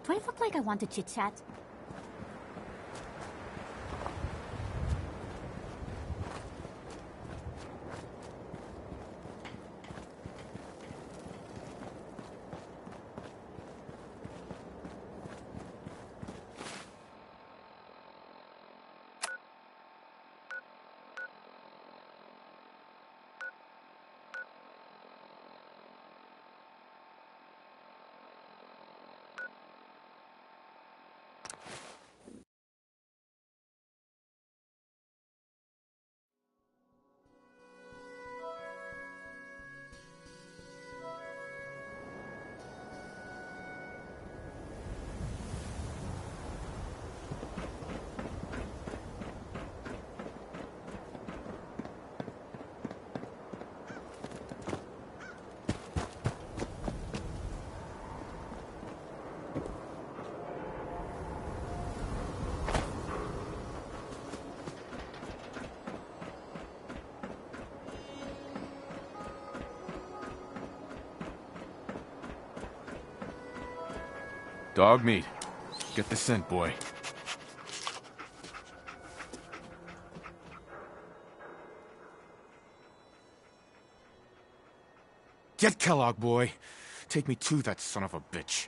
Do I look like I want to chit-chat? Dog meat. Get the scent, boy. Get Kellogg, boy. Take me to that son of a bitch.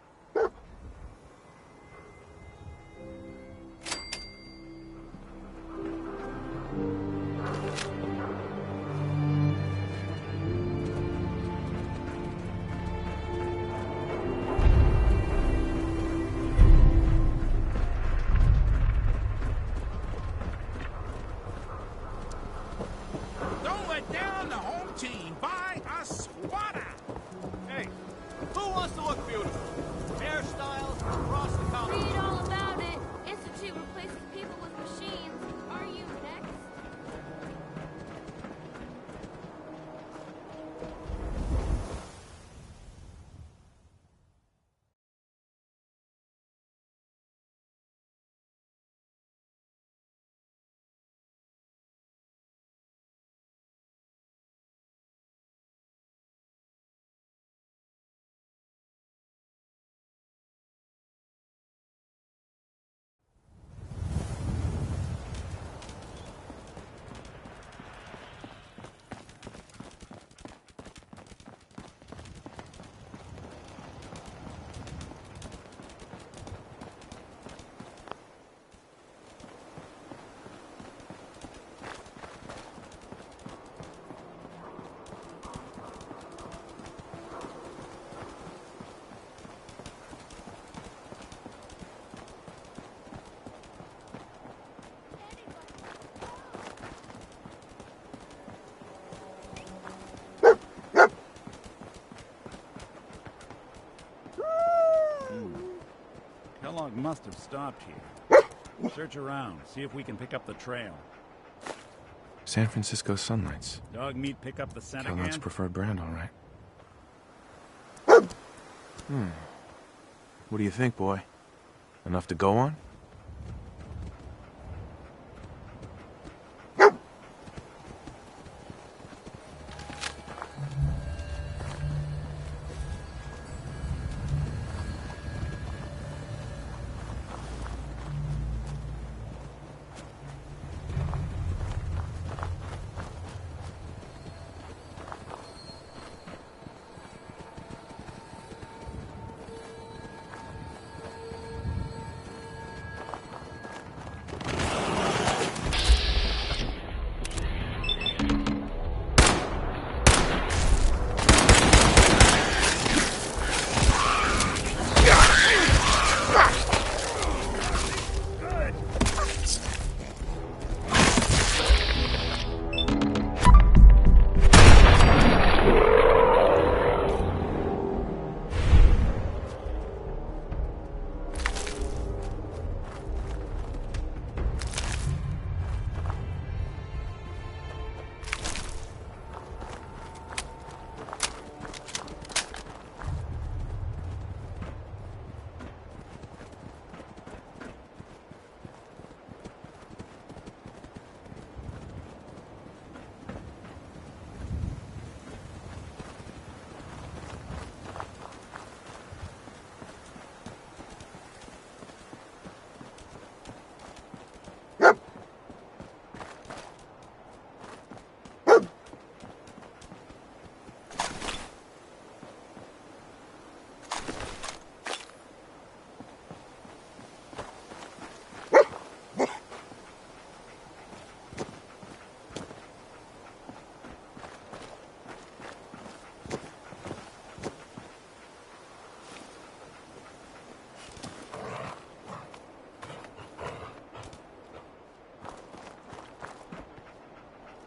Don't let down the home team. Buy a swatter. Hey, who wants to look beautiful? Hairstyles across the counter. Read all about it. Institute replaces people with machines. Are you next? Kellogg must have stopped here. Search around, see if we can pick up the trail. San Francisco Sunlights. Dog meat pick up the scent Kellogg's again? preferred brand, all right. What do you think, boy? Enough to go on?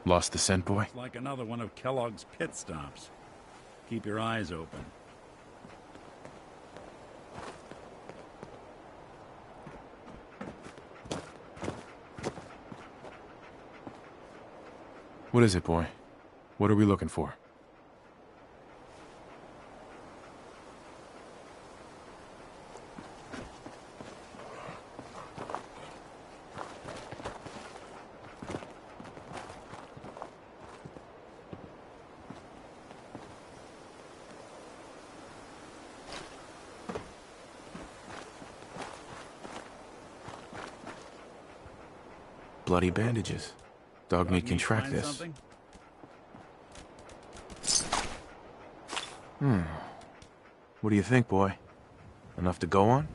Lost the scent, boy? It's like another one of Kellogg's pit stops. Keep your eyes open. What is it, boy? What are we looking for? Bloody bandages. Dog meat can track Find this. something? What do you think, boy? Enough to go on?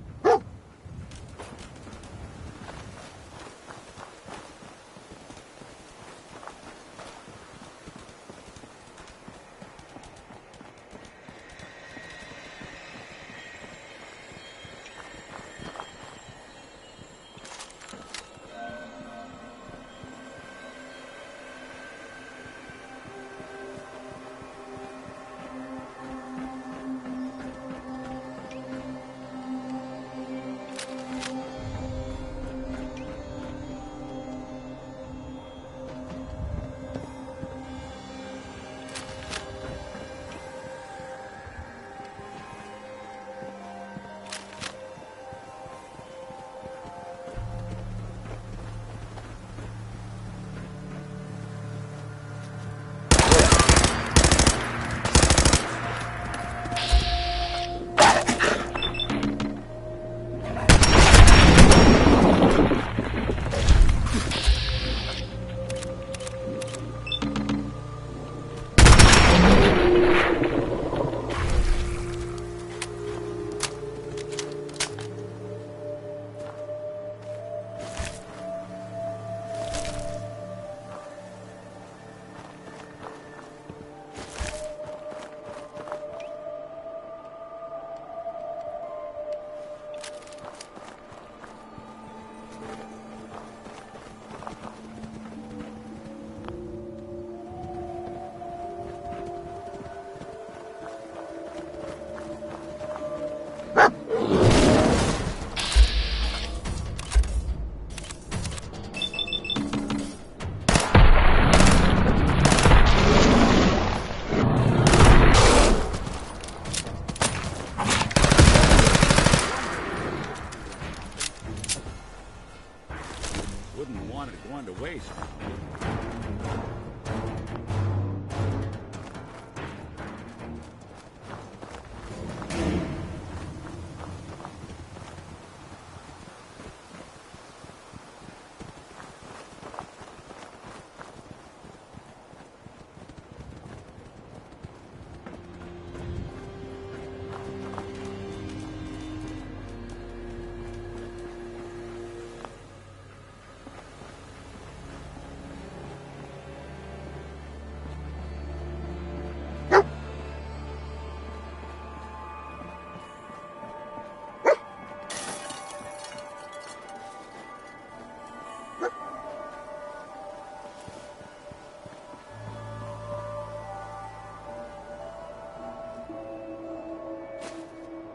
Wouldn't want it going to waste.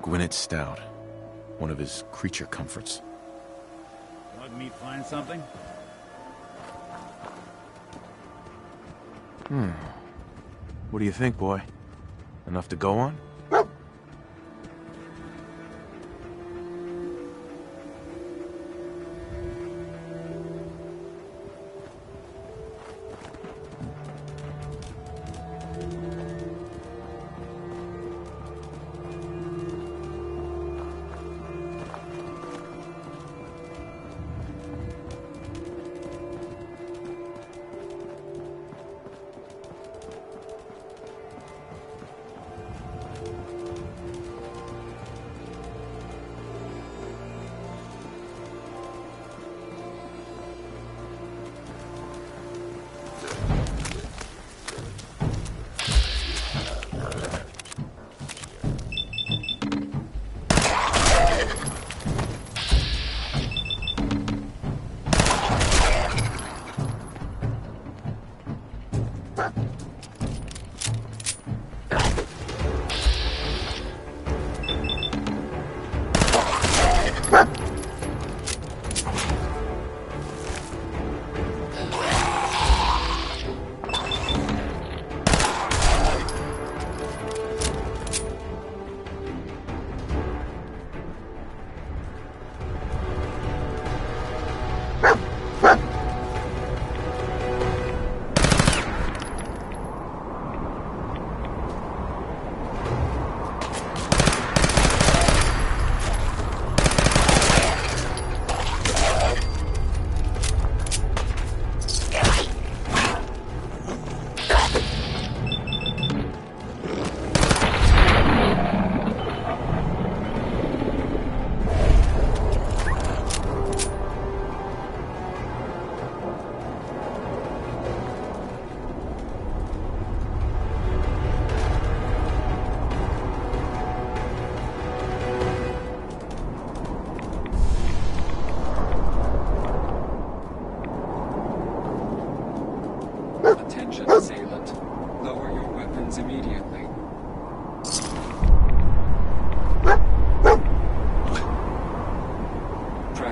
Gwinnett Stout. One of his creature comforts. Dog meat find something? What do you think, boy? Enough to go on?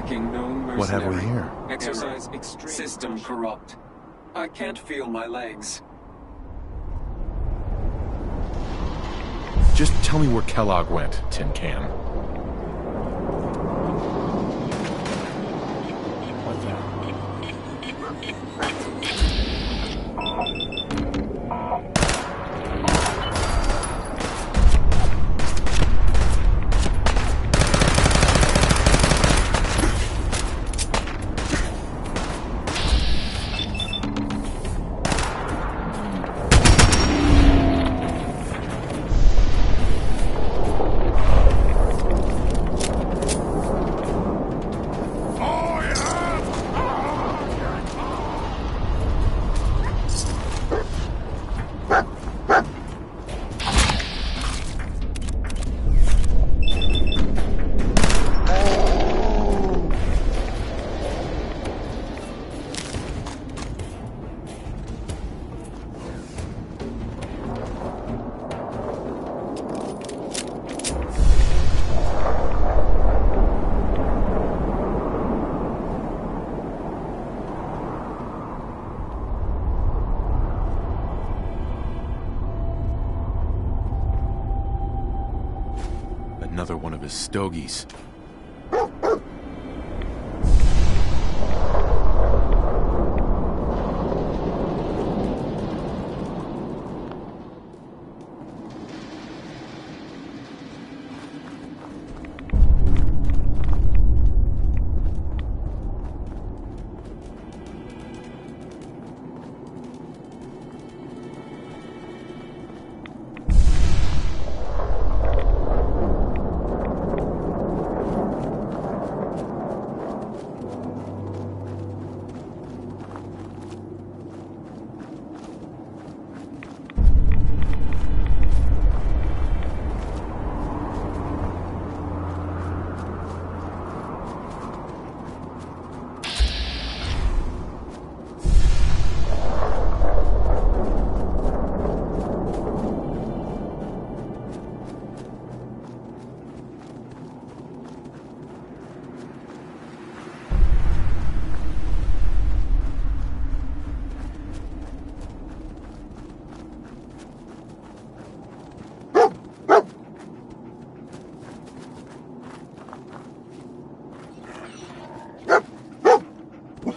tracking known mercenary. What have we here? Exercise extreme system corrupt. I can't feel my legs. Just tell me where Kellogg went, Tin Can. What's that? Another one of his stogies.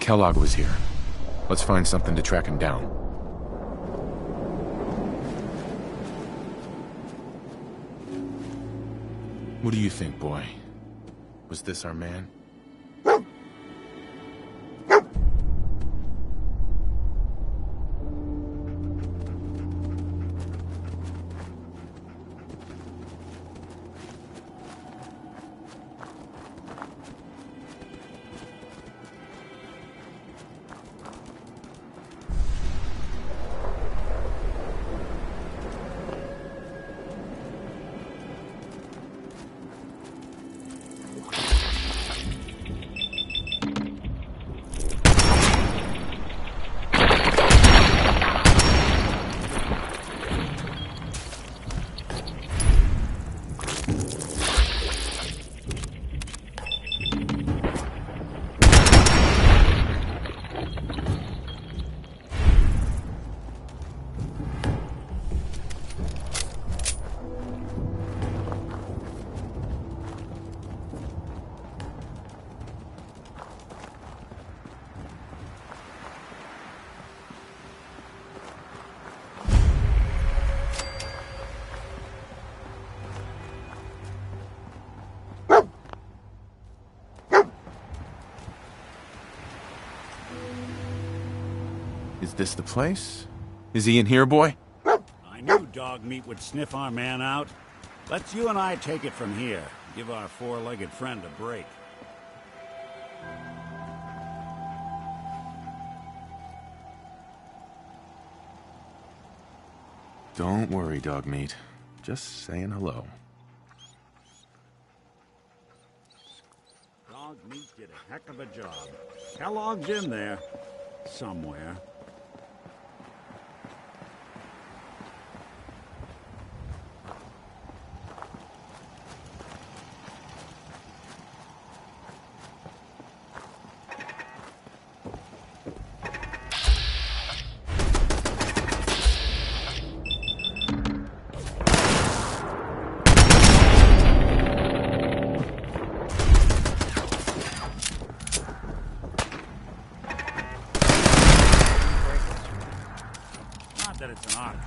Kellogg was here. Let's find something to track him down. What do you think, boy? Was this our man? Is this the place? Is he in here, boy? I knew dog meat would sniff our man out. Let's you and I take it from here. Give our four-legged friend a break. Don't worry, dog meat. Just saying hello. Dog meat did a heck of a job. Kellogg's in there. Somewhere. It's an option.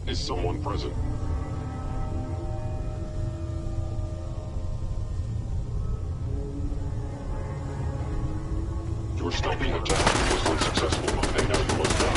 Is someone present? You're still being attacked. It was unsuccessful, and now you must die.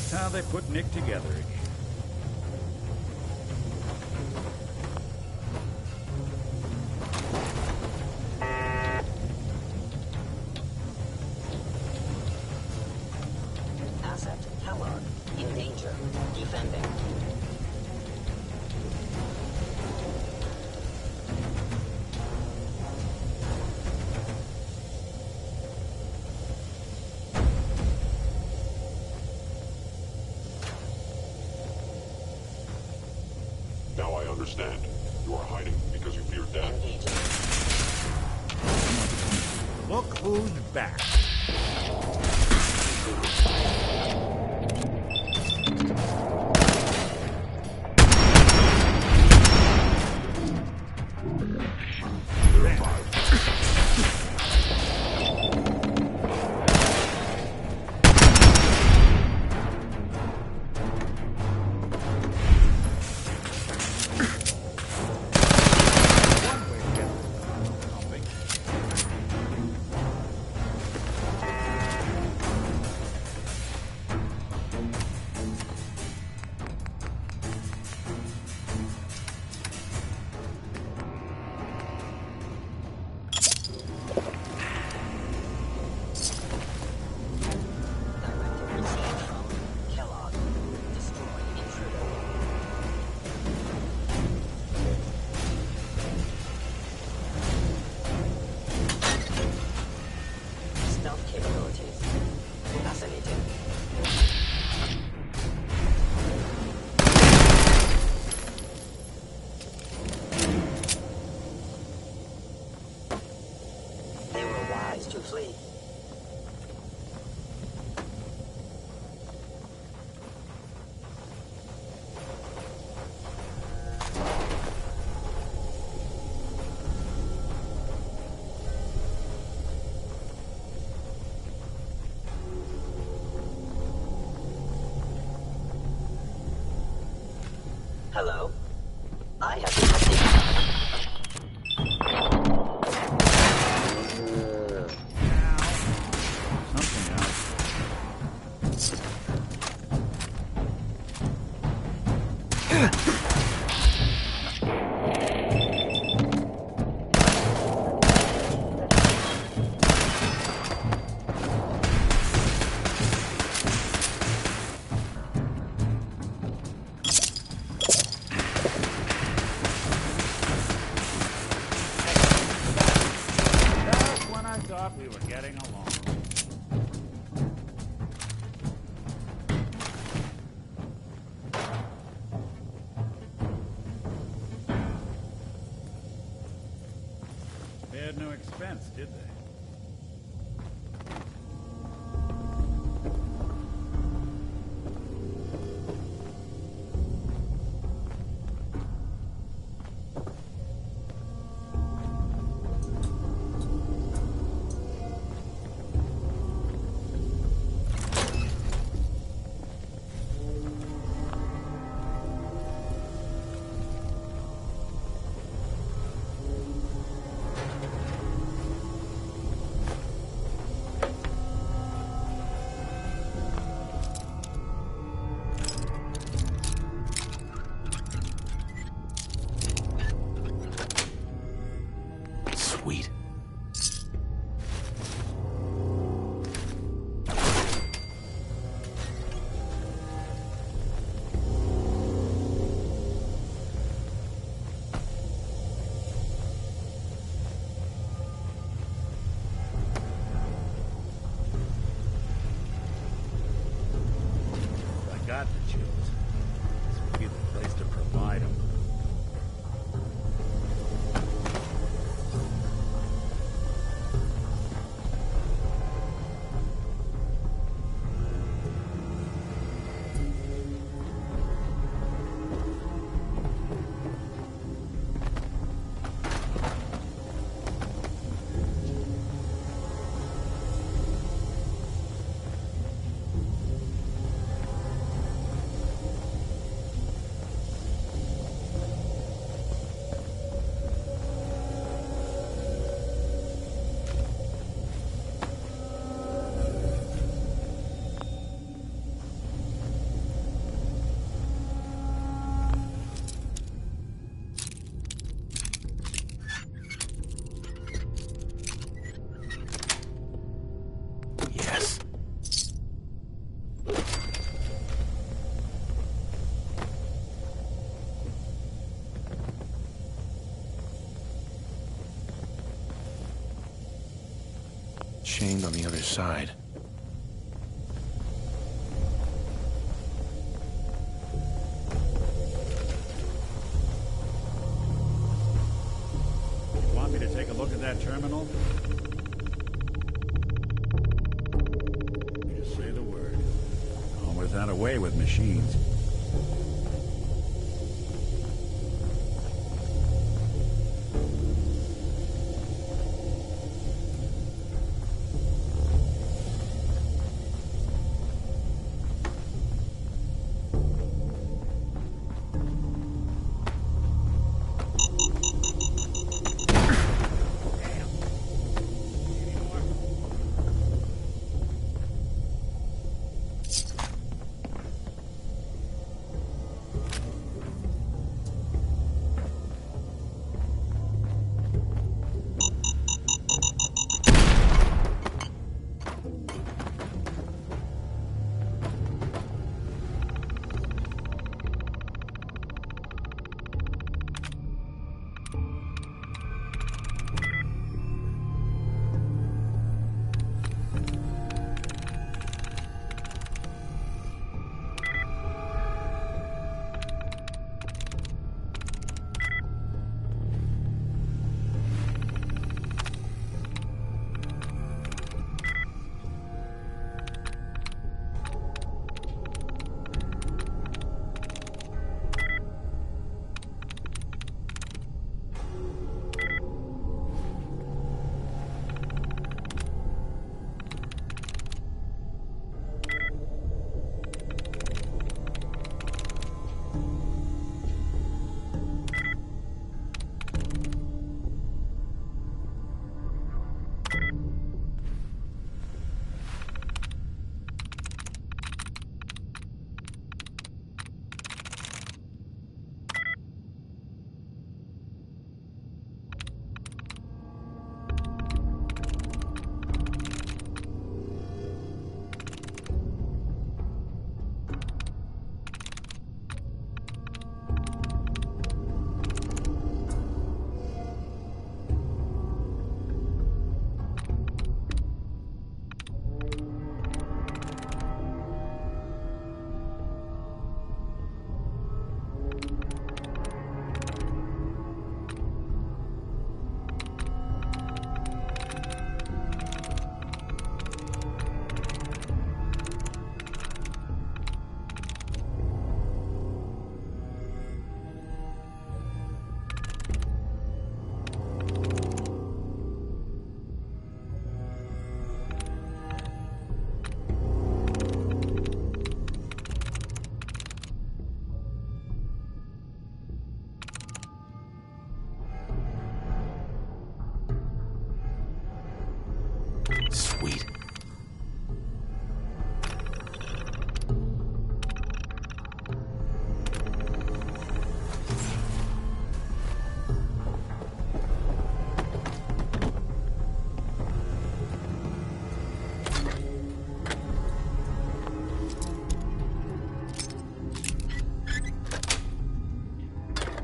That's how they put Nick together again. Asset Kellogg in danger. Defending. Now I understand. You are hiding because you fear death. Engaging. Look who's back. Directive received from Kellogg. Destroy intruder. Stealth capabilities. Fascinating. They were wise to flee. Hello? I have been Something else. Just when I thought we were getting along. They had no expense, did they? chained on the other side. Want me to take a look at that terminal? You just say the word. Always had a way with machines. Sweet.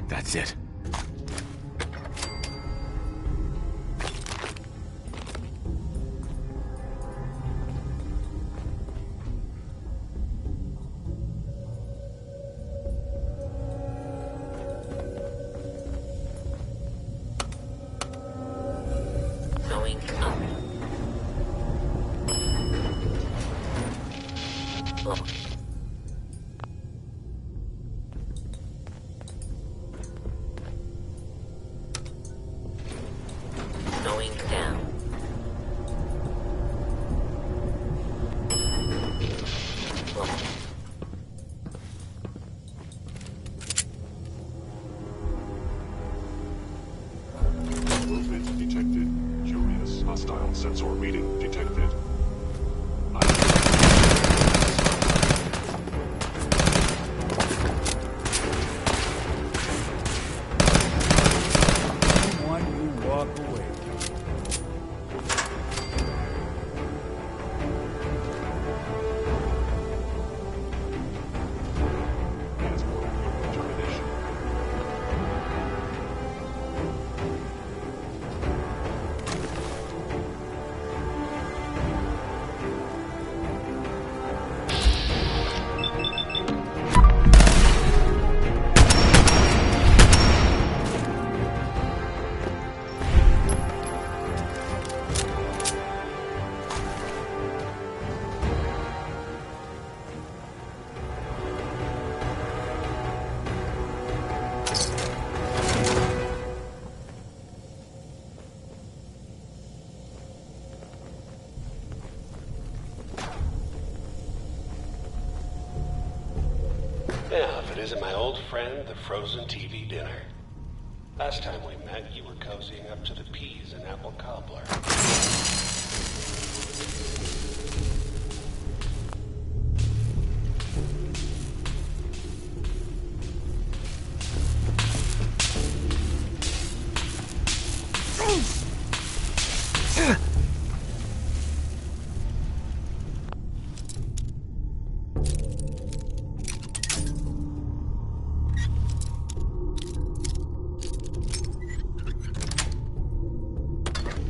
That's it. Going up. Look. Going down. Look. Movement detected. Curious. Hostile sensor reading detected. One you walk away. Transport fuel termination. visit my old friend, the frozen TV dinner. Last time we met, you were cozying up to the peas and apple cobbler.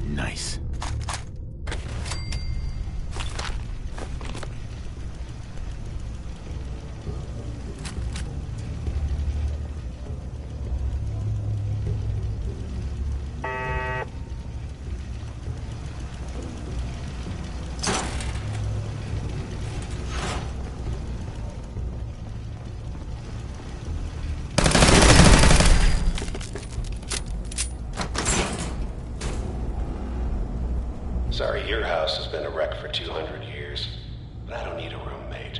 Nice. Sorry, your house has been a wreck for 200 years, but I don't need a roommate.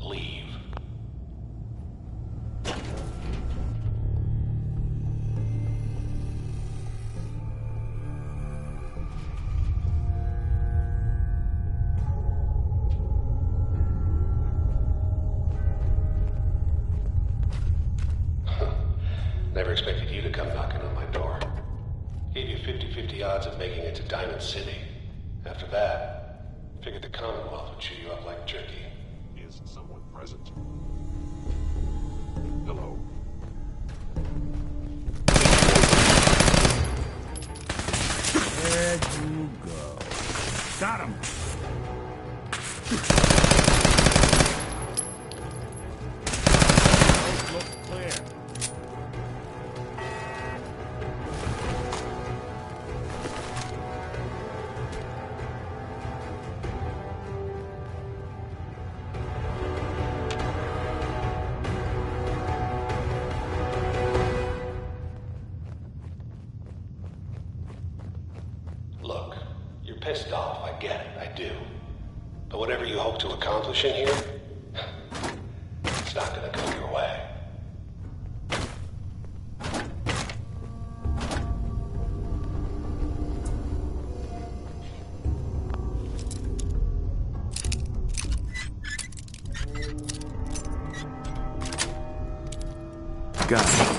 Leave. Never expected you to come knocking on my door. Gave you 50-50 odds of making it to Diamond City. After that, figured the Commonwealth would chew you up like jerky. Is someone present? Hello? There you go. Got him! Coast looks clear. Look, you're pissed off, I get it, I do. But whatever you hope to accomplish in here, it's not gonna go your way. Got it.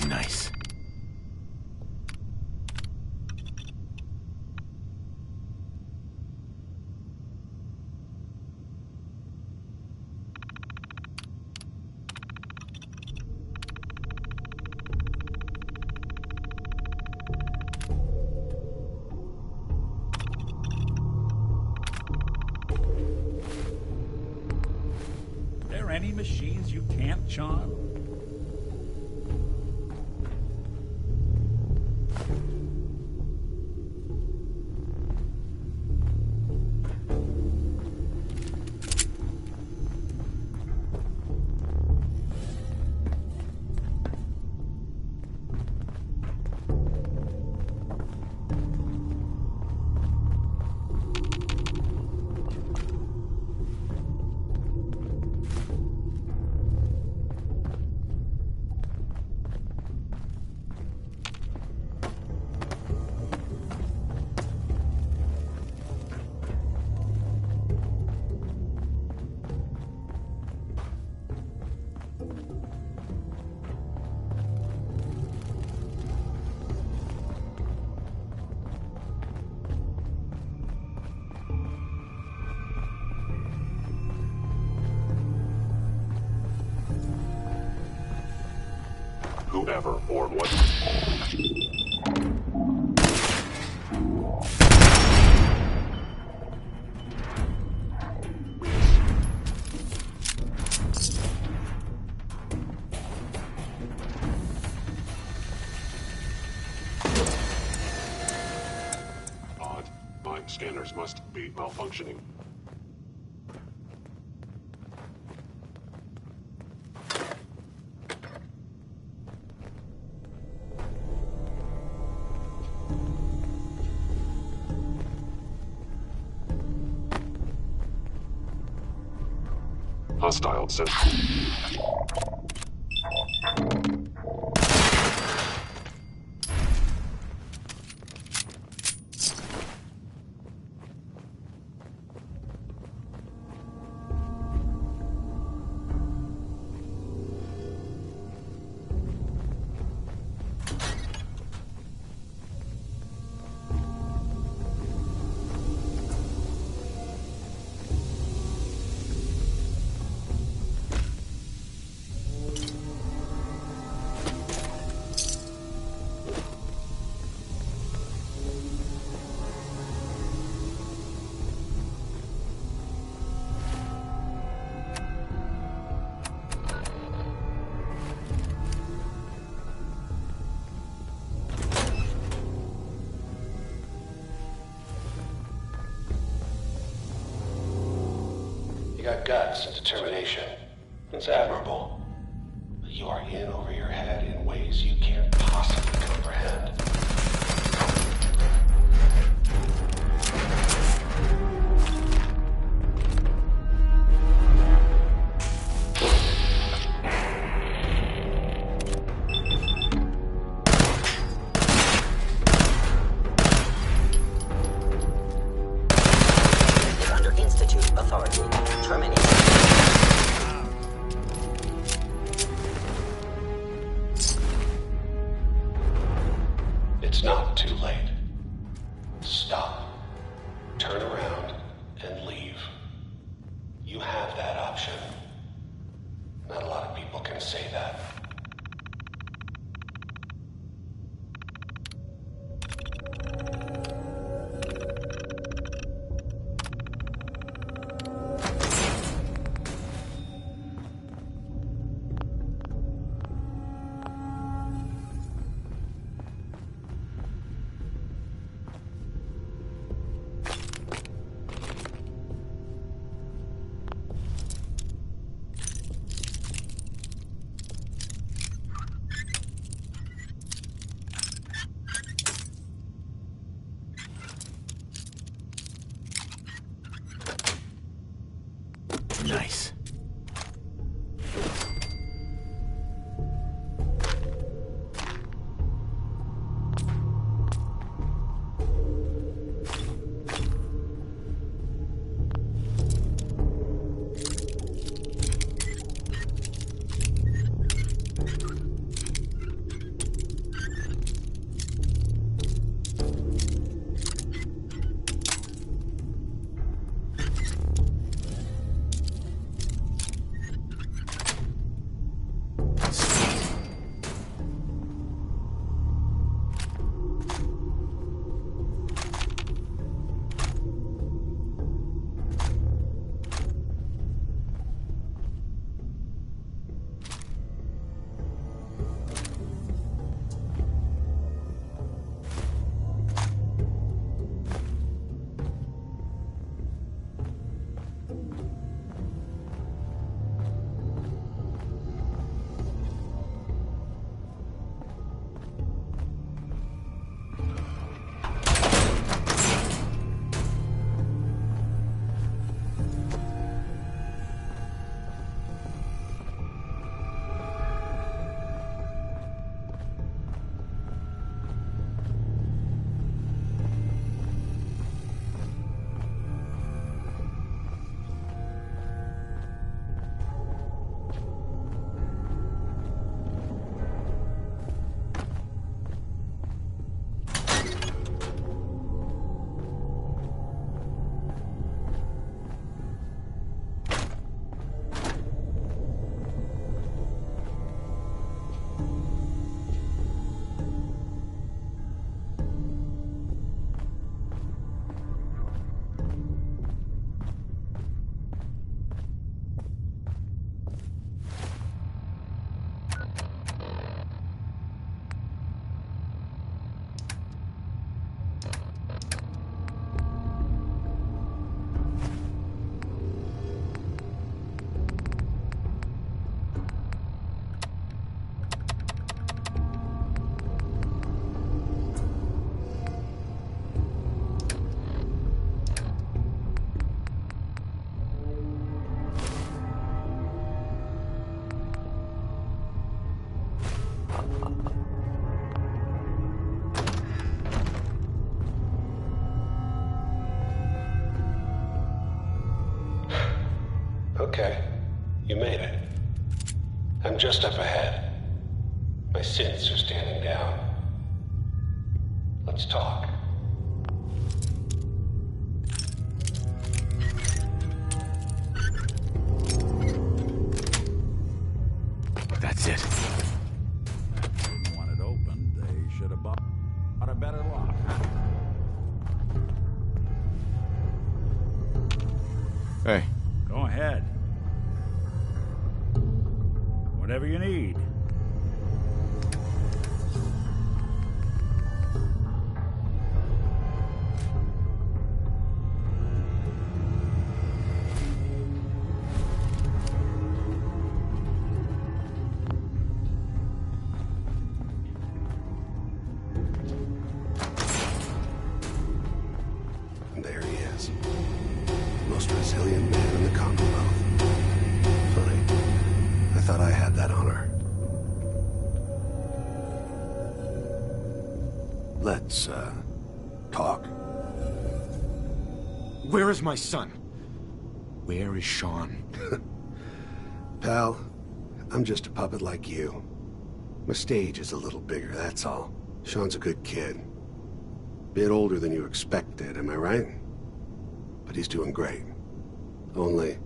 Nice. There any machines you can't charm? whoever or what. Odd. My scanners must be malfunctioning. Hostile sent. You got guts and determination. It's admirable. But you are in over your head in ways you can't possibly comprehend. You're under Institute authority. Terminate. It's not too late. Stop. Turn around and leave. You have that option. Not a lot of people can say that. Okay, you made it. I'm just up ahead. My synths are standing down. Let's talk. That's it. Didn't want it opened. They should have bought a better lock. Hey, Go ahead. Whatever you need. And there he is. Most resilient man in the Commonwealth. Funny. I thought I had that honor. Let's, talk. Where is my son? Where is Sean? Pal, I'm just a puppet like you. My stage is a little bigger, that's all. Sean's a good kid. Bit older than you expected, am I right? But he's doing great. Only,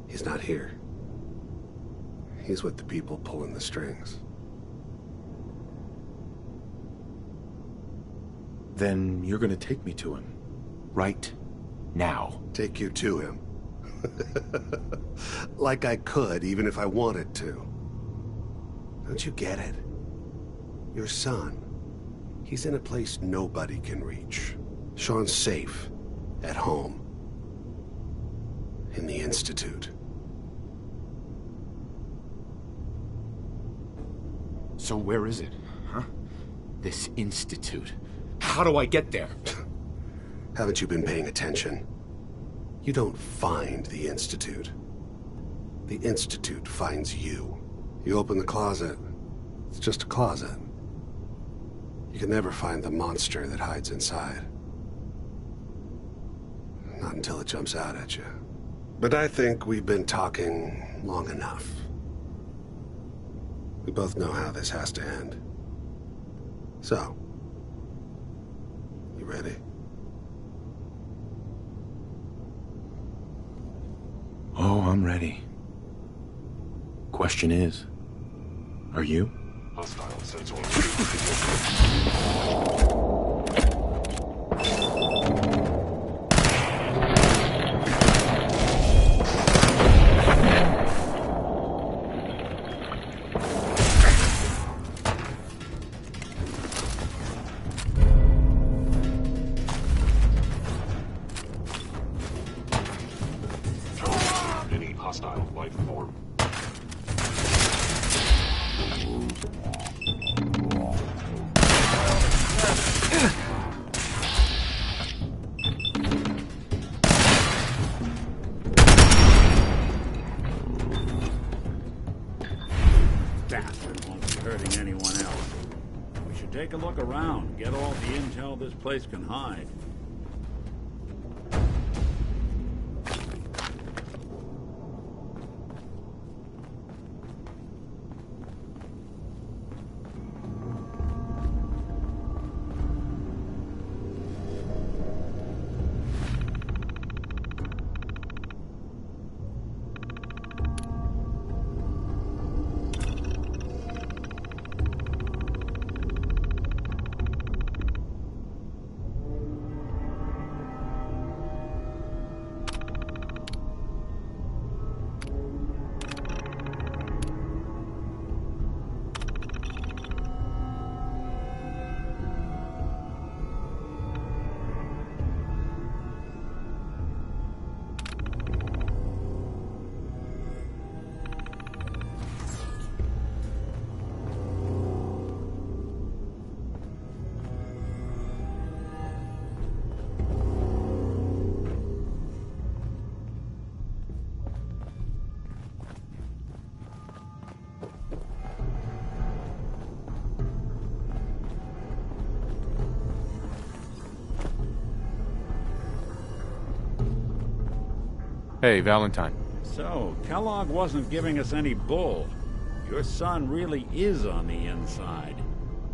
he's not here. He's with the people pulling the strings. then you're gonna take me to him. Right now. Take you to him. Like I could, even if I wanted to. Don't you get it? Your son, he's in a place nobody can reach. Sean's safe, at home. In the Institute. So where is it, huh? This institute. How do I get there? Haven't you been paying attention? You don't find the Institute. The Institute finds you. You open the closet, it's just a closet. You can never find the monster that hides inside. Not until it jumps out at you. But I think we've been talking long enough. We both know how this has to end. So, you ready? Oh, I'm ready. Question is, are you? Hostile sensor. Any hostile life form. Bastard won't be hurting anyone else. We should take a look around, get all the intel this place can hide. Hey, Valentine. So, Kellogg wasn't giving us any bull. Your son really is on the inside.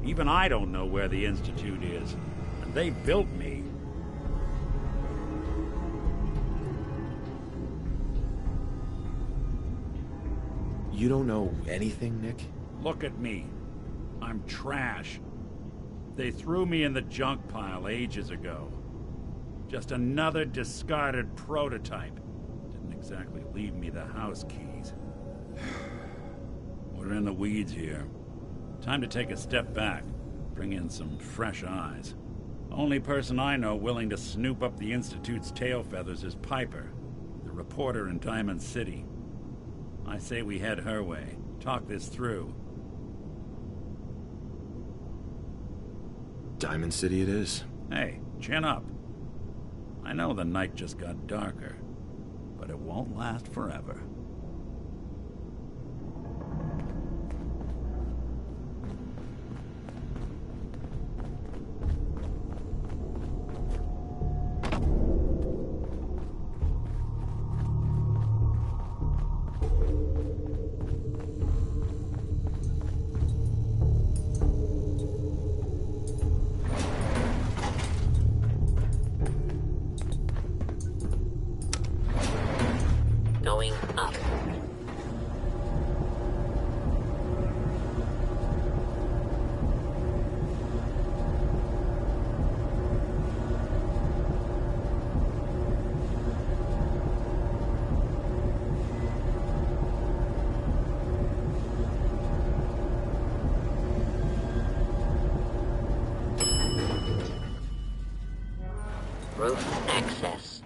Even I don't know where the Institute is. And they built me. You don't know anything, Nick? Look at me. I'm trash. They threw me in the junk pile ages ago. Just another discarded prototype. Didn't exactly leave me the house keys. We're in the weeds here. Time to take a step back. Bring in some fresh eyes. Only person I know willing to snoop up the Institute's tail feathers is Piper, the reporter in Diamond City. I say we head her way. Talk this through. Diamond City it is. Hey, chin up. I know the night just got darker, but it won't last forever. Going up. Roof access.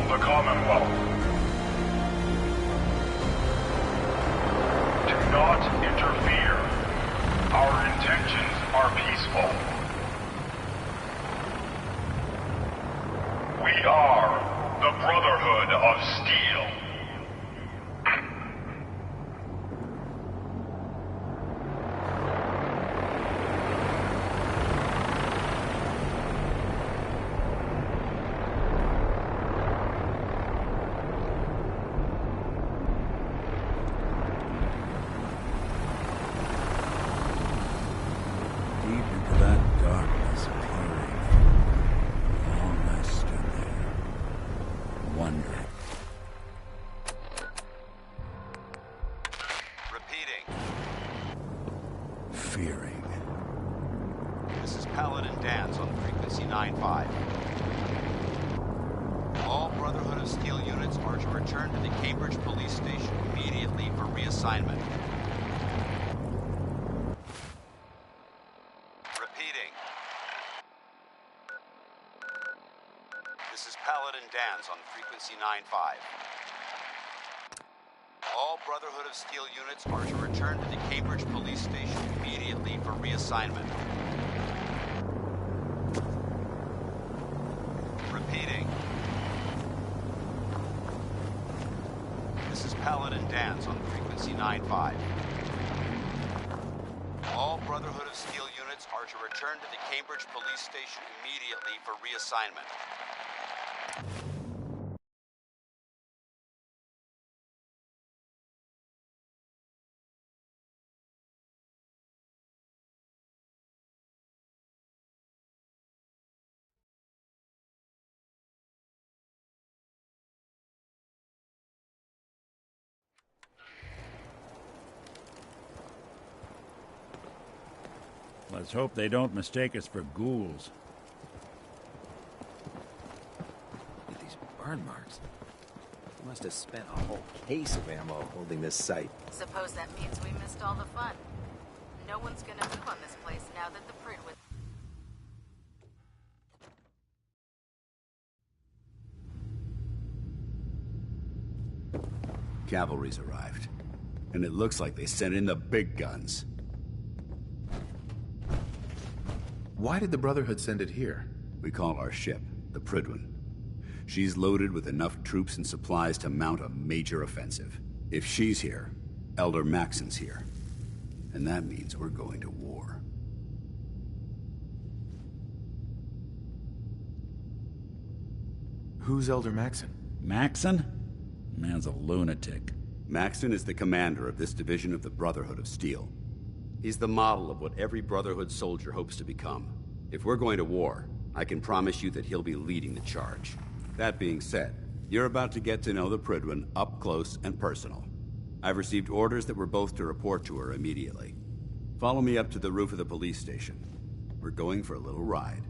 The Commonwealth. Do not interfere. Our intentions are peaceful. We are the Brotherhood of Steel. Deep into that darkness peering. Long I stood there, wondering. Repeating. Fearing. This is Paladin Dance on frequency 9-5. All Brotherhood of Steel units are to return to the Cambridge Police Station immediately for reassignment. Repeating. This is Paladin Dance on frequency 9-5. All Brotherhood of Steel units are to return to the Cambridge Police Station immediately for reassignment. Repeating. This is Paladin Dance on frequency 9-5. All Brotherhood of Steel units are to return to the Cambridge Police Station immediately for reassignment. Let's hope they don't mistake us for ghouls. Look at these burn marks. He must have spent a whole case of ammo holding this site. Suppose that means we missed all the fun. No one's gonna move on this place now that the Prid was... Cavalry's arrived. And it looks like they sent in the big guns. Why did the Brotherhood send it here? We call our ship the Pridwen. She's loaded with enough troops and supplies to mount a major offensive. If she's here, Elder Maxon's here. And that means we're going to war. Who's Elder Maxon? Maxon? Man's a lunatic. Maxon is the commander of this division of the Brotherhood of Steel. He's the model of what every Brotherhood soldier hopes to become. If we're going to war, I can promise you that he'll be leading the charge. That being said, you're about to get to know the Pridwen up close and personal. I've received orders that we're both to report to her immediately. Follow me up to the roof of the police station. We're going for a little ride.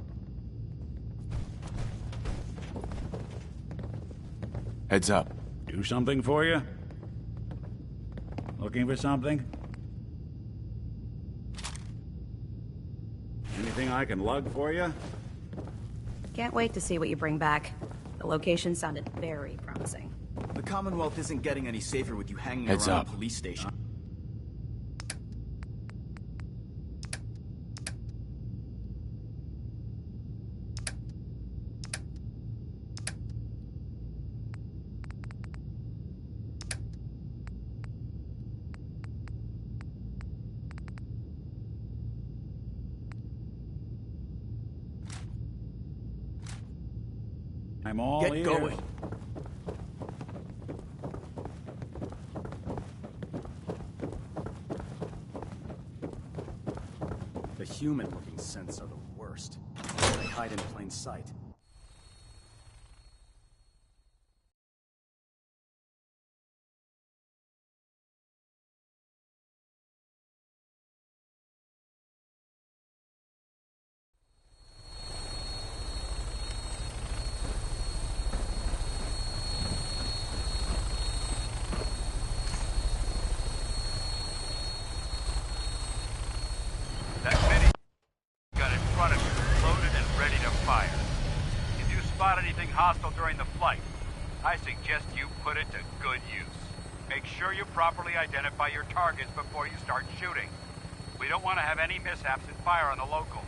Heads up. Do something for you? Looking for something? Anything I can lug for you? Can't wait to see what you bring back. The location sounded very promising. The Commonwealth isn't getting any safer with you hanging Heads around up. a police station. I'm all Get ears. going. The human-looking synths are the worst. They hide in plain sight. That mini gun in front of you is loaded and ready to fire. If you spot anything hostile during the flight, I suggest you put it to good use. Make sure you properly identify your targets before you start shooting. We don't want to have any mishaps and fire on the locals.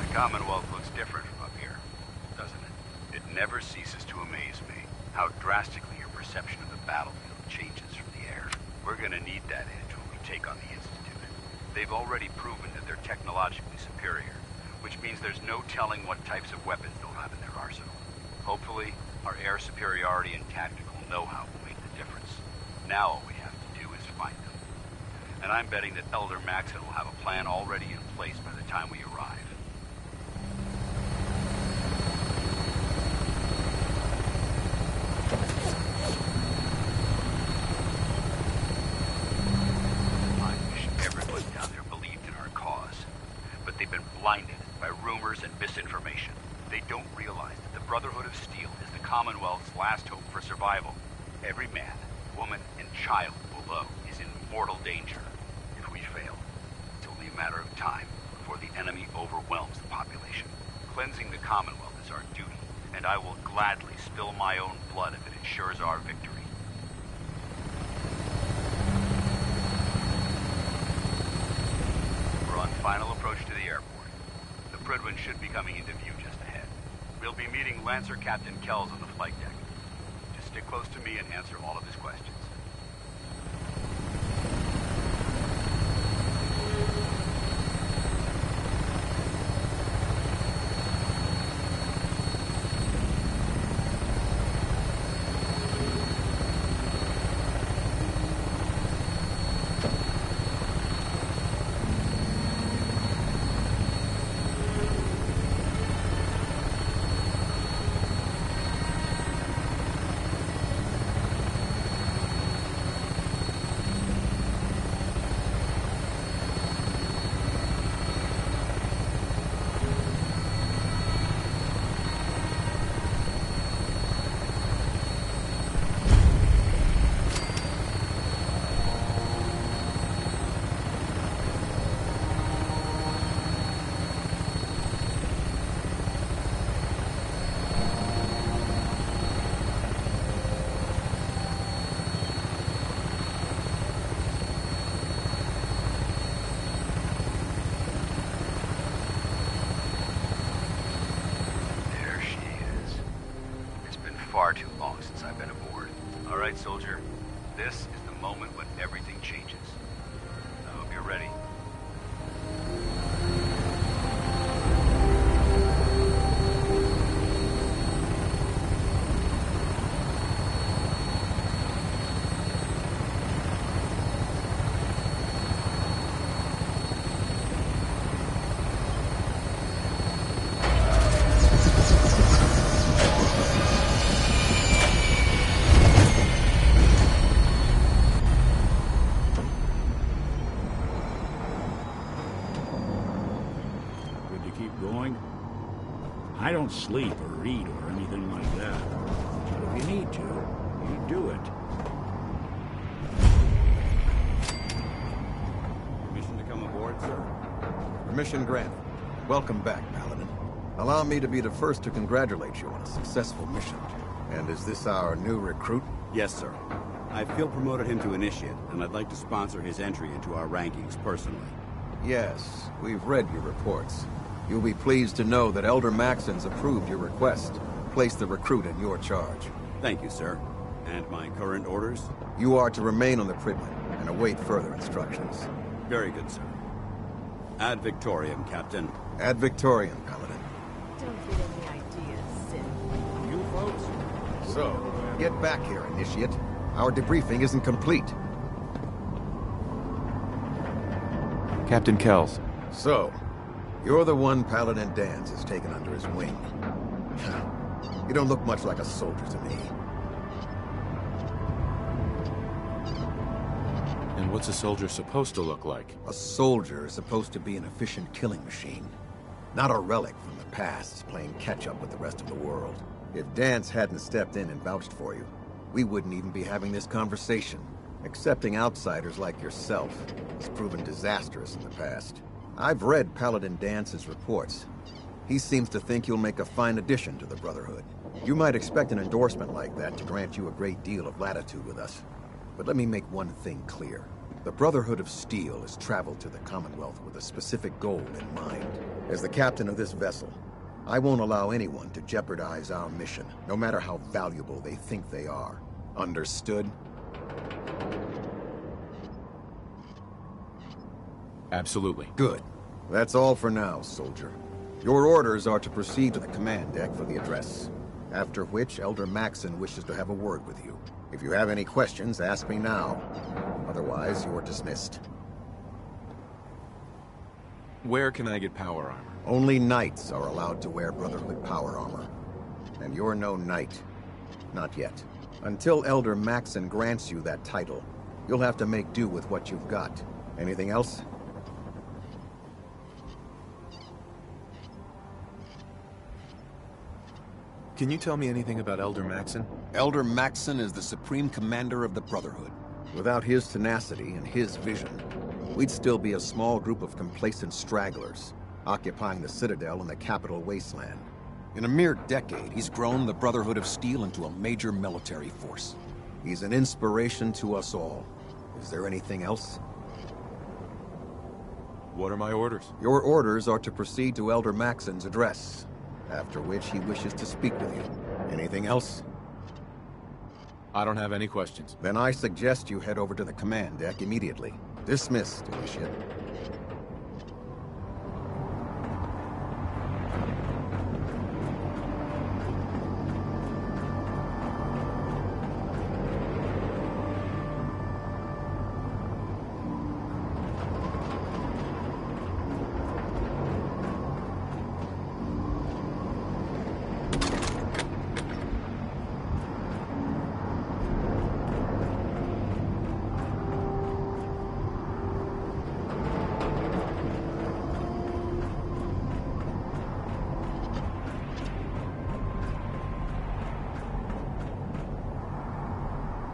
The Commonwealth looks different from up here, doesn't it? It never ceases to amaze me how drastically your perception of the battlefield changes from the air. We're gonna need that edge when we take on the Institute. They've already proven that they're technologically superior, which means there's no telling what types of weapons they'll have in their arsenal. Hopefully, our air superiority and tactical know-how will make the difference. Now all we have to do is find them. And I'm betting that Elder Maxon will have a plan already in place by the time we arrive. I wish everyone down there believed in our cause. But they've been blinded by rumors and misinformation. They don't realize that the Brotherhood of Steel is the Commonwealth's last hope for survival. Every man, woman, and child below is in mortal danger. If we fail, it's only a matter of time before the enemy overwhelms the population. Cleansing the Commonwealth is our duty, and I will gladly spill my own blood if it ensures our victory. We're on final approach to the airport. The Pridwen should be coming into view just ahead. We'll be meeting Lancer Captain Kells on the flight deck. Just stick close to me and answer all of his questions. long since I've been aboard. All right, soldier. This is the moment when everything changes. I hope you're ready. I don't sleep or read or anything like that. But if you need to, you do it. Permission to come aboard, sir? Permission granted. Welcome back, Paladin. Allow me to be the first to congratulate you on a successful mission. And is this our new recruit? Yes, sir. I feel promoted him to initiate, and I'd like to sponsor his entry into our rankings personally. Yes, we've read your reports. You'll be pleased to know that Elder Maxon's approved your request. Place the recruit in your charge. Thank you, sir. And my current orders? You are to remain on the Pridman and await further instructions. Very good, sir. Ad Victoriam, Captain. Ad Victoriam, Paladin. Don't get any ideas, Sid. You folks? So, get back here, Initiate. Our debriefing isn't complete. Captain Kells. So, you're the one Paladin Danz has taken under his wing. You don't look much like a soldier to me. And what's a soldier supposed to look like? A soldier is supposed to be an efficient killing machine. Not a relic from the past, playing catch-up with the rest of the world. If Danz hadn't stepped in and vouched for you, we wouldn't even be having this conversation. Accepting outsiders like yourself has proven disastrous in the past. I've read Paladin Danz's reports. He seems to think you'll make a fine addition to the Brotherhood. You might expect an endorsement like that to grant you a great deal of latitude with us. But let me make one thing clear. The Brotherhood of Steel has traveled to the Commonwealth with a specific goal in mind. As the captain of this vessel, I won't allow anyone to jeopardize our mission, no matter how valuable they think they are. Understood? Absolutely. Good. That's all for now, soldier. Your orders are to proceed to the command deck for the address. After which, Elder Maxon wishes to have a word with you. If you have any questions, ask me now. Otherwise, you're dismissed. Where can I get power armor? Only knights are allowed to wear Brotherhood power armor. And you're no knight. Not yet. Until Elder Maxon grants you that title, you'll have to make do with what you've got. Anything else? Can you tell me anything about Elder Maxon? Elder Maxon is the supreme commander of the Brotherhood. Without his tenacity and his vision, we'd still be a small group of complacent stragglers, occupying the Citadel in the capital wasteland. In a mere decade, he's grown the Brotherhood of Steel into a major military force. He's an inspiration to us all. Is there anything else? What are my orders? Your orders are to proceed to Elder Maxon's address, after which he wishes to speak with you. Anything else? I don't have any questions. Then I suggest you head over to the command deck immediately. Dismissed, Initiate.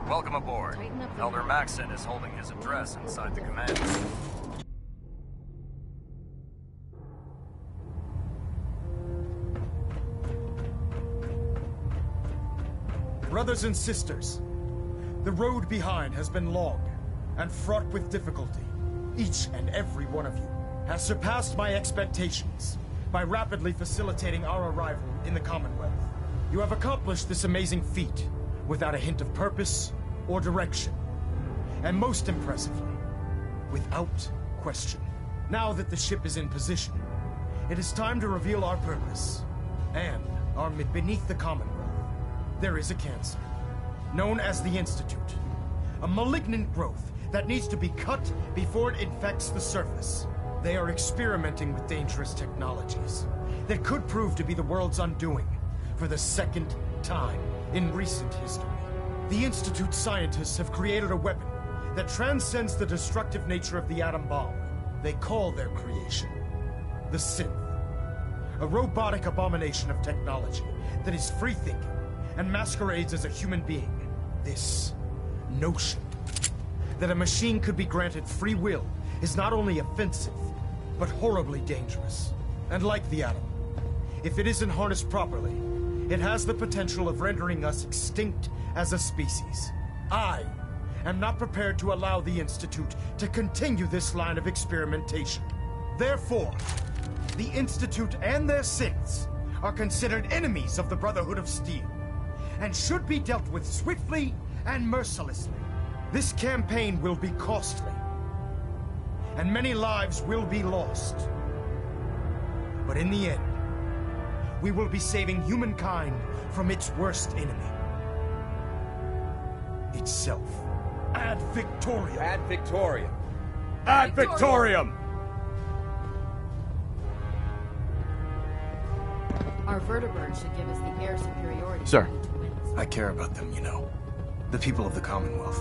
Welcome aboard. Elder Maxon is holding his address inside the command. Brothers and sisters, the road behind has been long and fraught with difficulty. Each and every one of you has surpassed my expectations by rapidly facilitating our arrival in the Commonwealth. You have accomplished this amazing feat without a hint of purpose or direction. And most impressively, without question. Now that the ship is in position, it is time to reveal our purpose. And beneath the Commonwealth, there is a cancer, known as the Institute. A malignant growth that needs to be cut before it infects the surface. They are experimenting with dangerous technologies that could prove to be the world's undoing for the second time in recent history. The Institute scientists have created a weapon that transcends the destructive nature of the atom bomb. They call their creation the Synth. A robotic abomination of technology that is free-thinking and masquerades as a human being. This notion that a machine could be granted free will is not only offensive, but horribly dangerous. And like the atom, if it isn't harnessed properly, it has the potential of rendering us extinct as a species. I am not prepared to allow the Institute to continue this line of experimentation. Therefore, the Institute and their synths are considered enemies of the Brotherhood of Steel, and should be dealt with swiftly and mercilessly. This campaign will be costly, and many lives will be lost. But in the end, we will be saving humankind from its worst enemy. Itself. Ad Victoriam! Ad Victoriam! Ad Victoriam! Our vertebrates should give us the air superiority. Sir. I care about them, you know. The people of the Commonwealth.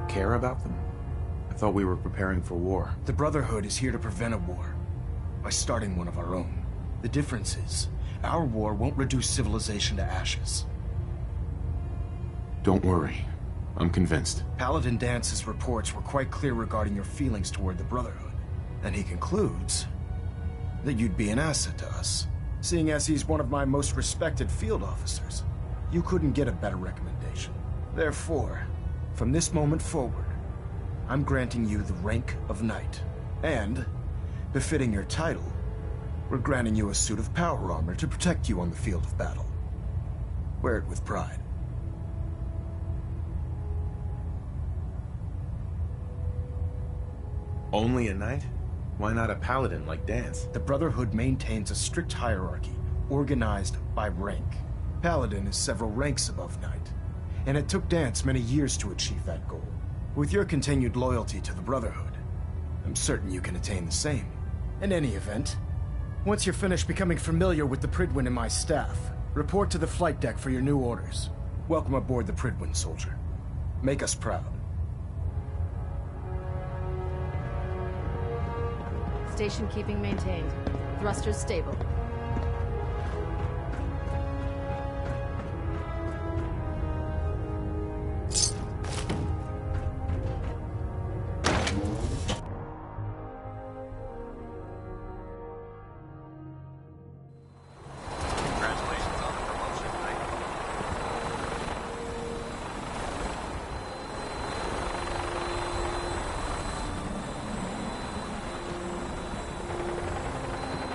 Care about them? I thought we were preparing for war. The Brotherhood is here to prevent a war by starting one of our own. The difference is, our war won't reduce civilization to ashes. Don't worry. I'm convinced. Paladin Dance's reports were quite clear regarding your feelings toward the Brotherhood. And he concludes that you'd be an asset to us, seeing as he's one of my most respected field officers. You couldn't get a better recommendation. Therefore, from this moment forward, I'm granting you the rank of Knight. And, befitting your title, we're granting you a suit of power armor to protect you on the field of battle. Wear it with pride. Only a knight? Why not a paladin like Dance? The Brotherhood maintains a strict hierarchy, organized by rank. Paladin is several ranks above Knight, and it took Dance many years to achieve that goal. With your continued loyalty to the Brotherhood, I'm certain you can attain the same. In any event, once you're finished becoming familiar with the Pridwin and my staff, report to the flight deck for your new orders. Welcome aboard the Pridwin, soldier. Make us proud. Station keeping maintained. Thrusters stable. Congratulations on the promotion, Knight.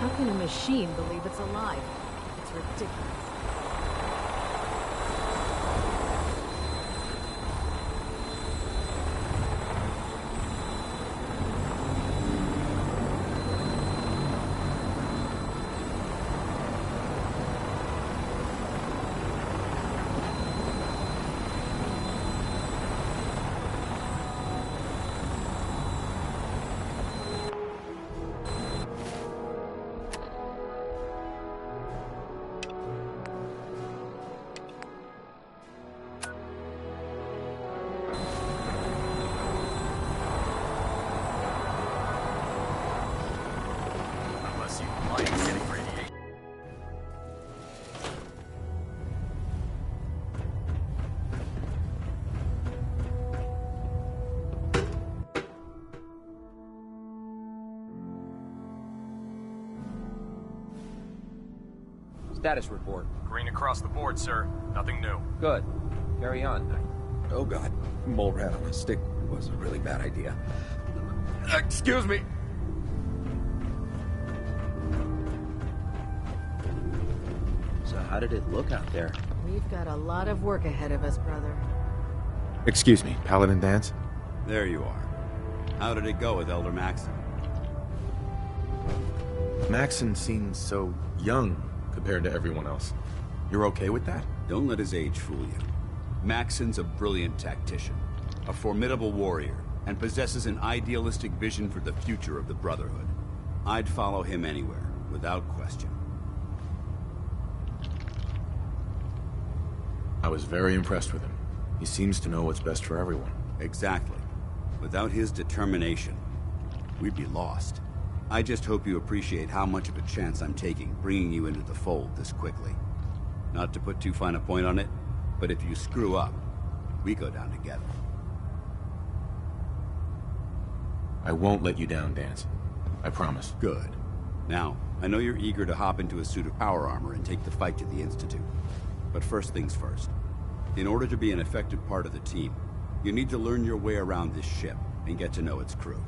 How can a machine believe it's alive? It's ridiculous. Unless you like getting radiation. Status report. Green across the board, sir. Nothing new. Good. Carry on, Knight. Oh god, mole rat on a stick was a really bad idea. Excuse me. So how did it look out there? We've got a lot of work ahead of us, brother. Excuse me, Paladin Dance? There you are. How did it go with Elder Maxon? Maxon seems so young compared to everyone else. You're okay with that? Don't let his age fool you. Maxon's a brilliant tactician, a formidable warrior, and possesses an idealistic vision for the future of the Brotherhood. I'd follow him anywhere, without question. I was very impressed with him. He seems to know what's best for everyone. Exactly. Without his determination, we'd be lost. I just hope you appreciate how much of a chance I'm taking bringing you into the fold this quickly. Not to put too fine a point on it, but if you screw up, we go down together. I won't let you down, Dance. I promise. Good. Now, I know you're eager to hop into a suit of power armor and take the fight to the Institute. But first things first. In order to be an effective part of the team, you need to learn your way around this ship and get to know its crew.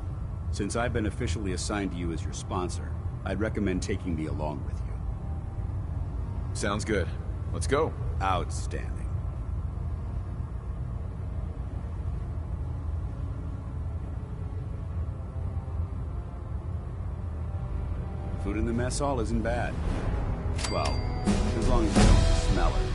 Since I've been officially assigned to you as your sponsor, I'd recommend taking me along with you. Sounds good. Let's go. Outstanding. Food in the mess hall isn't bad. Well, as long as you don't smell it.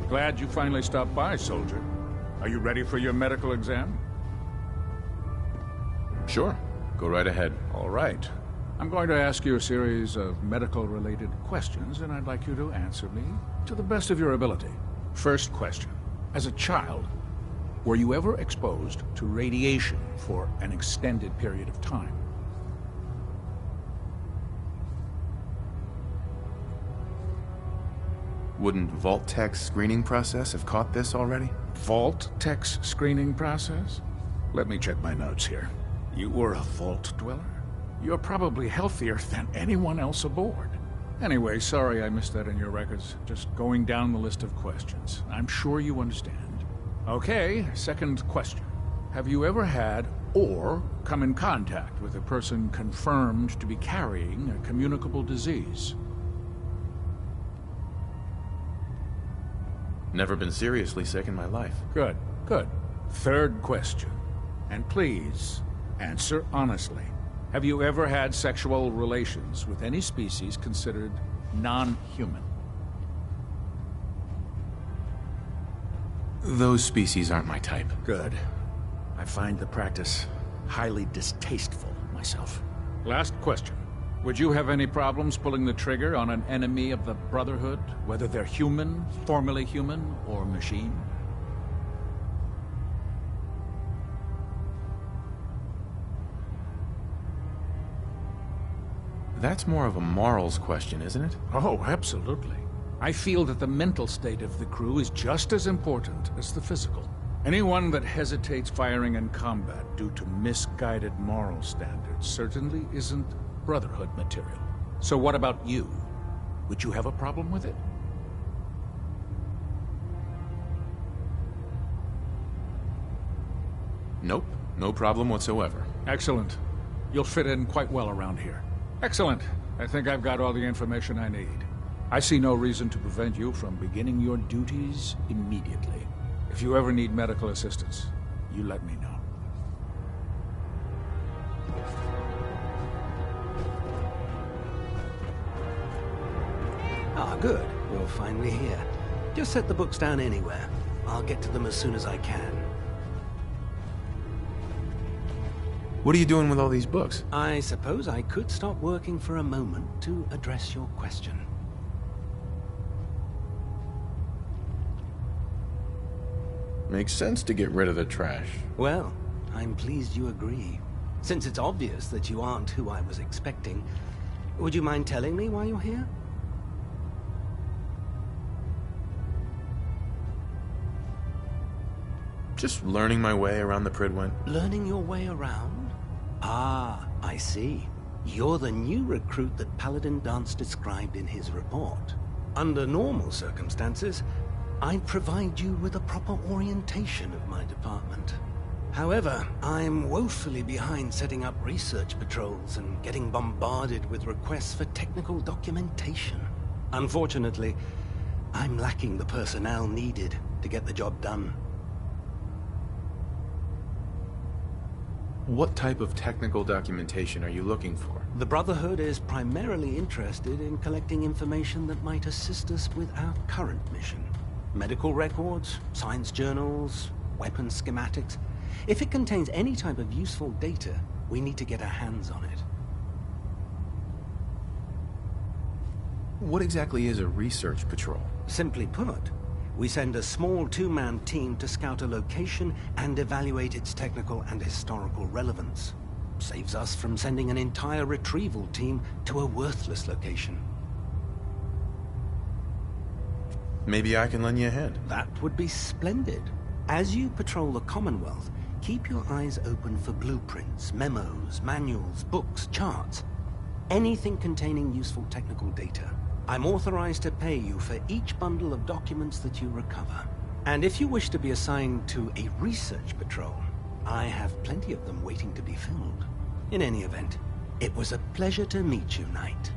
Glad you finally stopped by, soldier. Are you ready for your medical exam? Sure. Go right ahead. All right. I'm going to ask you a series of medical-related questions, and I'd like you to answer me to the best of your ability. First question. As a child, were you ever exposed to radiation for an extended period of time? Wouldn't Vault-Tech's screening process have caught this already? Vault-Tech's screening process? Let me check my notes here. You were a Vault Dweller? You're probably healthier than anyone else aboard. Anyway, sorry I missed that in your records. Just going down the list of questions. I'm sure you understand. Okay, second question. Have you ever had or come in contact with a person confirmed to be carrying a communicable disease? Never been seriously sick in my life. Good, good. Third question. And please, answer honestly. Have you ever had sexual relations with any species considered non-human? Those species aren't my type. Good. I find the practice highly distasteful myself. Last question. Would you have any problems pulling the trigger on an enemy of the Brotherhood, whether they're human, formerly human, or machine? That's more of a morals question, isn't it? Oh, absolutely. I feel that the mental state of the crew is just as important as the physical. Anyone that hesitates firing in combat due to misguided moral standards certainly isn't Brotherhood material. So what about you? Would you have a problem with it? Nope, no problem whatsoever. Excellent. You'll fit in quite well around here. Excellent. I think I've got all the information I need. I see no reason to prevent you from beginning your duties immediately. If you ever need medical assistance, you let me know. Ah, good. You're finally here. Just set the books down anywhere. I'll get to them as soon as I can. What are you doing with all these books? I suppose I could stop working for a moment to address your question. Makes sense to get rid of the trash. Well, I'm pleased you agree. Since it's obvious that you aren't who I was expecting, would you mind telling me why you're here? Just learning my way around the Prydwen. Learning your way around? Ah, I see. You're the new recruit that Paladin Dance described in his report. Under normal circumstances, I'd provide you with a proper orientation of my department. However, I'm woefully behind setting up research patrols and getting bombarded with requests for technical documentation. Unfortunately, I'm lacking the personnel needed to get the job done. What type of technical documentation are you looking for? The Brotherhood is primarily interested in collecting information that might assist us with our current mission. Medical records, science journals, weapon schematics. If it contains any type of useful data, we need to get our hands on it. What exactly is a research patrol? Simply put, we send a small two-man team to scout a location and evaluate its technical and historical relevance. Saves us from sending an entire retrieval team to a worthless location. Maybe I can lend you a hand. That would be splendid. As you patrol the Commonwealth, keep your eyes open for blueprints, memos, manuals, books, charts. Anything containing useful technical data. I'm authorized to pay you for each bundle of documents that you recover. And if you wish to be assigned to a research patrol, I have plenty of them waiting to be filled. In any event, it was a pleasure to meet you, Knight.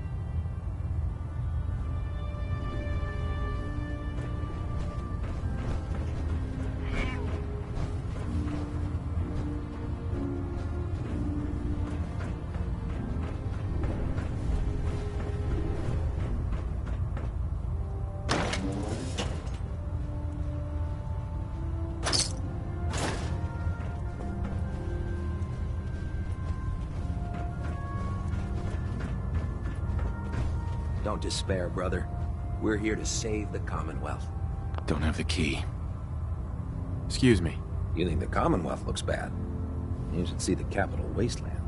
Don't despair, brother. We're here to save the Commonwealth. Don't have the key. Excuse me. You think the Commonwealth looks bad? You should see the capital wasteland.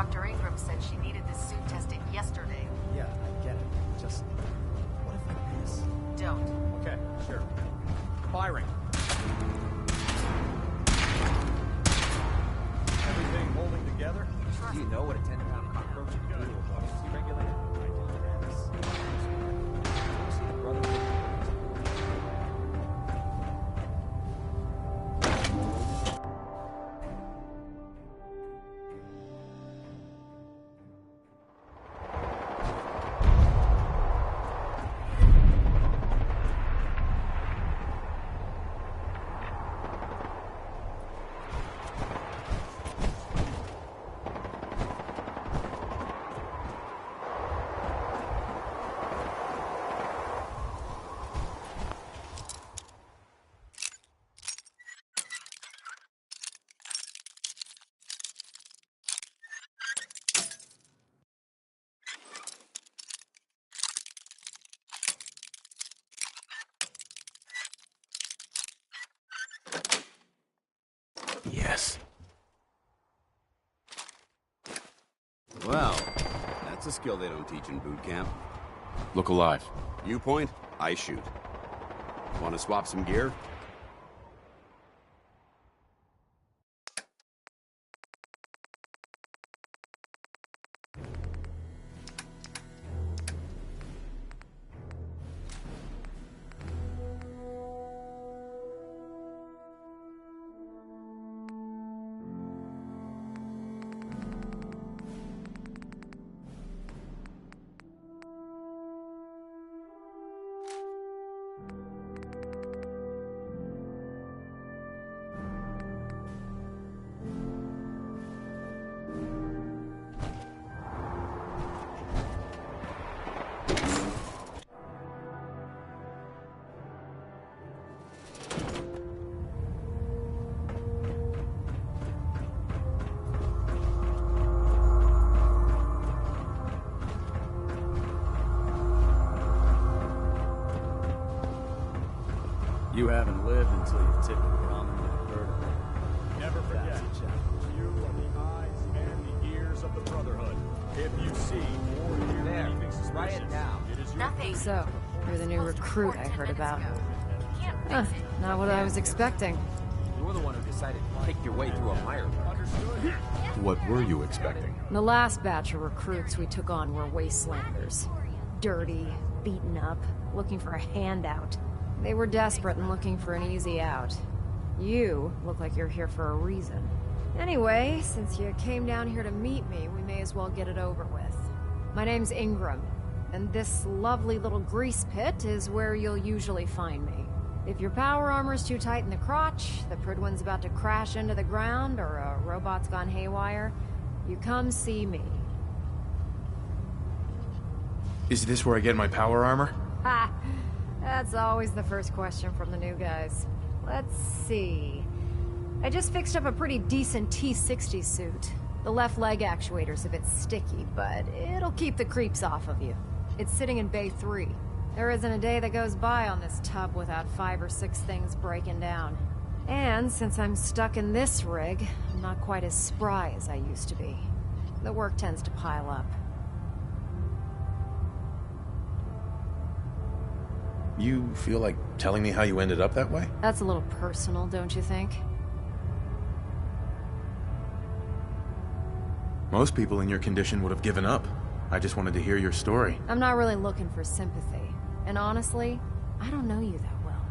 Dr. Ingram said she needed this suit tested yesterday. Yeah, I get it. Just, what if I miss? Don't. Okay, sure. Firing. Everything holding together? Do you know what a 10-pound cockroach can do to a buoyancy regulator? I do, Travis. You see the Brotherhood? That's a skill they don't teach in boot camp. Look alive. You point, I shoot. Want to swap some gear? You haven't lived until you've tipped the common vertebra. Never forget, you are the eyes and the ears of the Brotherhood. If you see or hear anything suspicious, it is your duty. So, you're the new recruit I heard about. Not what I was expecting. You're the one who decided to pick your way through a mire. What were you expecting? The last batch of recruits we took on were wastelanders. Dirty, beaten up, looking for a handout. They were desperate and looking for an easy out. You look like you're here for a reason. Anyway, since you came down here to meet me, we may as well get it over with. My name's Ingram, and this lovely little grease pit is where you'll usually find me. If your power armor's too tight in the crotch, the Pridwin's about to crash into the ground, or a robot's gone haywire, you come see me. Is this where I get my power armor? Ha! That's always the first question from the new guys. Let's see. I just fixed up a pretty decent T-60 suit. The left leg actuator's a bit sticky, but it'll keep the creeps off of you. It's sitting in Bay 3. There isn't a day that goes by on this tub without 5 or 6 things breaking down. And since I'm stuck in this rig, I'm not quite as spry as I used to be. The work tends to pile up. You feel like telling me how you ended up that way? That's a little personal, don't you think? Most people in your condition would have given up. I just wanted to hear your story. I'm not really looking for sympathy. And honestly, I don't know you that well.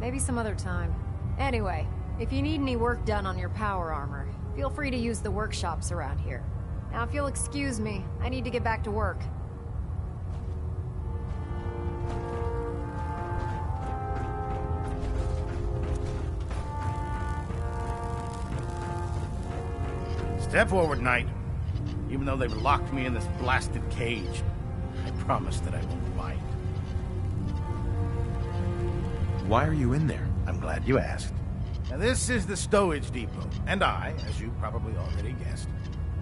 Maybe some other time. Anyway, if you need any work done on your power armor, feel free to use the workshops around here. Now, if you'll excuse me, I need to get back to work. Step forward, Knight. Even though they've locked me in this blasted cage, I promise that I won't bite. Why are you in there? I'm glad you asked. Now, this is the stowage depot, and I, as you probably already guessed,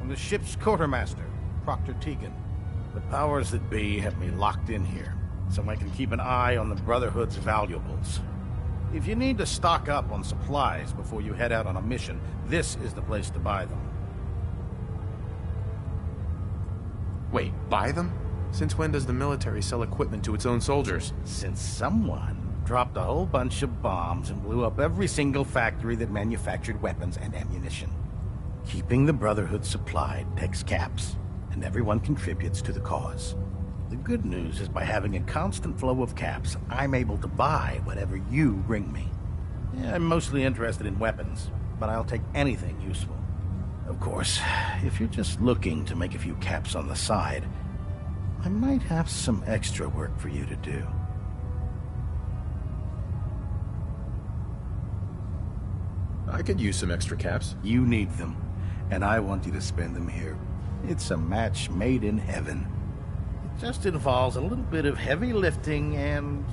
am the ship's quartermaster, Proctor Tegan. The powers that be have me locked in here, so I can keep an eye on the Brotherhood's valuables. If you need to stock up on supplies before you head out on a mission, this is the place to buy them. Wait, buy them? Since when does the military sell equipment to its own soldiers? Since someone dropped a whole bunch of bombs and blew up every single factory that manufactured weapons and ammunition. Keeping the Brotherhood supplied takes caps, and everyone contributes to the cause. The good news is by having a constant flow of caps, I'm able to buy whatever you bring me. I'm mostly interested in weapons, but I'll take anything useful. Of course, if you're just looking to make a few caps on the side, I might have some extra work for you to do. I could use some extra caps. You need them, and I want you to spend them here. It's a match made in heaven. It just involves a little bit of heavy lifting and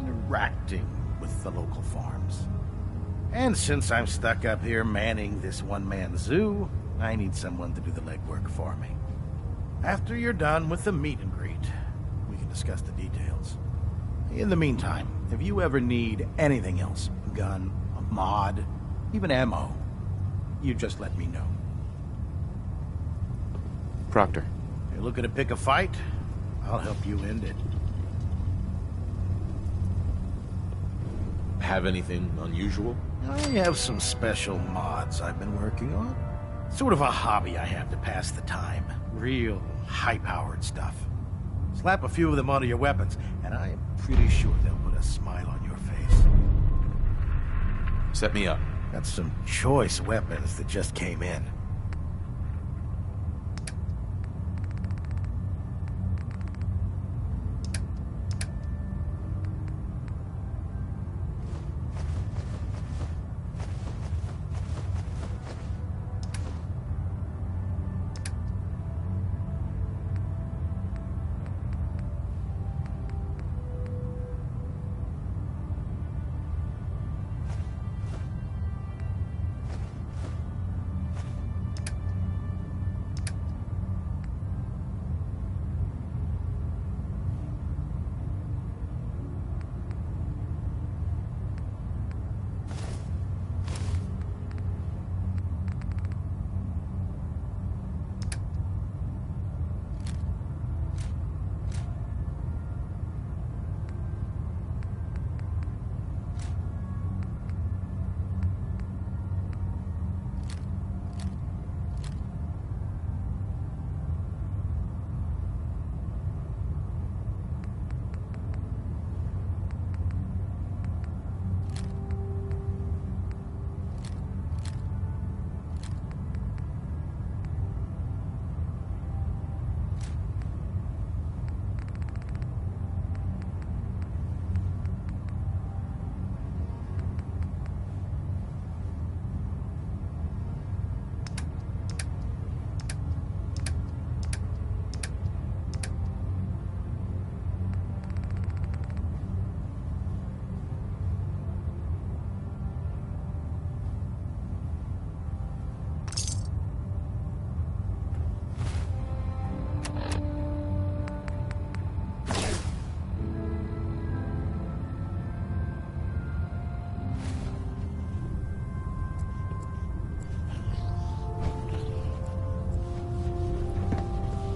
interacting with the local farms. And since I'm stuck up here manning this one-man zoo, I need someone to do the legwork for me. After you're done with the meet and greet, we can discuss the details. In the meantime, if you ever need anything else, a gun, a mod, even ammo, you just let me know. Proctor, You're looking to pick a fight? I'll help you end it. Have anything unusual? I have some special mods I've been working on. Sort of a hobby I have to pass the time. Real high-powered stuff. Slap a few of them onto your weapons, and I am pretty sure they'll put a smile on your face. Set me up. Got some choice weapons that just came in.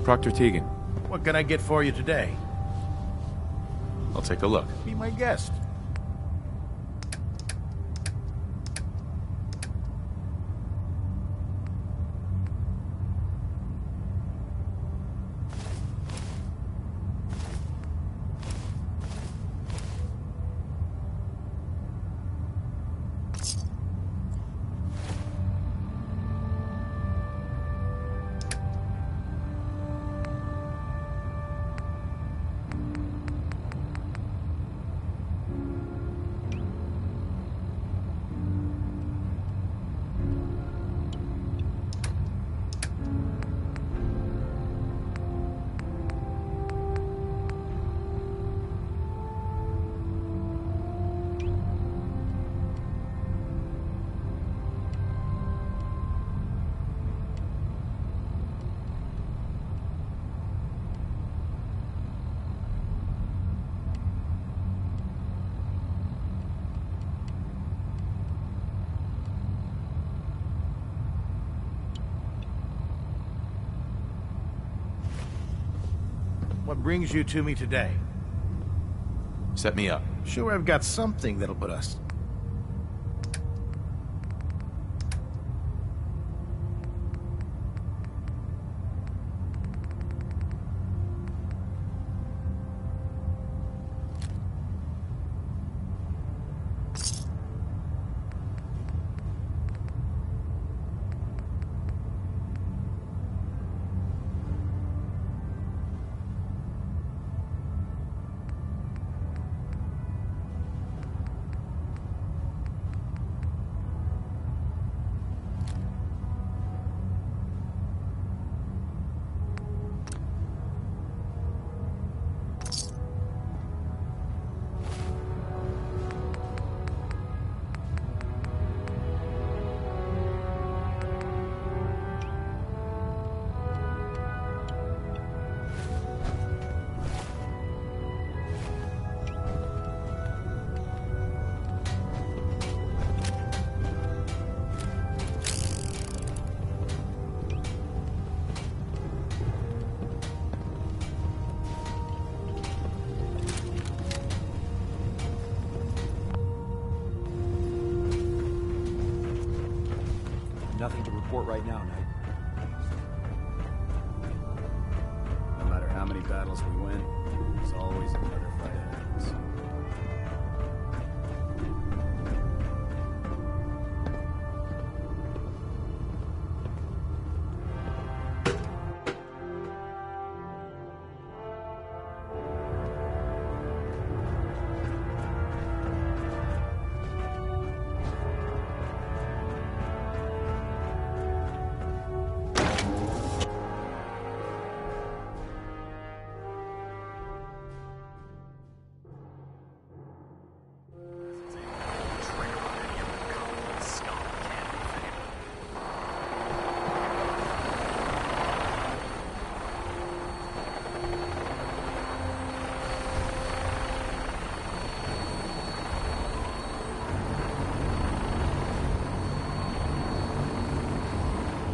Proctor Tegan. What can I get for you today? I'll take a look. Be my guest. What brings you to me today? Set me up. Sure, I've got something that'll put us... Nothing to report right now, Knight. No matter how many battles we win, there's always another fight ahead of us.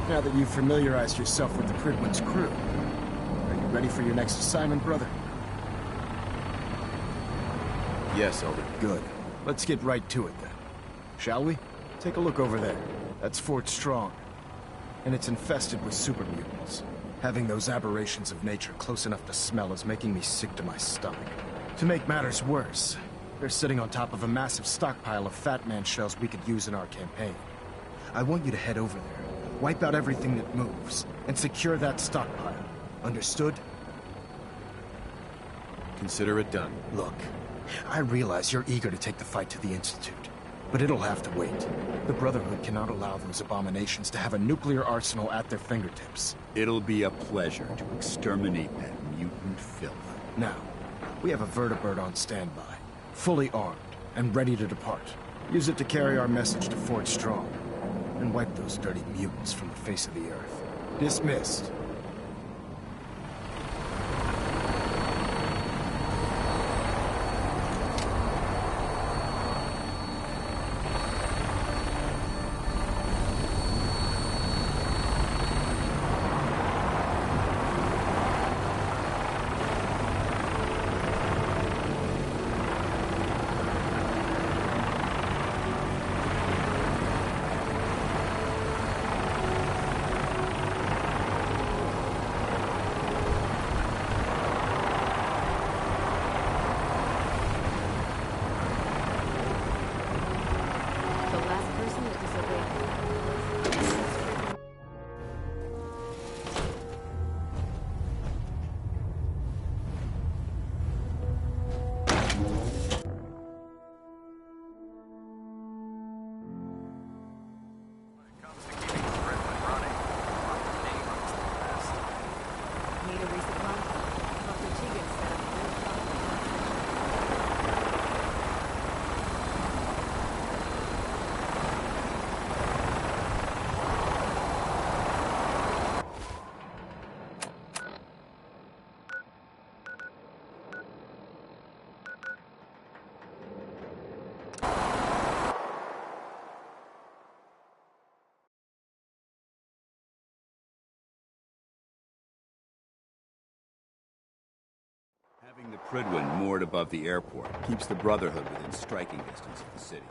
Now that you've familiarized yourself with the Prydwen's crew, are you ready for your next assignment, brother? Yes, Elder. Good. Let's get right to it then. Shall we? Take a look over there. That's Fort Strong. And it's infested with super mutants. Having those aberrations of nature close enough to smell is making me sick to my stomach. To make matters worse, they're sitting on top of a massive stockpile of Fat Man shells we could use in our campaign. I want you to head over there. Wipe out everything that moves, and secure that stockpile. Understood? Consider it done. Look, I realize you're eager to take the fight to the Institute, but it'll have to wait. The Brotherhood cannot allow those abominations to have a nuclear arsenal at their fingertips. It'll be a pleasure to exterminate that mutant filth. Now, we have a vertibird on standby, fully armed, and ready to depart. Use it to carry our message to Fort Strong. And wipe those dirty mutants from the face of the earth. Dismissed. Having the Prydwen moored above the airport keeps the Brotherhood within striking distance of the city.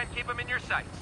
and keep them in your sights.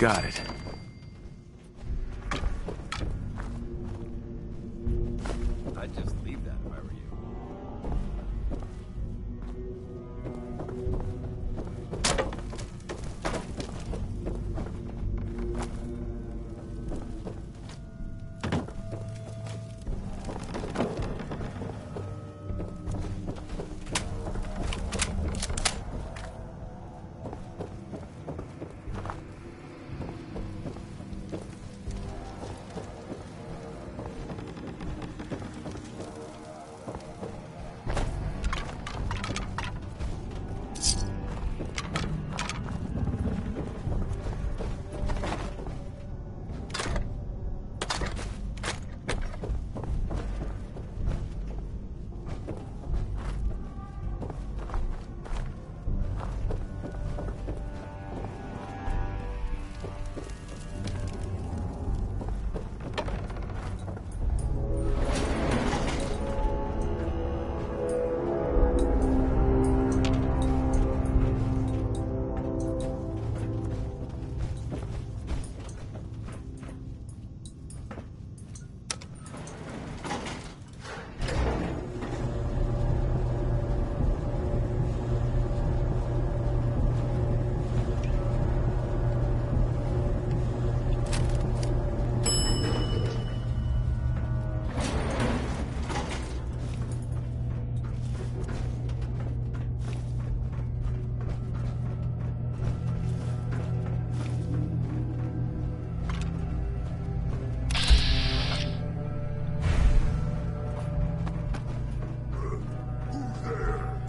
Got it. I'd just leave that if I were you.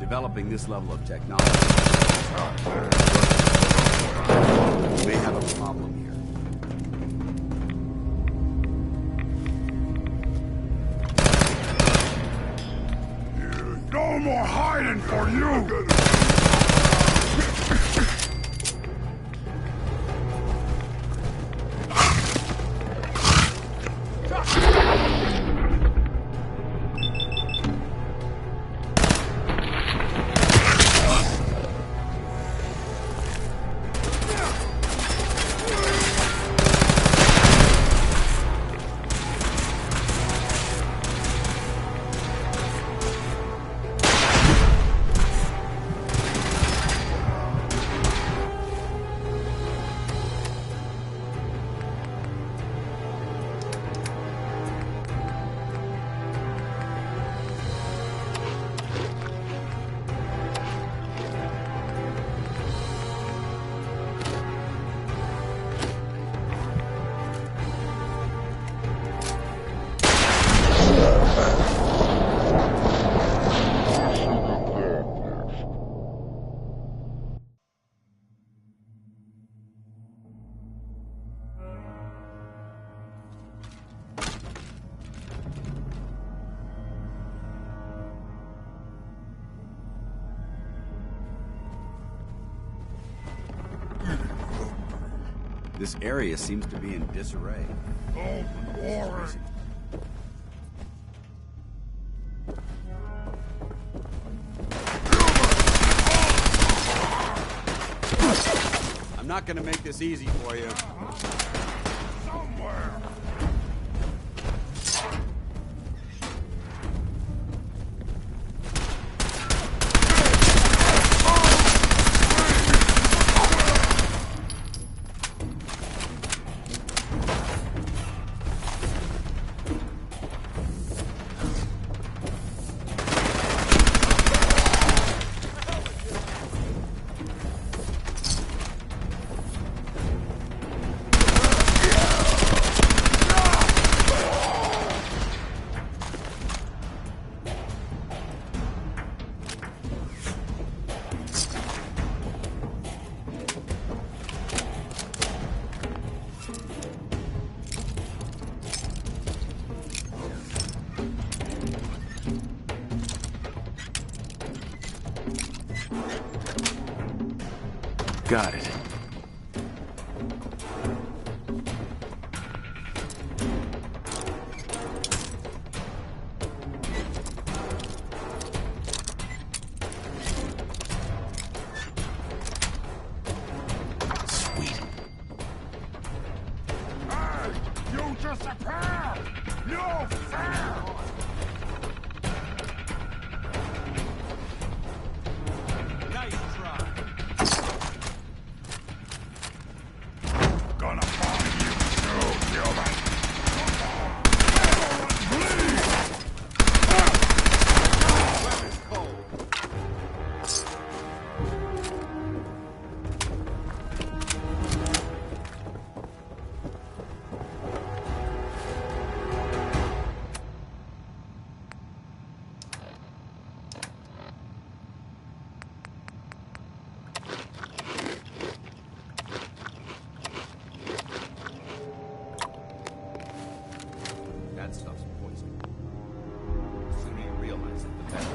Developing this level of technology, we may have a problem here. No more hiding for you! This area seems to be in disarray. I'm not gonna make this easy for you. Somewhere! Got it. Sweet. Hey! You disappear! No fair! Nice try. Gonna find you too, human! Weapons cold. That stuff's poison. The sooner you realize it, the better.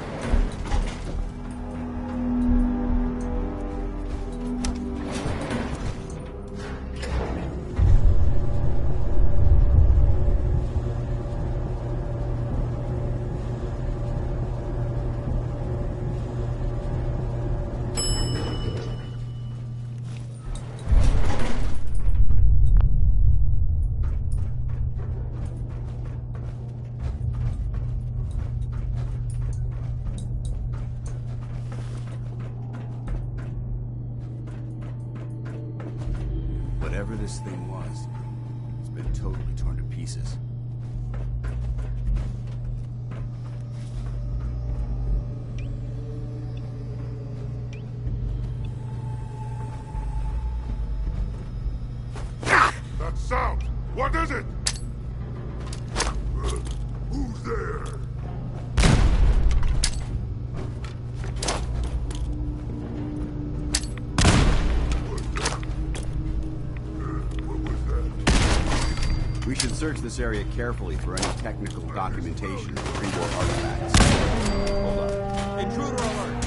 Whatever this thing was, it's been totally torn to pieces. That sound! What is it? Who's there? search this area carefully for any technical documentation of pre-war artifacts. Hold on. Intruder alert!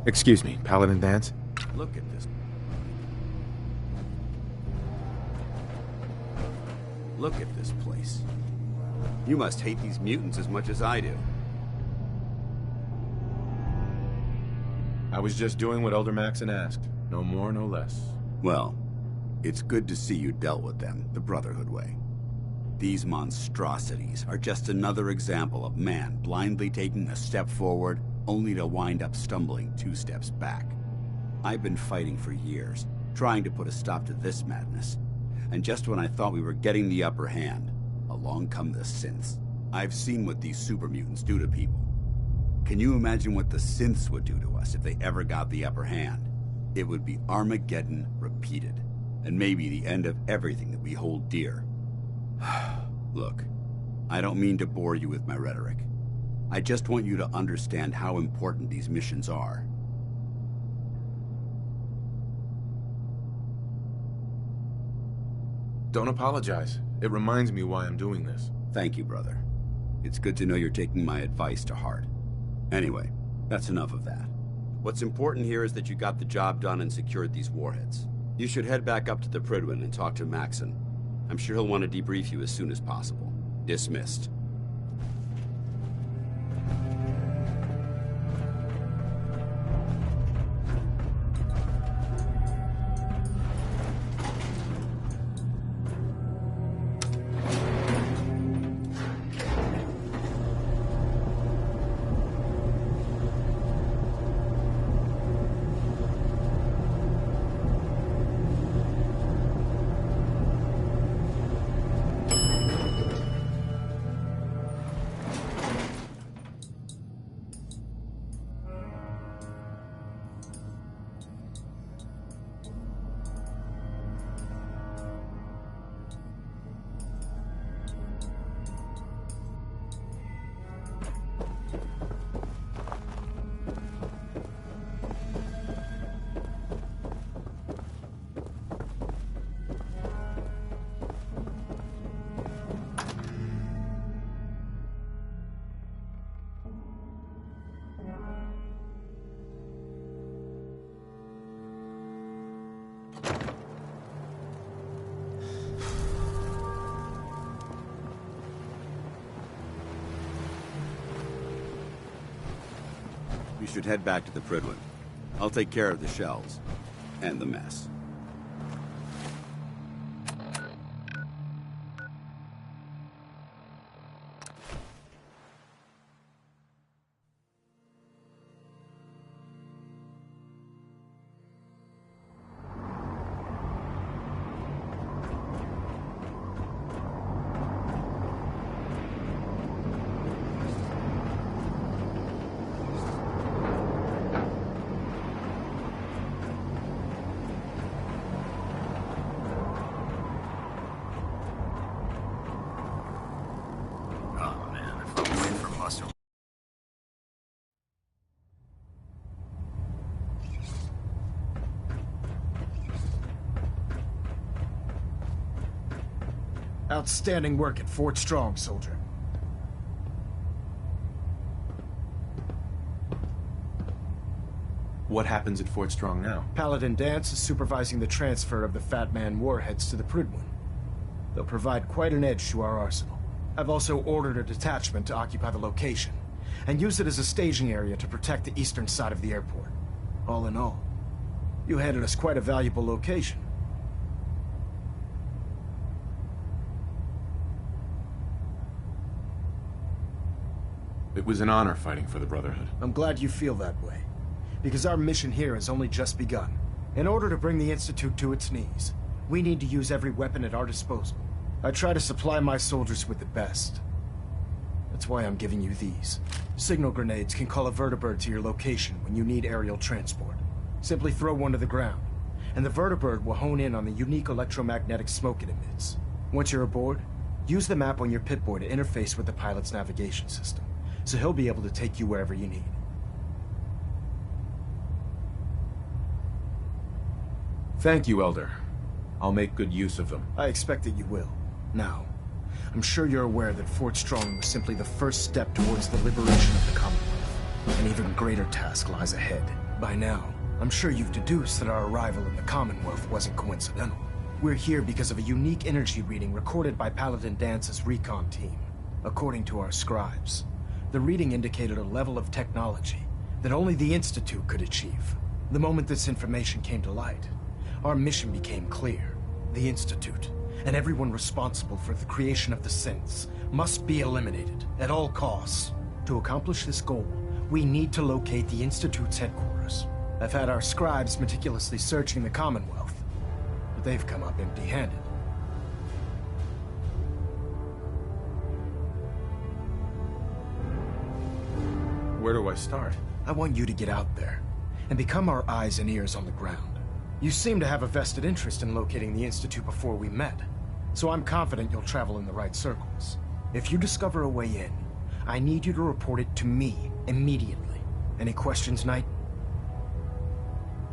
Excuse me, Paladin Dance? Look at this. Look at this place. You must hate these mutants as much as I do. I was just doing what Elder Maxon asked. No more, no less. Well, it's good to see you dealt with them the Brotherhood way. These monstrosities are just another example of man blindly taking a step forward only to wind up stumbling 2 steps back. I've been fighting for years, trying to put a stop to this madness. And just when I thought we were getting the upper hand, along come the synths. I've seen what these super mutants do to people. Can you imagine what the synths would do to us if they ever got the upper hand? It would be Armageddon repeated, and maybe the end of everything that we hold dear. Look, I don't mean to bore you with my rhetoric. I just want you to understand how important these missions are. Don't apologize. It reminds me why I'm doing this. Thank you, brother. It's good to know you're taking my advice to heart. Anyway, that's enough of that. What's important here is that you got the job done and secured these warheads. You should head back up to the Prydwen and talk to Maxon. I'm sure he'll want to debrief you as soon as possible. Dismissed. You should head back to the Prydwen. I'll take care of the shells. And the mess. Outstanding work at Fort Strong, soldier. What happens at Fort Strong now? Paladin Danse is supervising the transfer of the Fat Man warheads to the Prydwen. They'll provide quite an edge to our arsenal. I've also ordered a detachment to occupy the location, and use it as a staging area to protect the eastern side of the airport. All in all, you handed us quite a valuable location. It was an honor fighting for the Brotherhood. I'm glad you feel that way, because our mission here has only just begun. In order to bring the Institute to its knees, we need to use every weapon at our disposal. I try to supply my soldiers with the best. That's why I'm giving you these. Signal grenades can call a vertibird to your location when you need aerial transport. Simply throw one to the ground, and the vertibird will hone in on the unique electromagnetic smoke it emits. Once you're aboard, use the map on your Pip-Boy to interface with the pilot's navigation system, so he'll be able to take you wherever you need. Thank you, Elder. I'll make good use of them. I expect that you will. Now, I'm sure you're aware that Fort Strong was simply the first step towards the liberation of the Commonwealth. An even greater task lies ahead. By now, I'm sure you've deduced that our arrival in the Commonwealth wasn't coincidental. We're here because of a unique energy reading recorded by Paladin Dance's recon team. According to our scribes, the reading indicated a level of technology that only the Institute could achieve. The moment this information came to light, our mission became clear. The Institute, and everyone responsible for the creation of the synths, must be eliminated at all costs. To accomplish this goal, we need to locate the Institute's headquarters. I've had our scribes meticulously searching the Commonwealth, but they've come up empty-handed. Where do I start? I want you to get out there and become our eyes and ears on the ground. You seem to have a vested interest in locating the Institute before we met, so I'm confident you'll travel in the right circles. If you discover a way in, I need you to report it to me immediately. Any questions, Knight?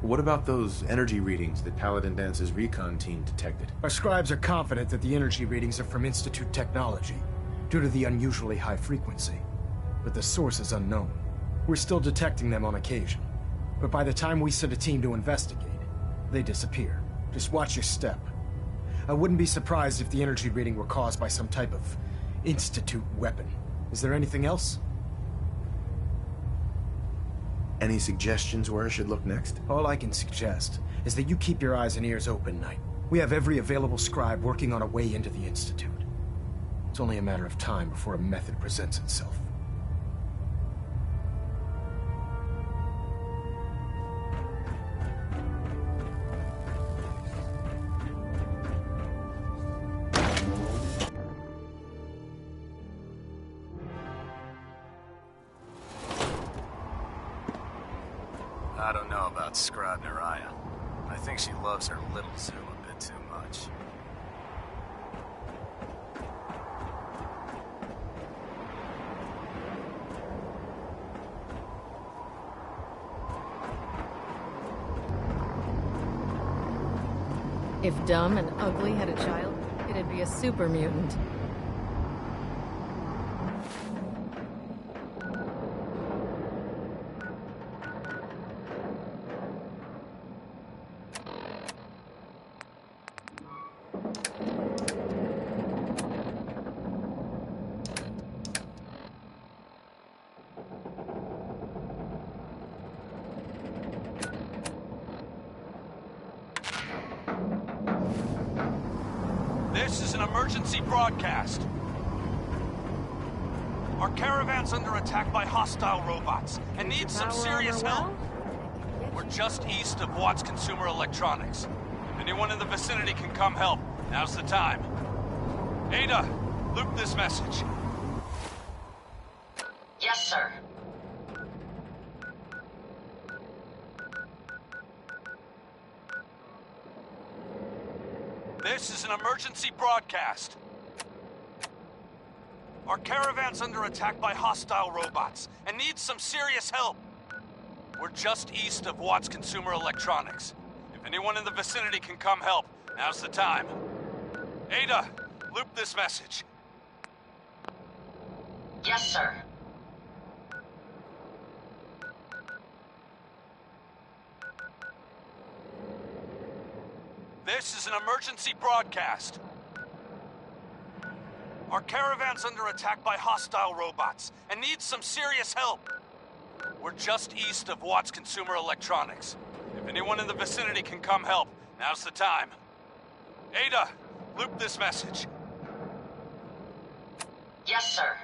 What about those energy readings that Paladin Dance's recon team detected? Our scribes are confident that the energy readings are from Institute technology, due to the unusually high frequency. But the source is unknown. We're still detecting them on occasion, but by the time we send a team to investigate, they disappear. Just watch your step. I wouldn't be surprised if the energy reading were caused by some type of Institute weapon. Is there anything else? Any suggestions where I should look next? All I can suggest is that you keep your eyes and ears open, Knight. We have every available scribe working on a way into the Institute. It's only a matter of time before a method presents itself. I don't know about Scribe Naraya. I think she loves her little zoo a bit too much. If Dumb and Ugly had a child, it'd be a super mutant. This is an emergency broadcast. Our caravan's under attack by hostile robots and needs some serious help. We're just east of Watts Consumer Electronics. If anyone in the vicinity can come help, now's the time. Ada, loop this message. Yes, sir. This is an emergency broadcast. Our caravan's under attack by hostile robots and needs some serious help. We're just east of Watts Consumer Electronics. If anyone in the vicinity can come help, now's the time. Ada, loop this message. Yes, sir. This is an emergency broadcast. Our caravan's under attack by hostile robots and needs some serious help. We're just east of Watts Consumer Electronics. If anyone in the vicinity can come help, now's the time. Ada, loop this message. Yes, sir.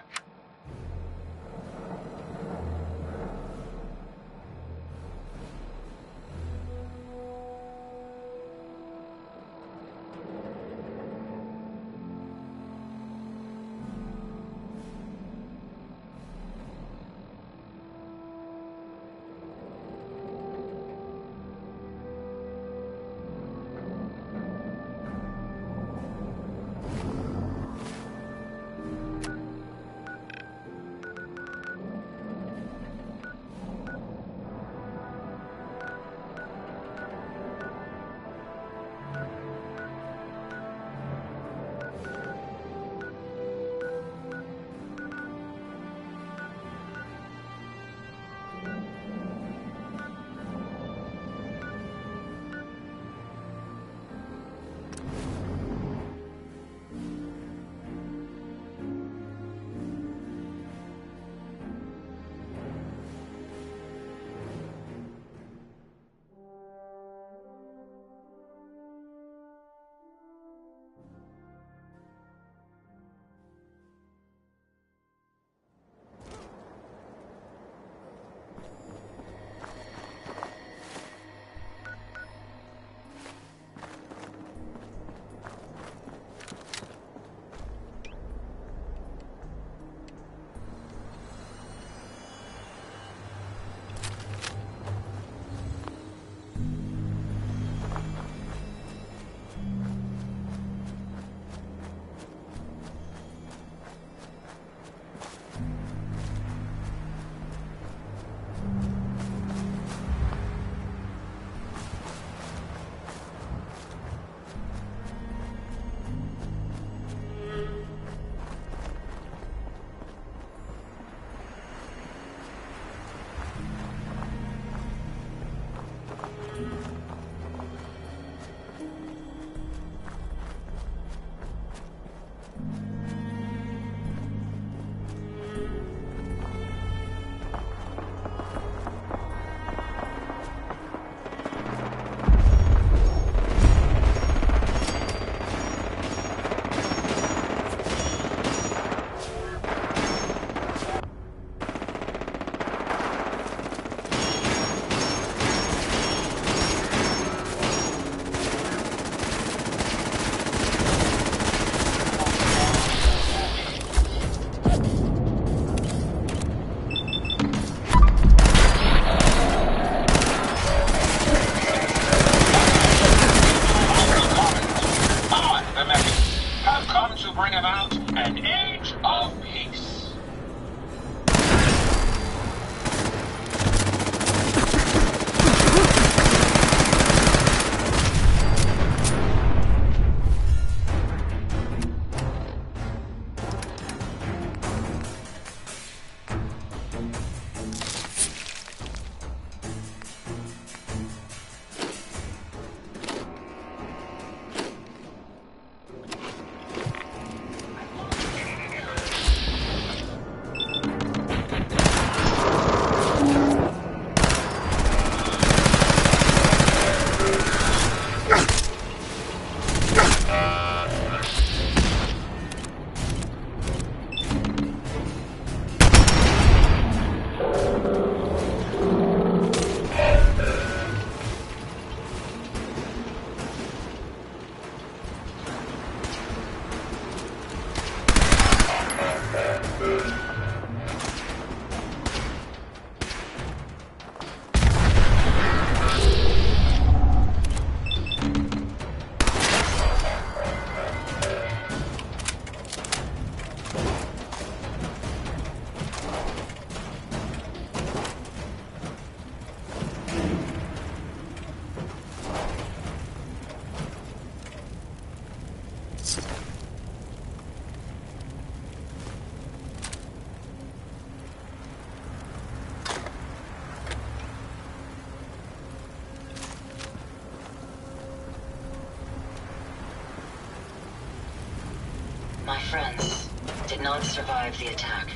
friends did not survive the attack.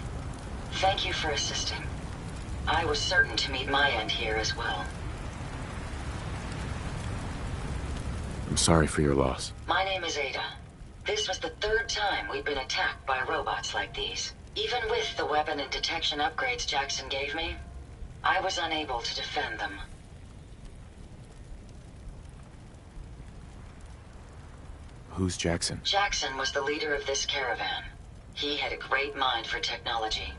Thank you for assisting. I was certain to meet my end here as well. I'm sorry for your loss. My name is Ada. This was the third time we've been attacked by robots like these. Even with the weapon and detection upgrades Jackson gave me, I was unable to defend them. Who's Jackson? Jackson was the leader of this caravan. He had a great mind for technology.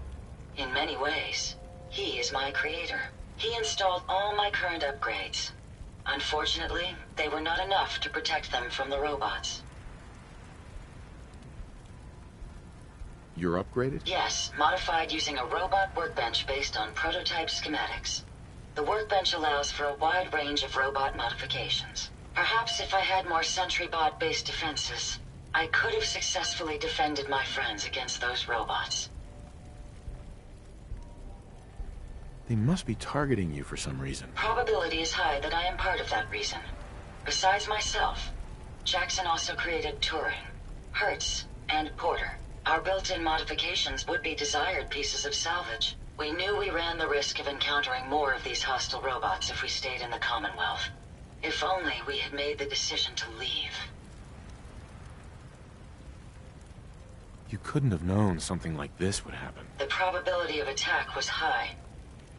In many ways, he is my creator. He installed all my current upgrades. Unfortunately, they were not enough to protect them from the robots. You're upgraded? Yes, modified using a robot workbench based on prototype schematics. The workbench allows for a wide range of robot modifications. Perhaps if I had more SentryBot-based defenses, I could have successfully defended my friends against those robots. They must be targeting you for some reason. Probability is high that I am part of that reason. Besides myself, Jackson also created Turing, Hertz, and Porter. Our built-in modifications would be desired pieces of salvage. We knew we ran the risk of encountering more of these hostile robots if we stayed in the Commonwealth. If only we had made the decision to leave. You couldn't have known something like this would happen. The probability of attack was high.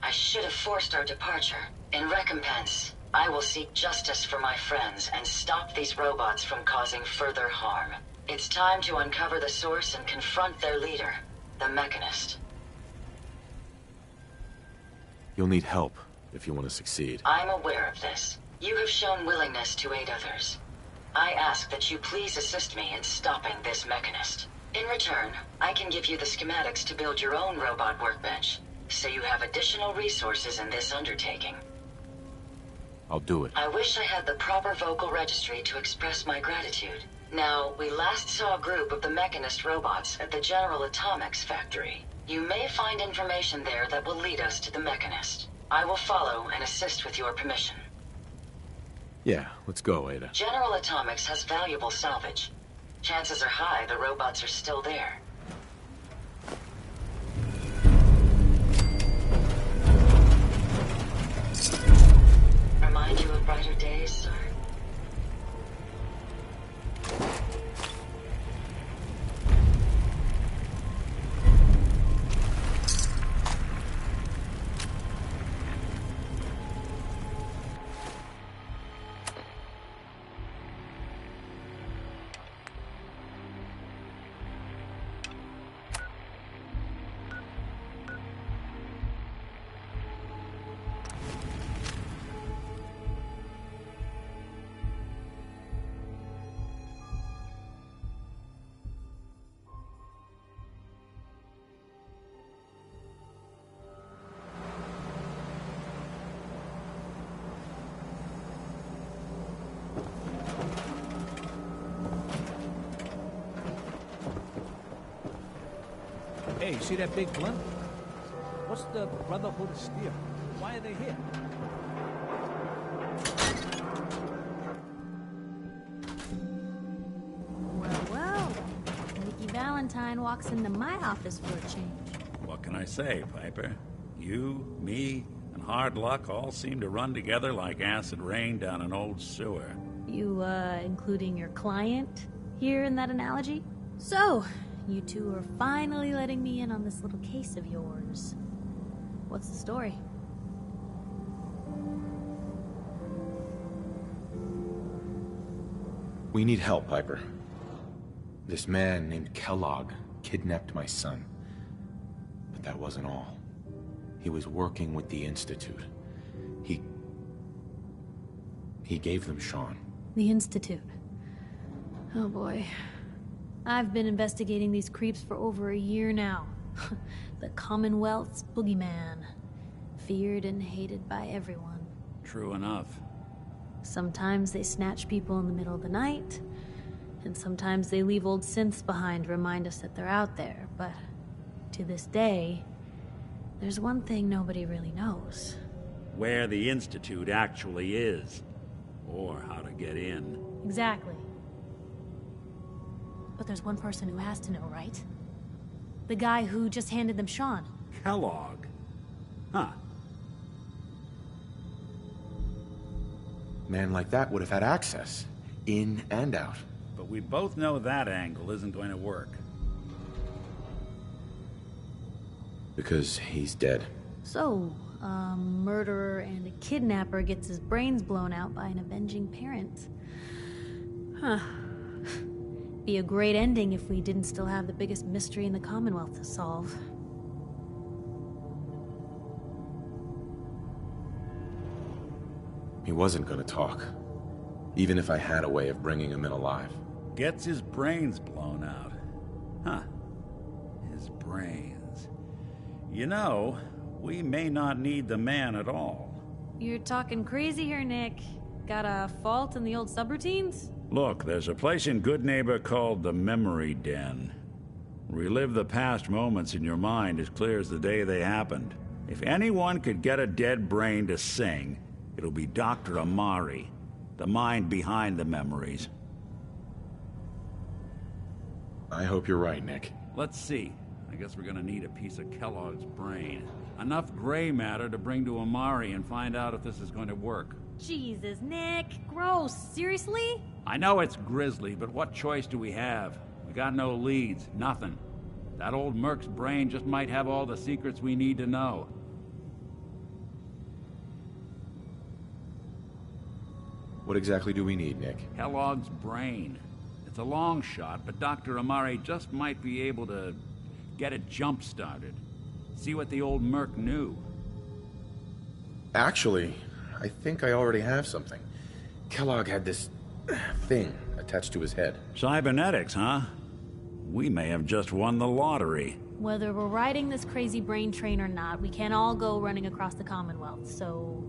I should have forced our departure. In recompense, I will seek justice for my friends and stop these robots from causing further harm. It's time to uncover the source and confront their leader, the Mechanist. You'll need help if you want to succeed. I'm aware of this. You have shown willingness to aid others. I ask that you please assist me in stopping this Mechanist. In return, I can give you the schematics to build your own robot workbench, so you have additional resources in this undertaking. I'll do it. I wish I had the proper vocal registry to express my gratitude. Now, we last saw a group of the Mechanist robots at the General Atomics factory. You may find information there that will lead us to the Mechanist. I will follow and assist with your permission. Yeah, let's go, Ada. General Atomics has valuable salvage. Chances are high the robots are still there. Remind you of brighter days, sir? Hey, you see that big blimp? What's the Brotherhood of Steel? Why are they here? Well, Nikki Valentine walks into my office for a change. What can I say, Piper? You, me, and hard luck all seem to run together like acid rain down an old sewer. You, including your client here in that analogy? So, you two are finally letting me in on this little case of yours. What's the story? We need help, Piper. This man named Kellogg kidnapped my son. But that wasn't all. He was working with the Institute. He gave them Sean. The Institute. Oh boy. I've been investigating these creeps for over a year now. The Commonwealth's boogeyman. Feared and hated by everyone. True enough. Sometimes they snatch people in the middle of the night, and sometimes they leave old synths behind to remind us that they're out there. But to this day, there's one thing nobody really knows. Where the Institute actually is. Or how to get in. Exactly. But there's one person who has to know, right? The guy who just handed them Sean. Kellogg? Huh. Man like that would have had access, in and out. But we both know that angle isn't going to work. Because he's dead. So, a murderer and a kidnapper gets his brains blown out by an avenging parent. Huh. Be a great ending if we didn't still have the biggest mystery in the Commonwealth to solve. He wasn't gonna talk. Even if I had a way of bringing him in alive. Gets his brains blown out. Huh. His brains. You know, we may not need the man at all. You're talking crazy here, Nick. Got a fault in the old subroutines? Look, there's a place in Good Neighbor called the Memory Den. Relive the past moments in your mind as clear as the day they happened. If anyone could get a dead brain to sing, it'll be Dr. Amari, the mind behind the memories. I hope you're right, Nick. Let's see. I guess we're gonna need a piece of Kellogg's brain. Enough gray matter to bring to Amari and find out if this is going to work. Jesus, Nick. Gross. Seriously? I know it's grisly, but what choice do we have? We got no leads, nothing. That old Merc's brain just might have all the secrets we need to know. What exactly do we need, Nick? Kellogg's brain. It's a long shot, but Dr. Amari just might be able to get it jump-started. See what the old Merc knew. Actually, I think I already have something. Kellogg had this thing attached to his head. Cybernetics, huh? We may have just won the lottery. Whether we're riding this crazy brain train or not, we can't all go running across the Commonwealth, so...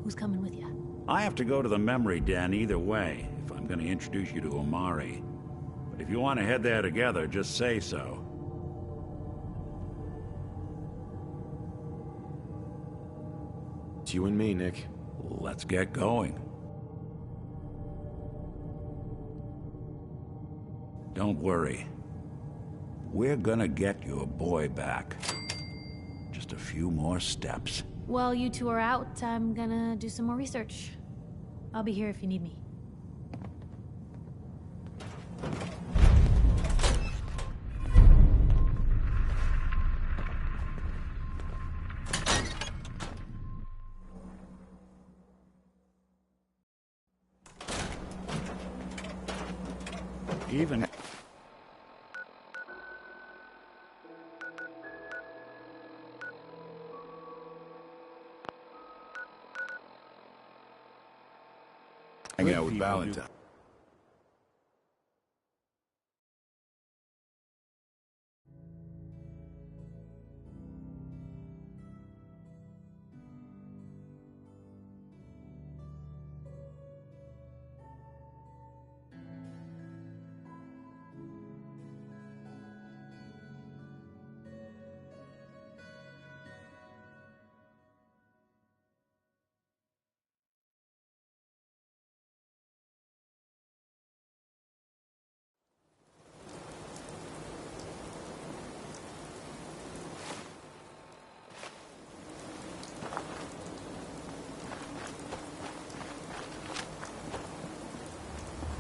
who's coming with you? I have to go to the Memory Den either way, if I'm going to introduce you to Amari. But if you want to head there together, just say so. It's you and me, Nick. Let's get going. Don't worry. We're gonna get your boy back. Just a few more steps. While you two are out, I'm gonna do some more research. I'll be here if you need me. Even... Hang out with Valentine.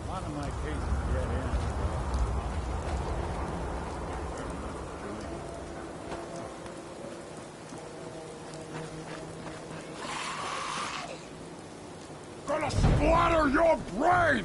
A lot of my cases get in. Gonna splatter your brain!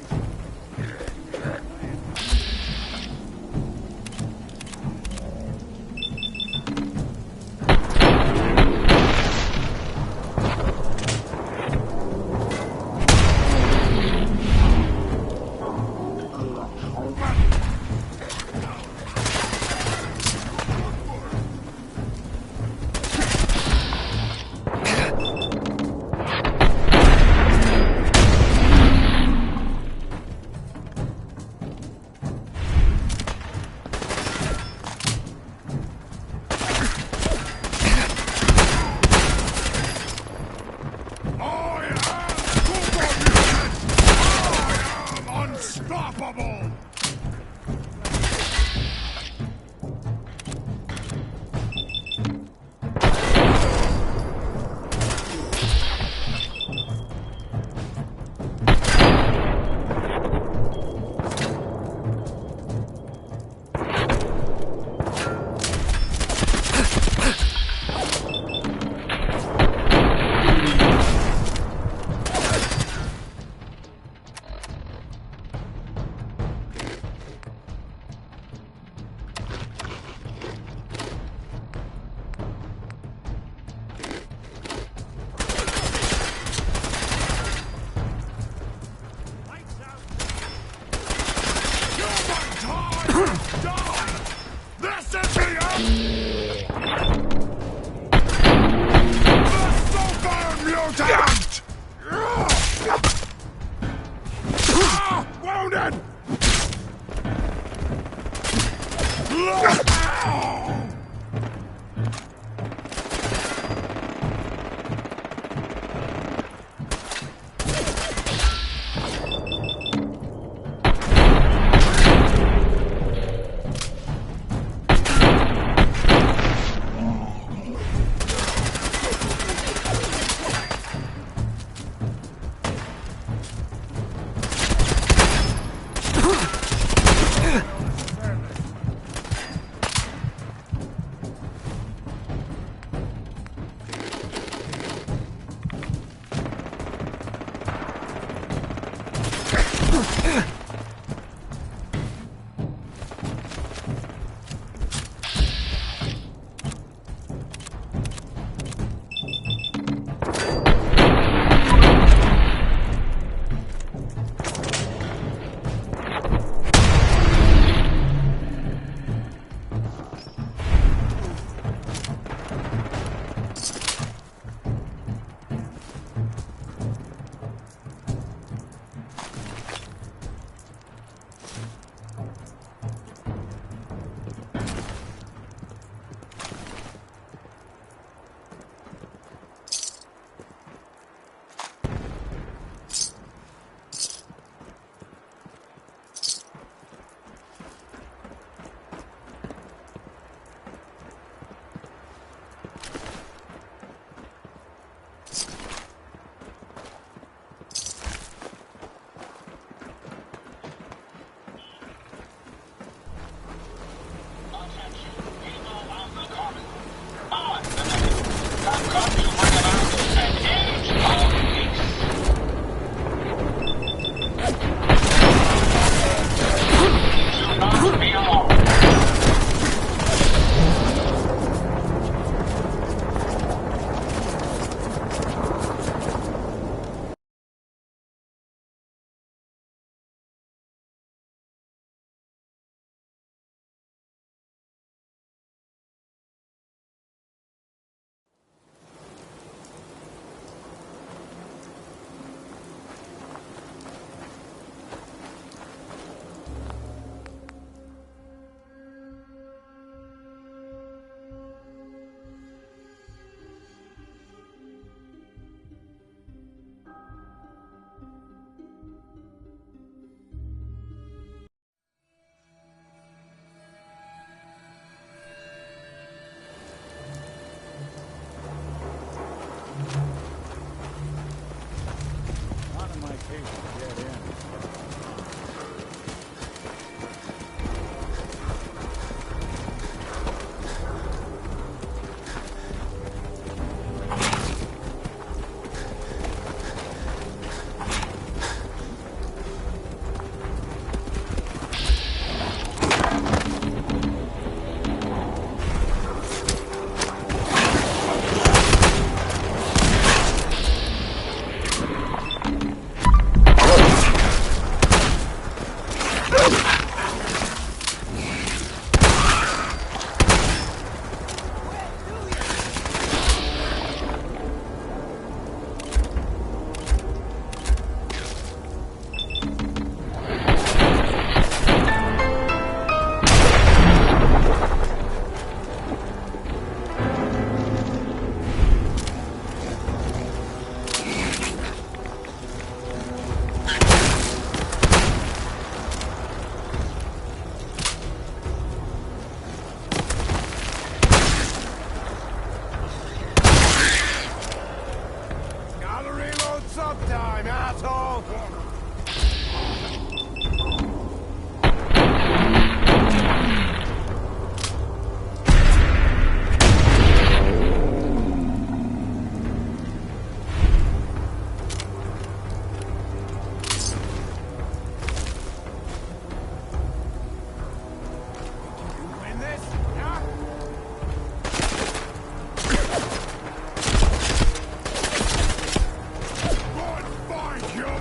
wounded! Find you!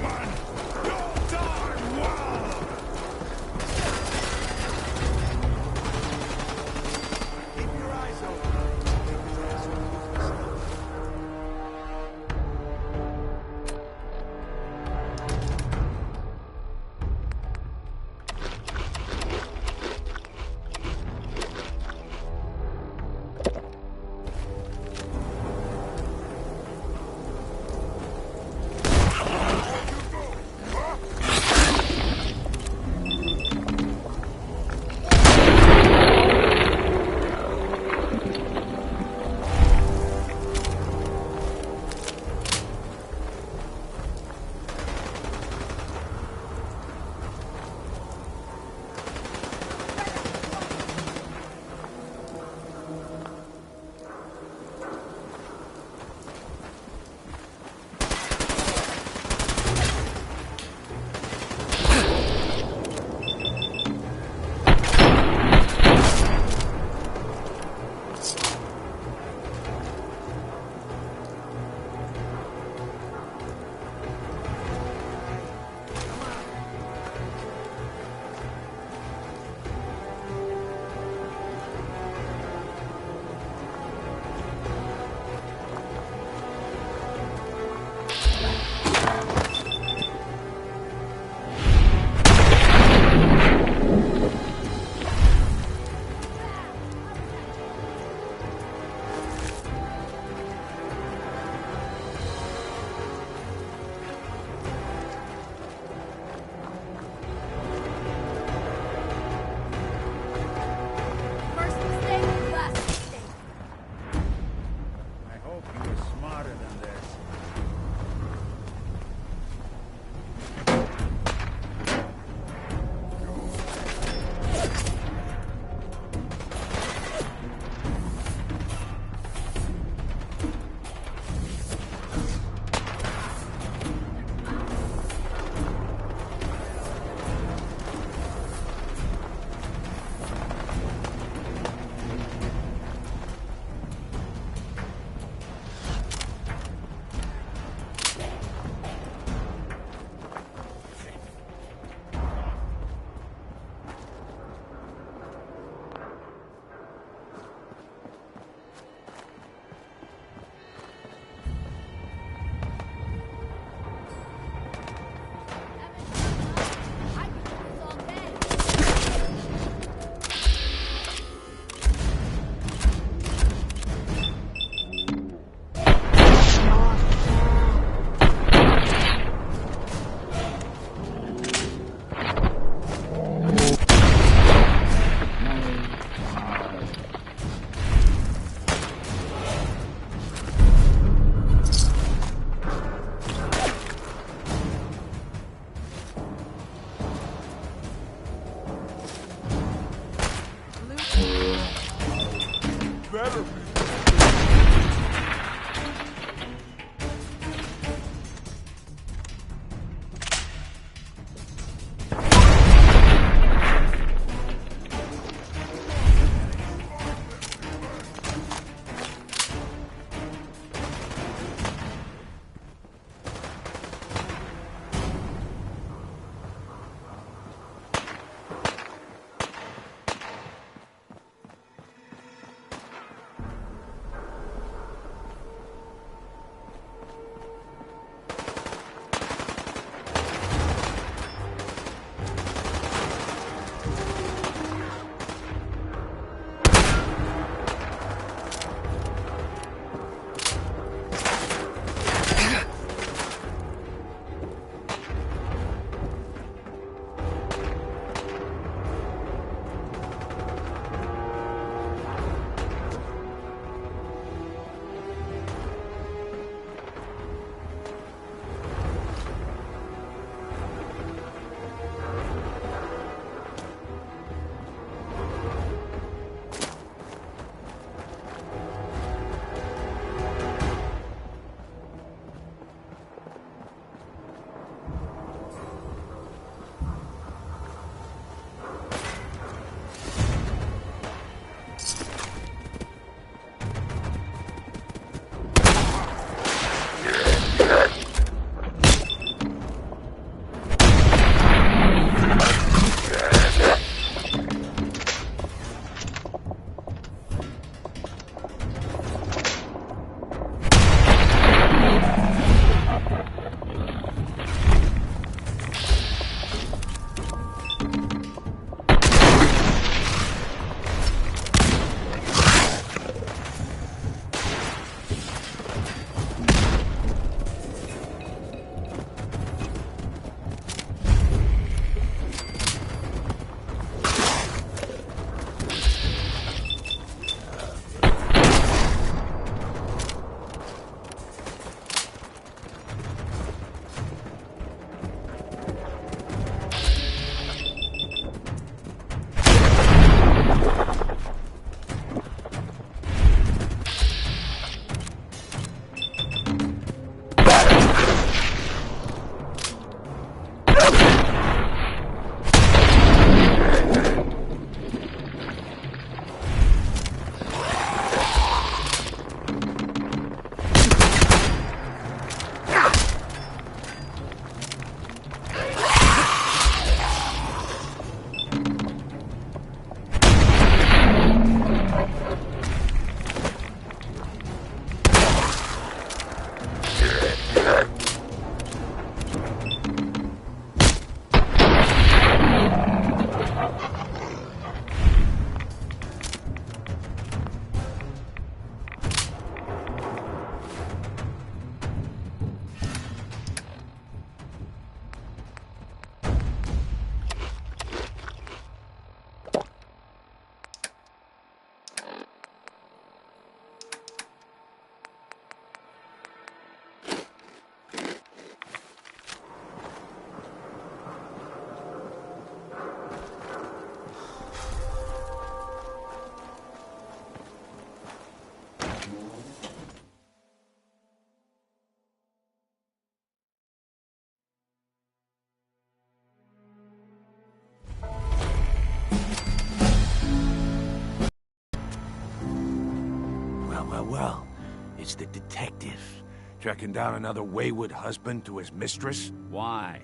It's the detective. Tracking down another wayward husband to his mistress. Why?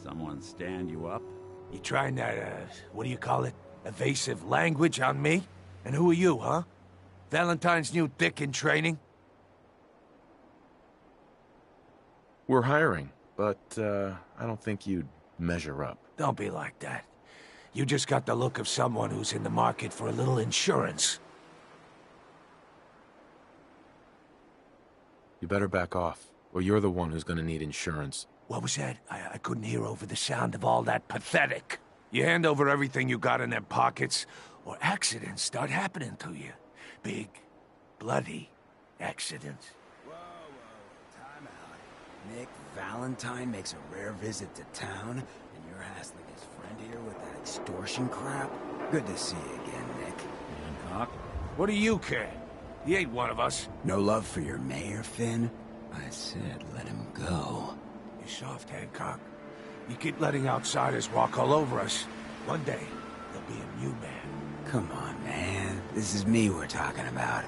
Someone stand you up? You trying that, what do you call it? Evasive language on me? And who are you, huh? Valentine's new dick in training? We're hiring, but, I don't think you'd measure up. Don't be like that. You just got the look of someone who's in the market for a little insurance. You better back off, or you're the one who's gonna need insurance. What was that? I couldn't hear over the sound of all that pathetic. You hand over everything you got in them pockets, or accidents start happening to you. Big, bloody accidents. Time out. Nick Valentine makes a rare visit to town, and you're hassling his friend here with that extortion crap? Good to see you again, Nick. Hancock? What do you care? He ain't one of us. No love for your mayor, Finn? I said let him go. You're soft, Hancock. You keep letting outsiders walk all over us. One day, there'll be a new man. Come on, man. This is me we're talking about.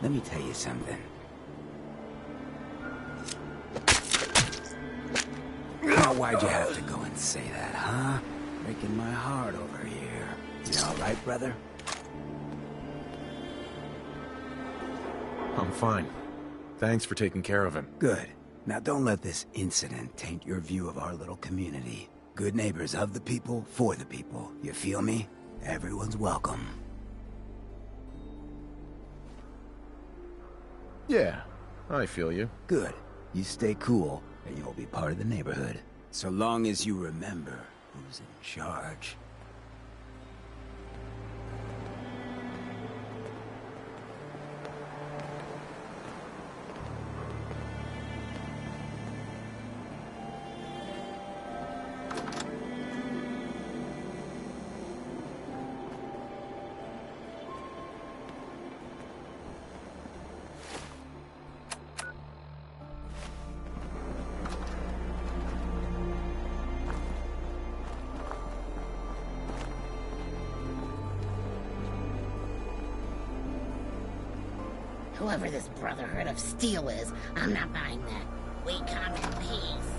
Let me tell you something. Oh, why'd you have to go and say that, huh? Breaking my heart over here. You all right, brother? I'm fine. Thanks for taking care of him. Good. Now don't let this incident taint your view of our little community. Good neighbors of the people, for the people. You feel me? Everyone's welcome. Yeah, I feel you. Good. You stay cool, and you'll be part of the neighborhood. So long as you remember who's in charge. Whoever this Brotherhood of Steel is, I'm not buying that. We come in peace.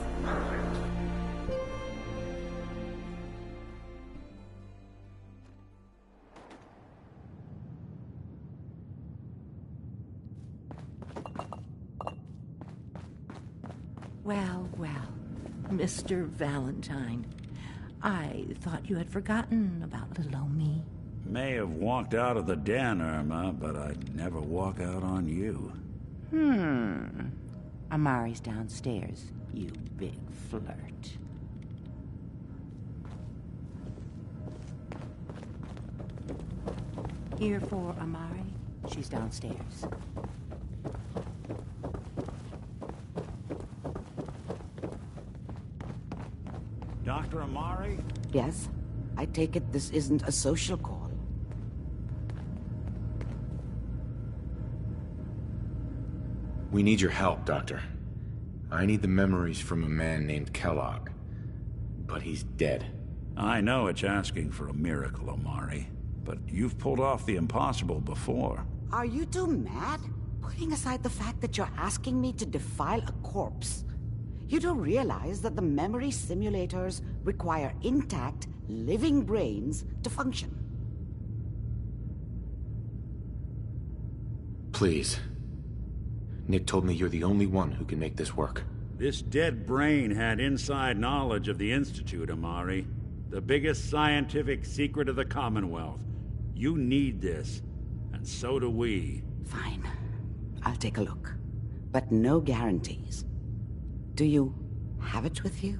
Well, Mr. Valentine. I thought you had forgotten about little old me. May have walked out of the den, Irma, but I'd never walk out on you. Amari's downstairs, you big flirt. Here for Amari. She's downstairs. Dr. Amari? Yes? I take it this isn't a social call. We need your help, Doctor. I need the memories from a man named Kellogg. But he's dead. I know it's asking for a miracle, Amari. But you've pulled off the impossible before. Are you two mad? Putting aside the fact that you're asking me to defile a corpse, you don't realize that the memory simulators require intact, living brains to function. Please. Nick told me you're the only one who can make this work. This dead brain had inside knowledge of the Institute, Amari. The biggest scientific secret of the Commonwealth. You need this, and so do we. Fine. I'll take a look. But no guarantees. Do you have it with you?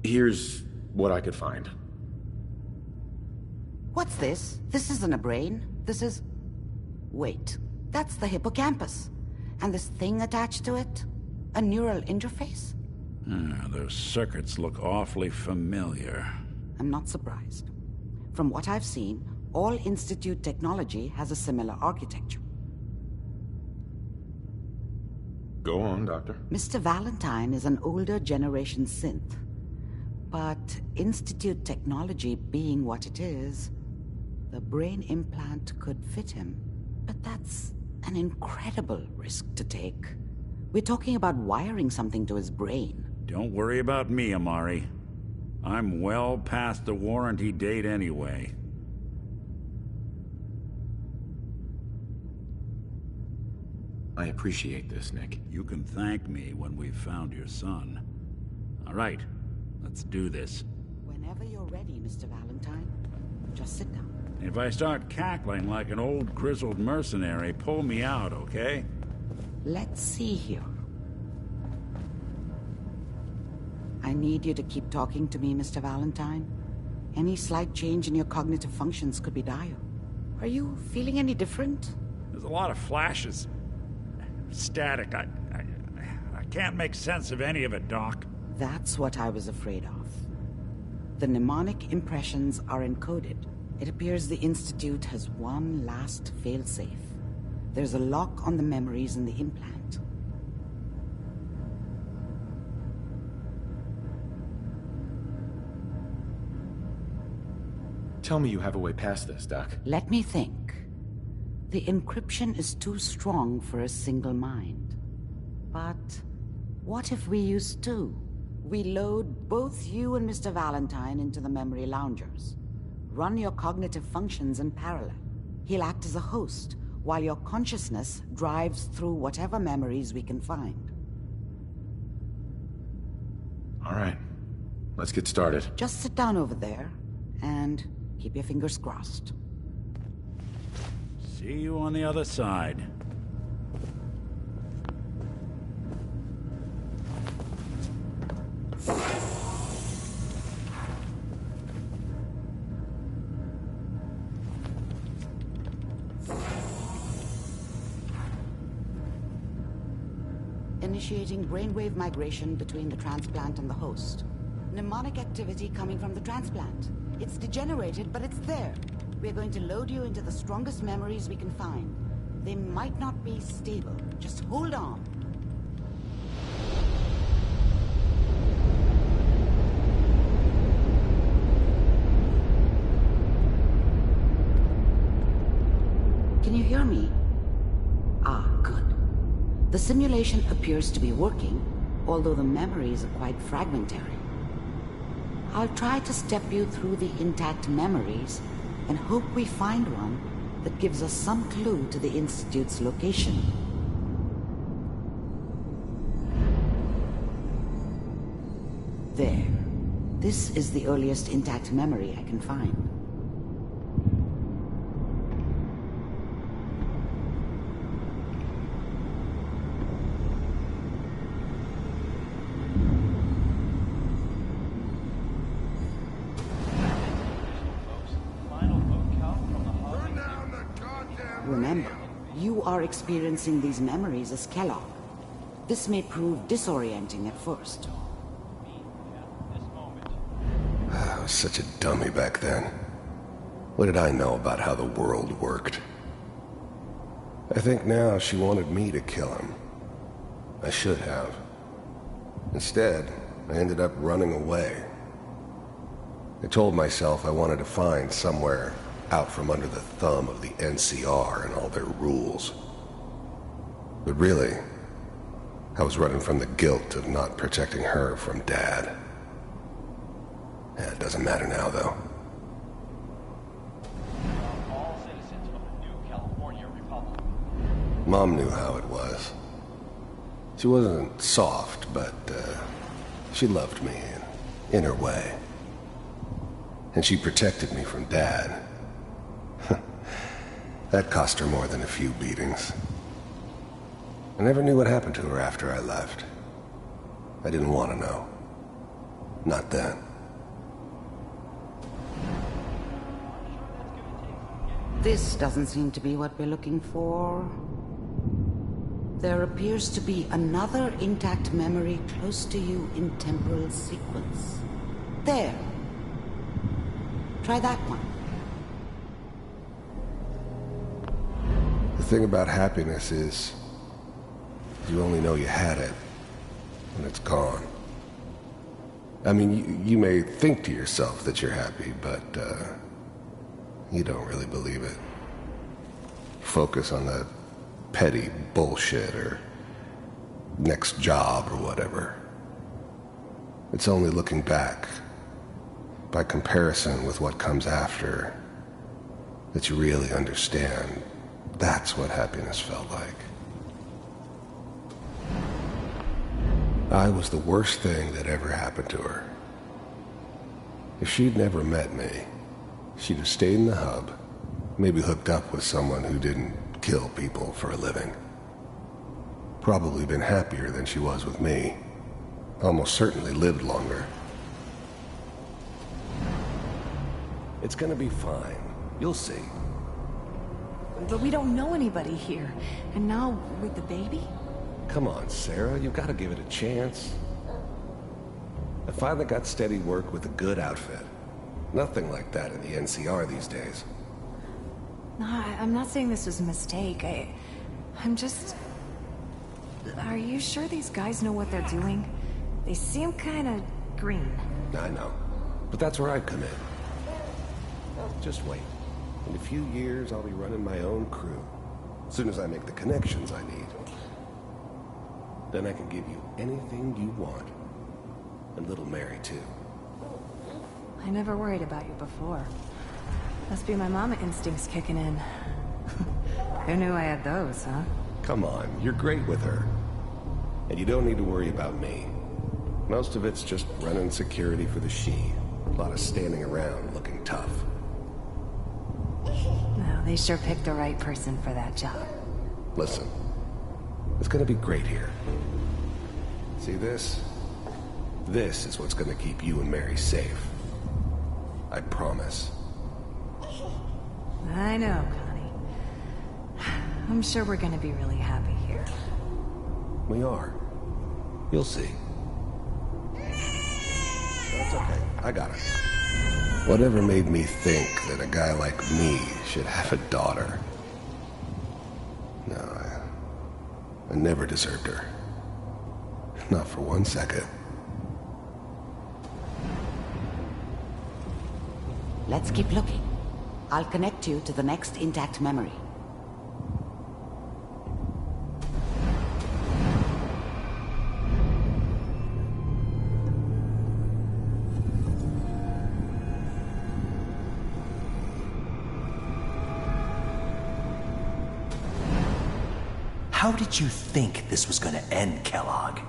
Here's what I could find. What's this? This isn't a brain. This is... Wait. That's the hippocampus. And this thing attached to it? A neural interface? Those circuits look awfully familiar. I'm not surprised. From what I've seen, all Institute technology has a similar architecture. Go on, Doctor. Mr. Valentine is an older generation synth. But Institute technology being what it is, the brain implant could fit him. But that's an incredible risk to take. We're talking about wiring something to his brain. Don't worry about me, Amari. I'm well past the warranty date anyway. I appreciate this, Nick. You can thank me when we've found your son. All right, let's do this. Whenever you're ready, Mr. Valentine, just sit down. If I start cackling like an old grizzled mercenary, pull me out, okay? Let's see here. I need you to keep talking to me, Mr. Valentine. Any slight change in your cognitive functions could be dire. Are you feeling any different? There's a lot of flashes. Static. I can't make sense of any of it, Doc. That's what I was afraid of. The mnemonic impressions are encoded. It appears the Institute has one last failsafe. There's a lock on the memories in the implant. Tell me you have a way past this, Doc. Let me think. The encryption is too strong for a single mind. But what if we use two? We load both you and Mr. Valentine into the memory loungers. Run your cognitive functions in parallel. He'll act as a host, while your consciousness drives through whatever memories we can find. All right. Let's get started. Just sit down over there, and keep your fingers crossed. See you on the other side. Initiating brainwave migration between the transplant and the host. Mnemonic activity coming from the transplant. It's degenerated, but it's there. We're going to load you into the strongest memories we can find. They might not be stable. Just hold on. Can you hear me? Ah, good. The simulation appears to be working, although the memories are quite fragmentary. I'll try to step you through the intact memories and hope we find one that gives us some clue to the Institute's location. There. This is the earliest intact memory I can find. Remember, you are experiencing these memories as Kellogg. This may prove disorienting at first. I was such a dummy back then. What did I know about how the world worked? I think now she wanted me to kill him. I should have. Instead, I ended up running away. I told myself I wanted to find somewhere out from under the thumb of the NCR and all their rules. But really, I was running from the guilt of not protecting her from Dad. It doesn't matter now, though. All citizens of the new California Republic. Mom knew how it was. She wasn't soft, but she loved me in her way. And she protected me from Dad. That cost her more than a few beatings. I never knew what happened to her after I left. I didn't want to know. Not then. This doesn't seem to be what we're looking for. There appears to be another intact memory close to you in temporal sequence. There. Try that one. The thing about happiness is, you only know you had it when it's gone. I mean, you may think to yourself that you're happy, but you don't really believe it. focus on that petty bullshit or next job or whatever. It's only looking back, by comparison with what comes after, that you really understand that's what happiness felt like. I was the worst thing that ever happened to her. If she'd never met me, she'd have stayed in the hub, maybe hooked up with someone who didn't kill people for a living. Probably been happier than she was with me. Almost certainly lived longer. It's gonna be fine. You'll see. But we don't know anybody here. And now, with the baby? Come on, Sarah, you've got to give it a chance. I finally got steady work with a good outfit. Nothing like that in the NCR these days. No, I'm not saying this was a mistake. I'm just... Are you sure these guys know what they're doing? They seem kinda green. I know. But that's where I come in. Just wait. In a few years, I'll be running my own crew. As soon as I make the connections I need. Then I can give you anything you want. And little Mary, too. I never worried about you before. Must be my mama instincts kicking in. Who knew I had those, huh? Come on, you're great with her. And you don't need to worry about me. Most of it's just running security for the she. A lot of standing around looking tough. No, they sure picked the right person for that job. Listen, it's gonna be great here. See this? This is what's gonna keep you and Mary safe. I promise. I know, Connie. I'm sure we're gonna be really happy here. We are. You'll see. That's okay. I got it. Whatever made me think that a guy like me should have a daughter? No, I never deserved her. Not for 1 second. Let's keep looking. I'll connect you to the next intact memory. How did you think this was gonna end, Kellogg?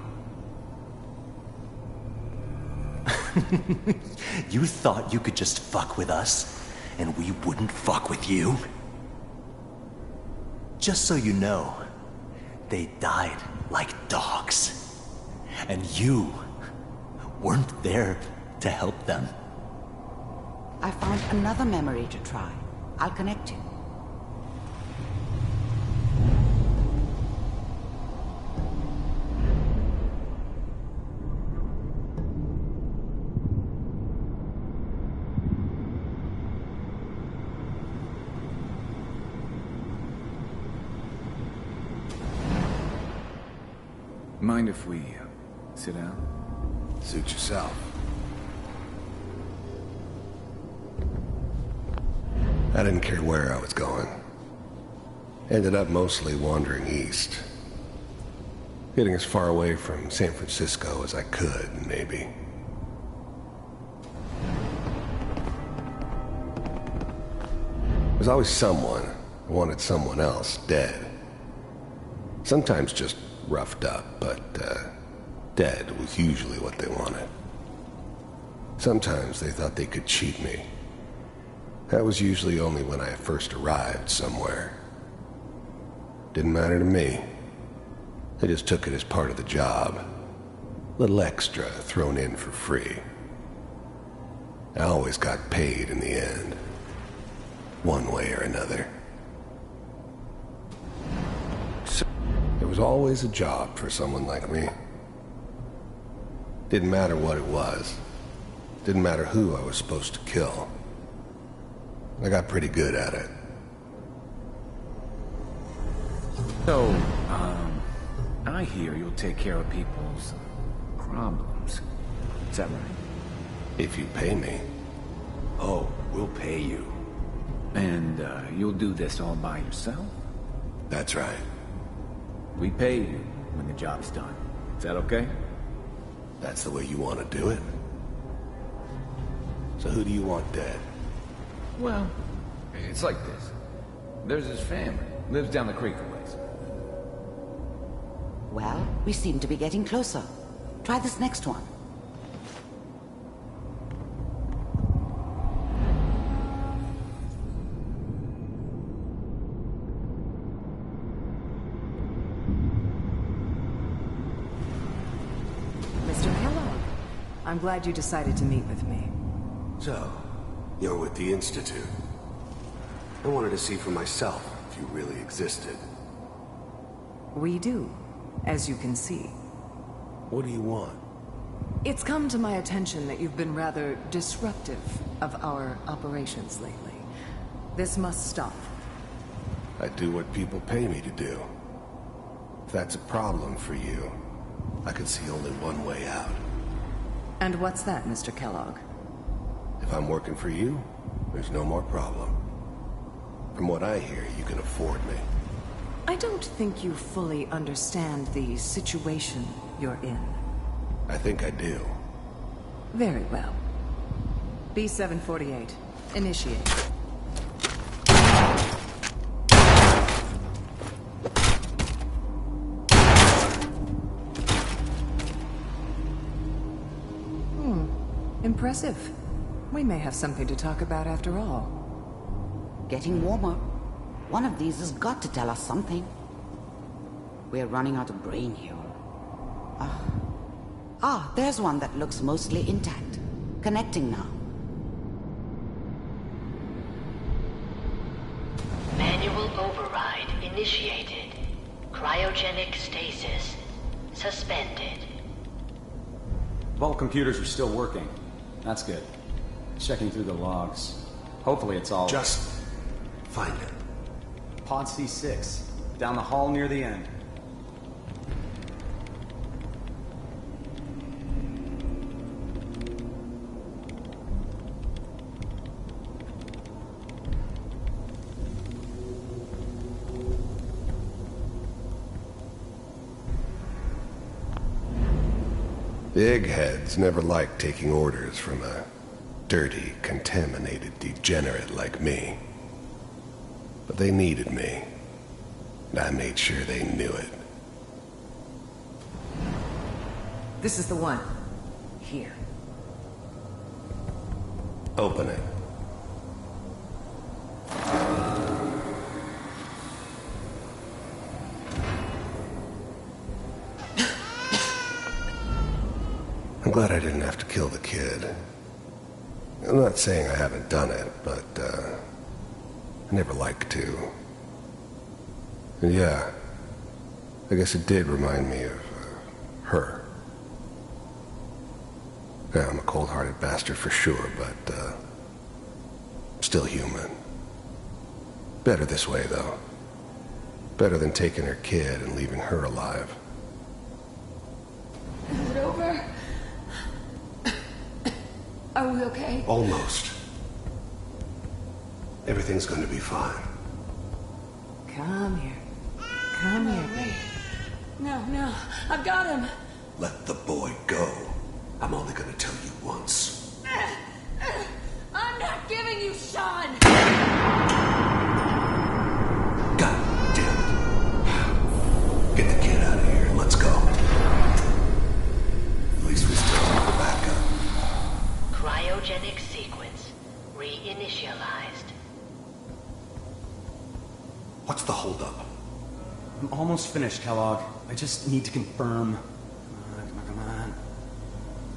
You thought you could just fuck with us, and we wouldn't fuck with you? Just so you know, they died like dogs. And you weren't there to help them. I found another memory to try. I'll connect you. Mind if we sit down? Suit yourself. I didn't care where I was going. Ended up mostly wandering east. Getting as far away from San Francisco as I could, maybe. There's always someone who wanted someone else dead. Sometimes just roughed up, but dead was usually what they wanted. Sometimes they thought they could cheat me. That was usually only when I first arrived somewhere. Didn't matter to me. They just took it as part of the job. Little extra thrown in for free. I always got paid in the end. One way or another. There was always a job for someone like me. Didn't matter what it was. Didn't matter who I was supposed to kill. I got pretty good at it. So, I hear you'll take care of people's problems. Is that right? If you pay me. Oh, we'll pay you. And, you'll do this all by yourself? That's right. We pay you when the job's done. Is that okay? That's the way you want to do it? So who do you want dead? Well, it's like this. There's his family. Lives down the creek a ways. Well, we seem to be getting closer. Try this next one. Mr. Kellogg, I'm glad you decided to meet with me. So, you're with the Institute. I wanted to see for myself if you really existed. We do, as you can see. What do you want? It's come to my attention that you've been rather disruptive of our operations lately. This must stop. I do what people pay me to do. If that's a problem for you, I can see only one way out. And what's that, Mr. Kellogg? If I'm working for you, there's no more problem. From what I hear, you can afford me. I don't think you fully understand the situation you're in. I think I do. Very well. B-748, initiate. Impressive. We may have something to talk about after all. Getting warmer. One of these has got to tell us something. We're running out of brain here. There's one that looks mostly intact. Connecting now. Manual override initiated. Cryogenic stasis suspended. Vault computers are still working. That's good. Checking through the logs. Hopefully it's all... Just find it. Pod C6. Down the hall near the end. Big heads never liked taking orders from a dirty, contaminated degenerate like me. But they needed me, and I made sure they knew it. This is the one. Here. Open it. I'm glad I didn't have to kill the kid. I'm not saying I haven't done it, but, I never liked to. And yeah, I guess it did remind me of, her. Yeah, I'm a cold-hearted bastard for sure, but, still human. Better this way, though. Better than taking her kid and leaving her alive. Is it over? Are we okay? Almost. Everything's going to be fine. Come here. Come here, baby. No, I've got him. Let the boy go. I'm only going to tell you once. I'm not giving you Sean! God damn it. Get the kid out of here and let's go. At least we still have the backup. Cryogenic sequence reinitialized. What's the holdup? I'm almost finished, Kellogg. I just need to confirm. Come on.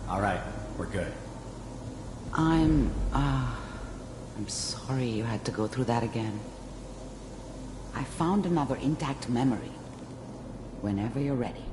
All right, we're good. I'm sorry you had to go through that again. I found another intact memory. Whenever you're ready.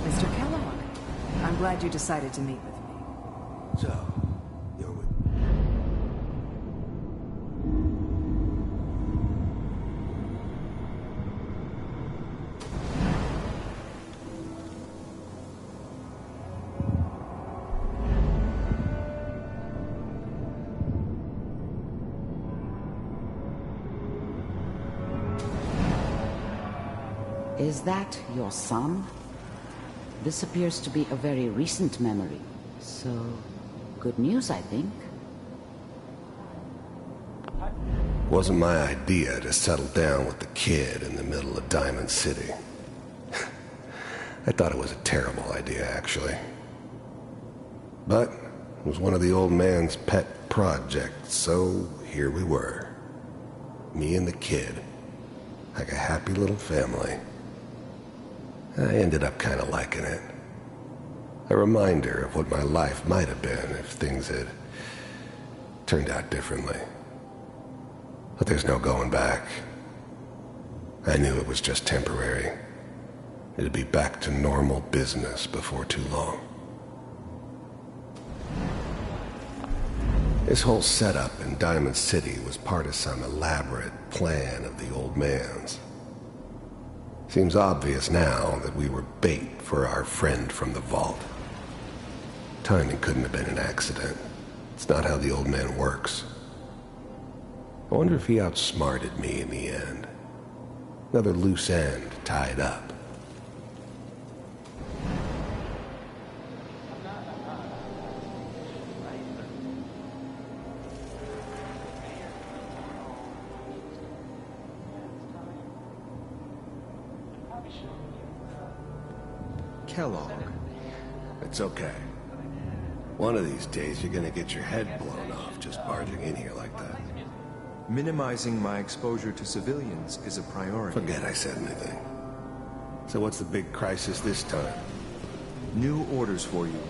Mr. Kellogg, I'm glad you decided to meet with me. So, you're with... Is that your son? This appears to be a very recent memory. So, good news, I think. Wasn't my idea to settle down with the kid in the middle of Diamond City. I thought it was a terrible idea, actually. But it was one of the old man's pet projects, so here we were. Me and the kid. Like a happy little family. I ended up kind of liking it. A reminder of what my life might have been if things had turned out differently. But there's no going back. I knew it was just temporary. It'd be back to normal business before too long. This whole setup in Diamond City was part of some elaborate plan of the old man's. Seems obvious now that we were bait for our friend from the vault. Timing couldn't have been an accident. It's not how the old man works. I wonder if he outsmarted me in the end. Another loose end tied up. Kellogg. It's okay. One of these days you're gonna get your head blown off just barging in here like that. Minimizing my exposure to civilians is a priority. Forget I said anything. So what's the big crisis this time? New orders for you.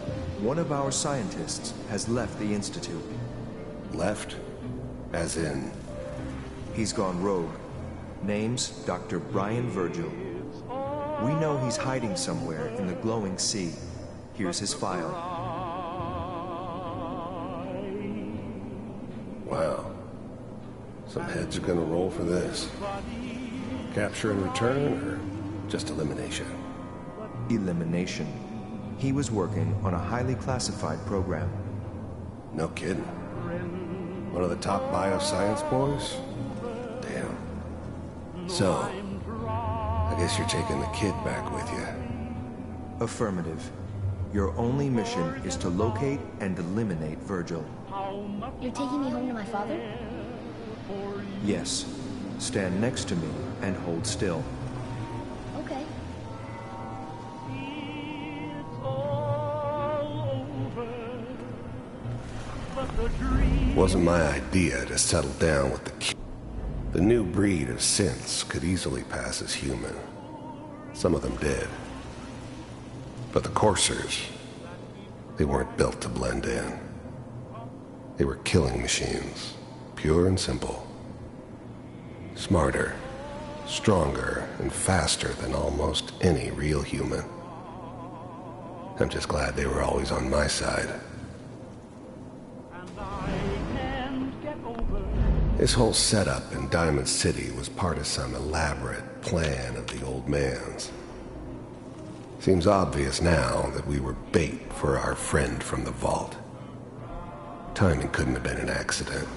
One of our scientists has left the Institute. Left? As in? He's gone rogue. Name's Dr. Brian Virgil. We know he's hiding somewhere in the glowing sea. Here's his file. Wow. Some heads are gonna roll for this. Capture and return, or just elimination? Elimination. He was working on a highly classified program. No kidding. One of the top bioscience boys? Damn. So, I guess you're taking the kid back with you. Affirmative. Your only mission is to locate and eliminate Virgil. You're taking me home to my father? Yes. Stand next to me and hold still. Okay. Wasn't my idea to settle down with the kid. The new breed of synths could easily pass as human. Some of them did. But the coursers, they weren't built to blend in. They were killing machines, pure and simple. Smarter, stronger, and faster than almost any real human. I'm just glad they were always on my side. This whole setup in Diamond City was part of some elaborate plan of the old man's. Seems obvious now that we were bait for our friend from the vault. Timing couldn't have been an accident.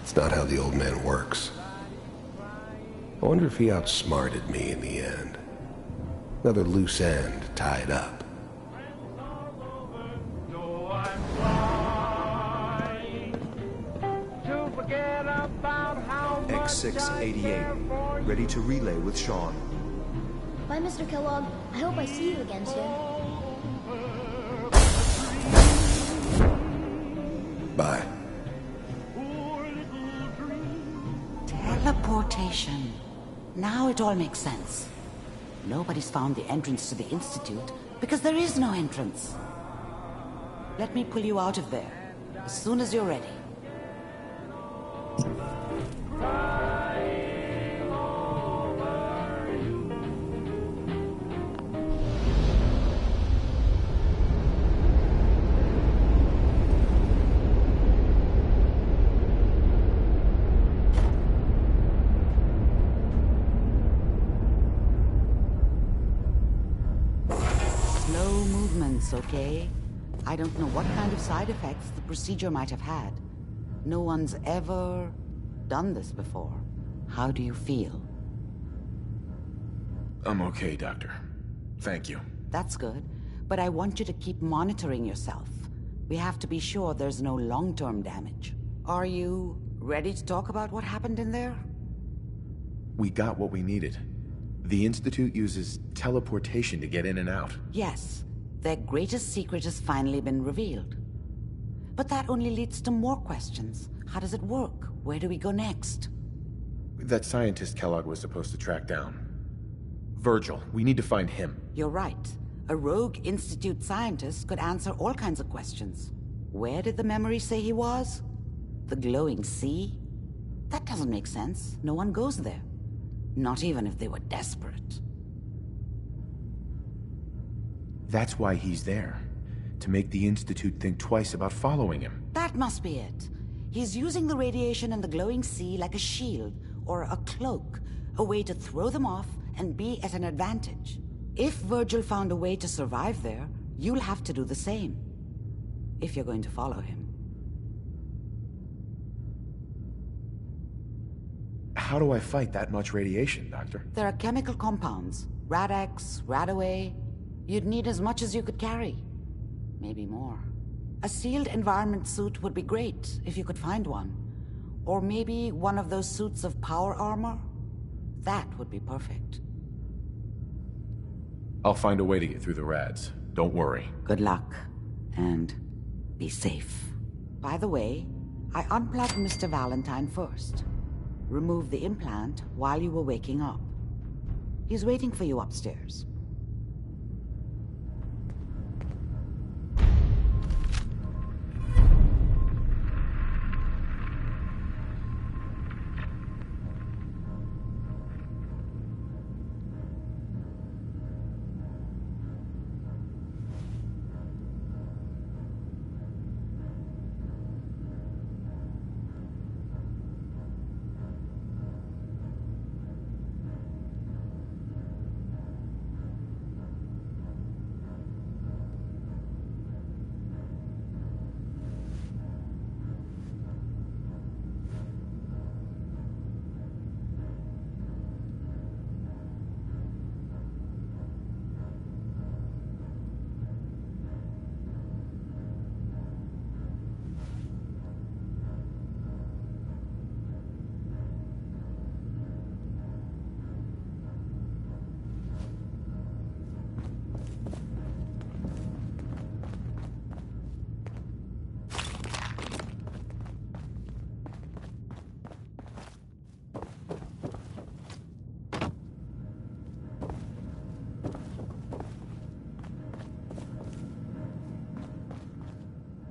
It's not how the old man works. I wonder if he outsmarted me in the end. Another loose end tied up. X688, ready to relay with Sean. Bye, Mr. Kellogg. I hope I see you again soon. Bye. Teleportation. Now it all makes sense. Nobody's found the entrance to the Institute because there is no entrance. Let me pull you out of there as soon as you're ready. Slow movements, okay? I don't know what kind of side effects the procedure might have had. No one's ever done this before. How do you feel? I'm okay, Doctor. Thank you. That's good, but I want you to keep monitoring yourself. We have to be sure there's no long-term damage. Are you ready to talk about what happened in there? We got what we needed. The Institute uses teleportation to get in and out. Yes, their greatest secret has finally been revealed. But that only leads to more questions. How does it work? Where do we go next? That scientist Kellogg was supposed to track down. Virgil, we need to find him. You're right. A rogue Institute scientist could answer all kinds of questions. Where did the memory say he was? The glowing sea? That doesn't make sense. No one goes there. Not even if they were desperate. That's why he's there. To make the Institute think twice about following him. That must be it. He's using the radiation in the glowing sea like a shield, or a cloak, a way to throw them off and be at an advantage. If Virgil found a way to survive there, you'll have to do the same. If you're going to follow him. How do I fight that much radiation, Doctor? There are chemical compounds. Rad-X, Radaway. You'd need as much as you could carry. Maybe more. A sealed environment suit would be great, if you could find one. Or maybe one of those suits of power armor? That would be perfect. I'll find a way to get through the rads. Don't worry. Good luck. And be safe. By the way, I unplugged Mr. Valentine first. Remove the implant while you were waking up. He's waiting for you upstairs.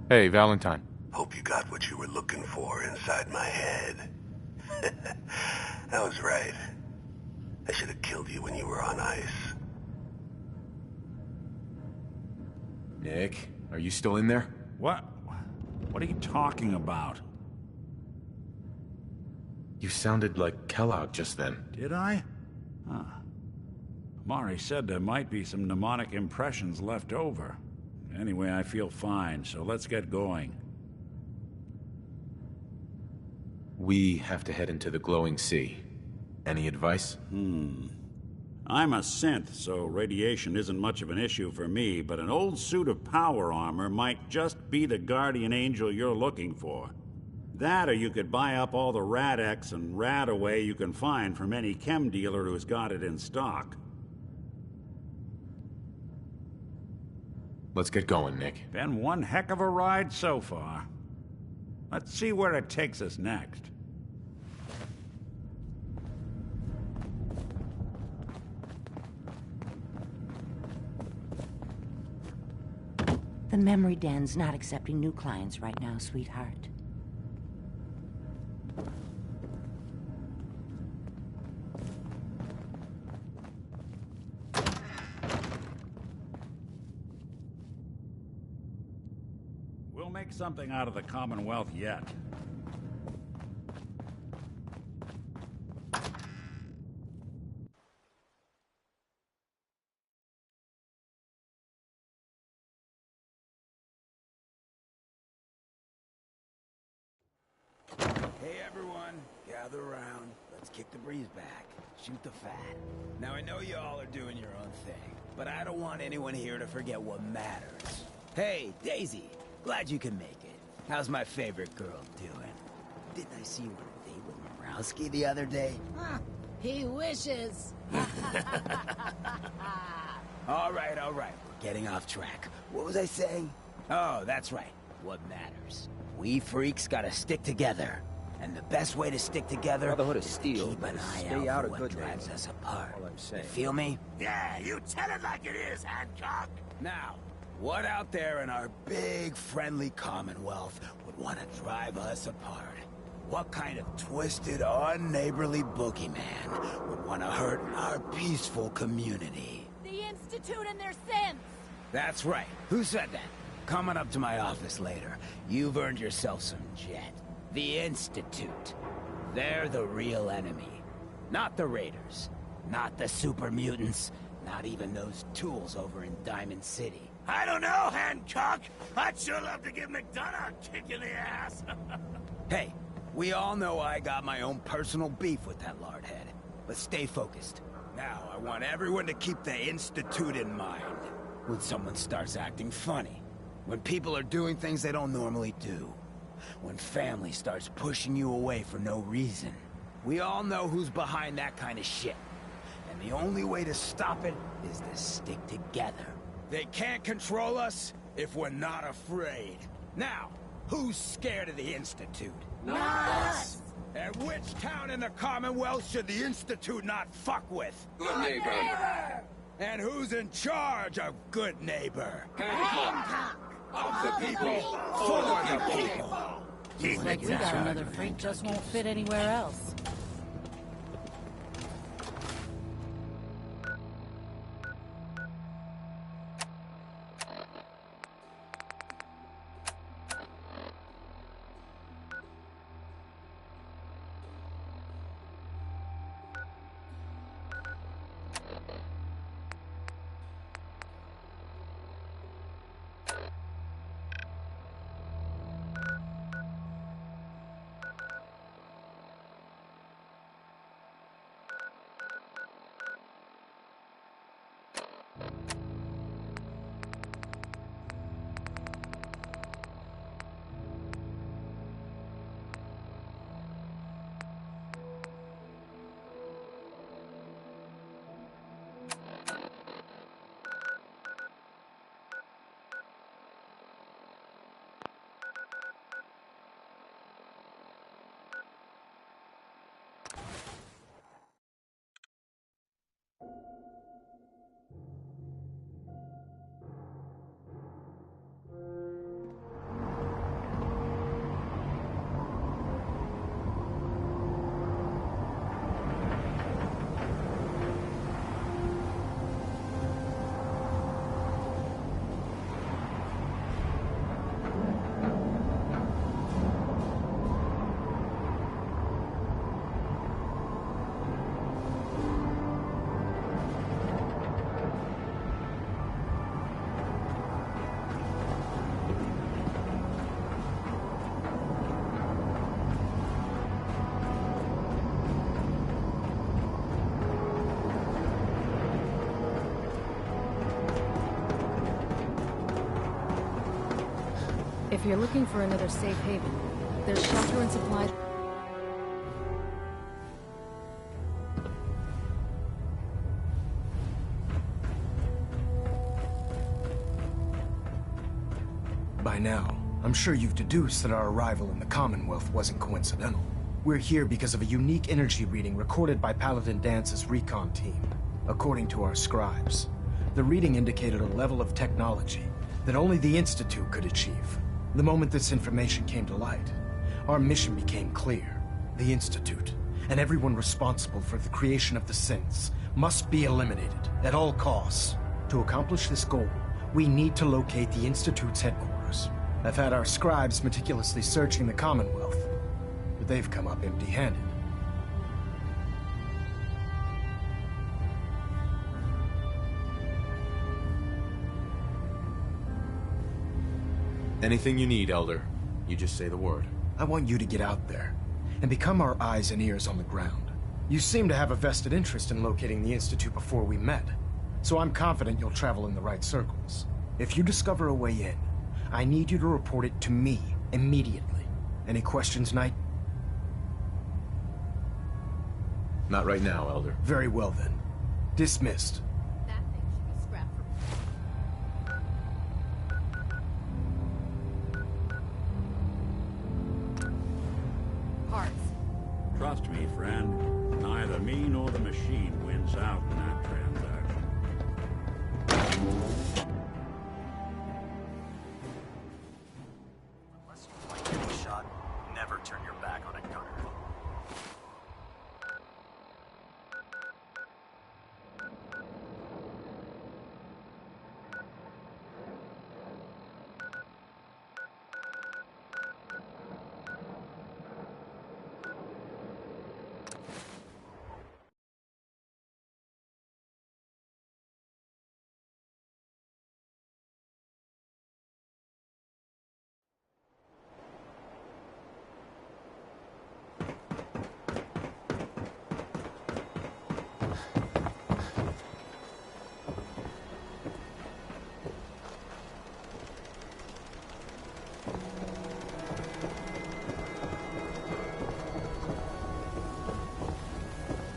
Hey, Valentine. Hope you got what you were looking for inside my head. I was right. I should have killed you when you were on ice. Nick, are you still in there? What? What are you talking about? You sounded like Kellogg just then. Did I? Huh. Mari said there might be some mnemonic impressions left over. Anyway, I feel fine, so let's get going. We have to head into the glowing sea. Any advice? I'm a synth, so radiation isn't much of an issue for me, but an old suit of power armor might just be the guardian angel you're looking for. That, or you could buy up all the Rad-X and Radaway you can find from any chem dealer who's got it in stock. Let's get going, Nick. Been one heck of a ride so far. Let's see where it takes us next. The memory den's not accepting new clients right now, sweetheart. We'll make something out of the Commonwealth yet. Hey everyone, gather around. Let's kick the breeze back. shoot the fat. Now, I know you all are doing your own thing, but I don't want anyone here to forget what matters. Hey, Daisy, glad you can make it. How's my favorite girl doing? Didn't I see you on a date with Morowski the other day? Huh, he wishes. All right, we're getting off track. What was I saying? Oh, that's right, what matters. We freaks gotta stick together. And the best way to stick together Brotherhood is of to Steel, keep an eye stay out out for of what good drives names. us apart. All I'm saying. You feel me? Yeah, you tell it like it is, Hancock. Now, what out there in our big, friendly Commonwealth would want to drive us apart? What kind of twisted, unneighborly boogeyman would want to hurt our peaceful community? The Institute and their sins. That's right. Who said that? Coming up to my office later. You've earned yourself some jet. The Institute. They're the real enemy. Not the Raiders. Not the super mutants. Not even those tools over in Diamond City. I don't know, Hancock. I'd sure love to give McDonough a kick in the ass. Hey, we all know I got my own personal beef with that lardhead. But stay focused. Now, I want everyone to keep the Institute in mind. When someone starts acting funny. When people are doing things they don't normally do. When family starts pushing you away for no reason. We all know who's behind that kind of shit. And the only way to stop it is to stick together. They can't control us if we're not afraid. Now, who's scared of the Institute? Not us. And which town in the Commonwealth should the Institute not fuck with? Good neighbor. And who's in charge of Good Neighbor? Hancock. Of the people, for the people. Looks like we got another freak just won't fit anywhere else. If you're looking for another safe haven, there's shelter and supply. By now, I'm sure you've deduced that our arrival in the Commonwealth wasn't coincidental. We're here because of a unique energy reading recorded by Paladin Dance's recon team. According to our scribes, the reading indicated a level of technology that only the Institute could achieve. The moment this information came to light, our mission became clear. The Institute, and everyone responsible for the creation of the synths, must be eliminated at all costs. To accomplish this goal, we need to locate the Institute's headquarters. I've had our scribes meticulously searching the Commonwealth, but they've come up empty-handed. Anything you need, Elder. You just say the word. I want you to get out there and become our eyes and ears on the ground. You seem to have a vested interest in locating the Institute before we met, so I'm confident you'll travel in the right circles. If you discover a way in, I need you to report it to me immediately. Any questions, Knight? Not right now, Elder. Very well then. Dismissed. That thing should be scrapped for parts. Trust me, friend. Neither me nor the machine wins out in that transaction. Unless you like getting shot, never turn your back on a gunner.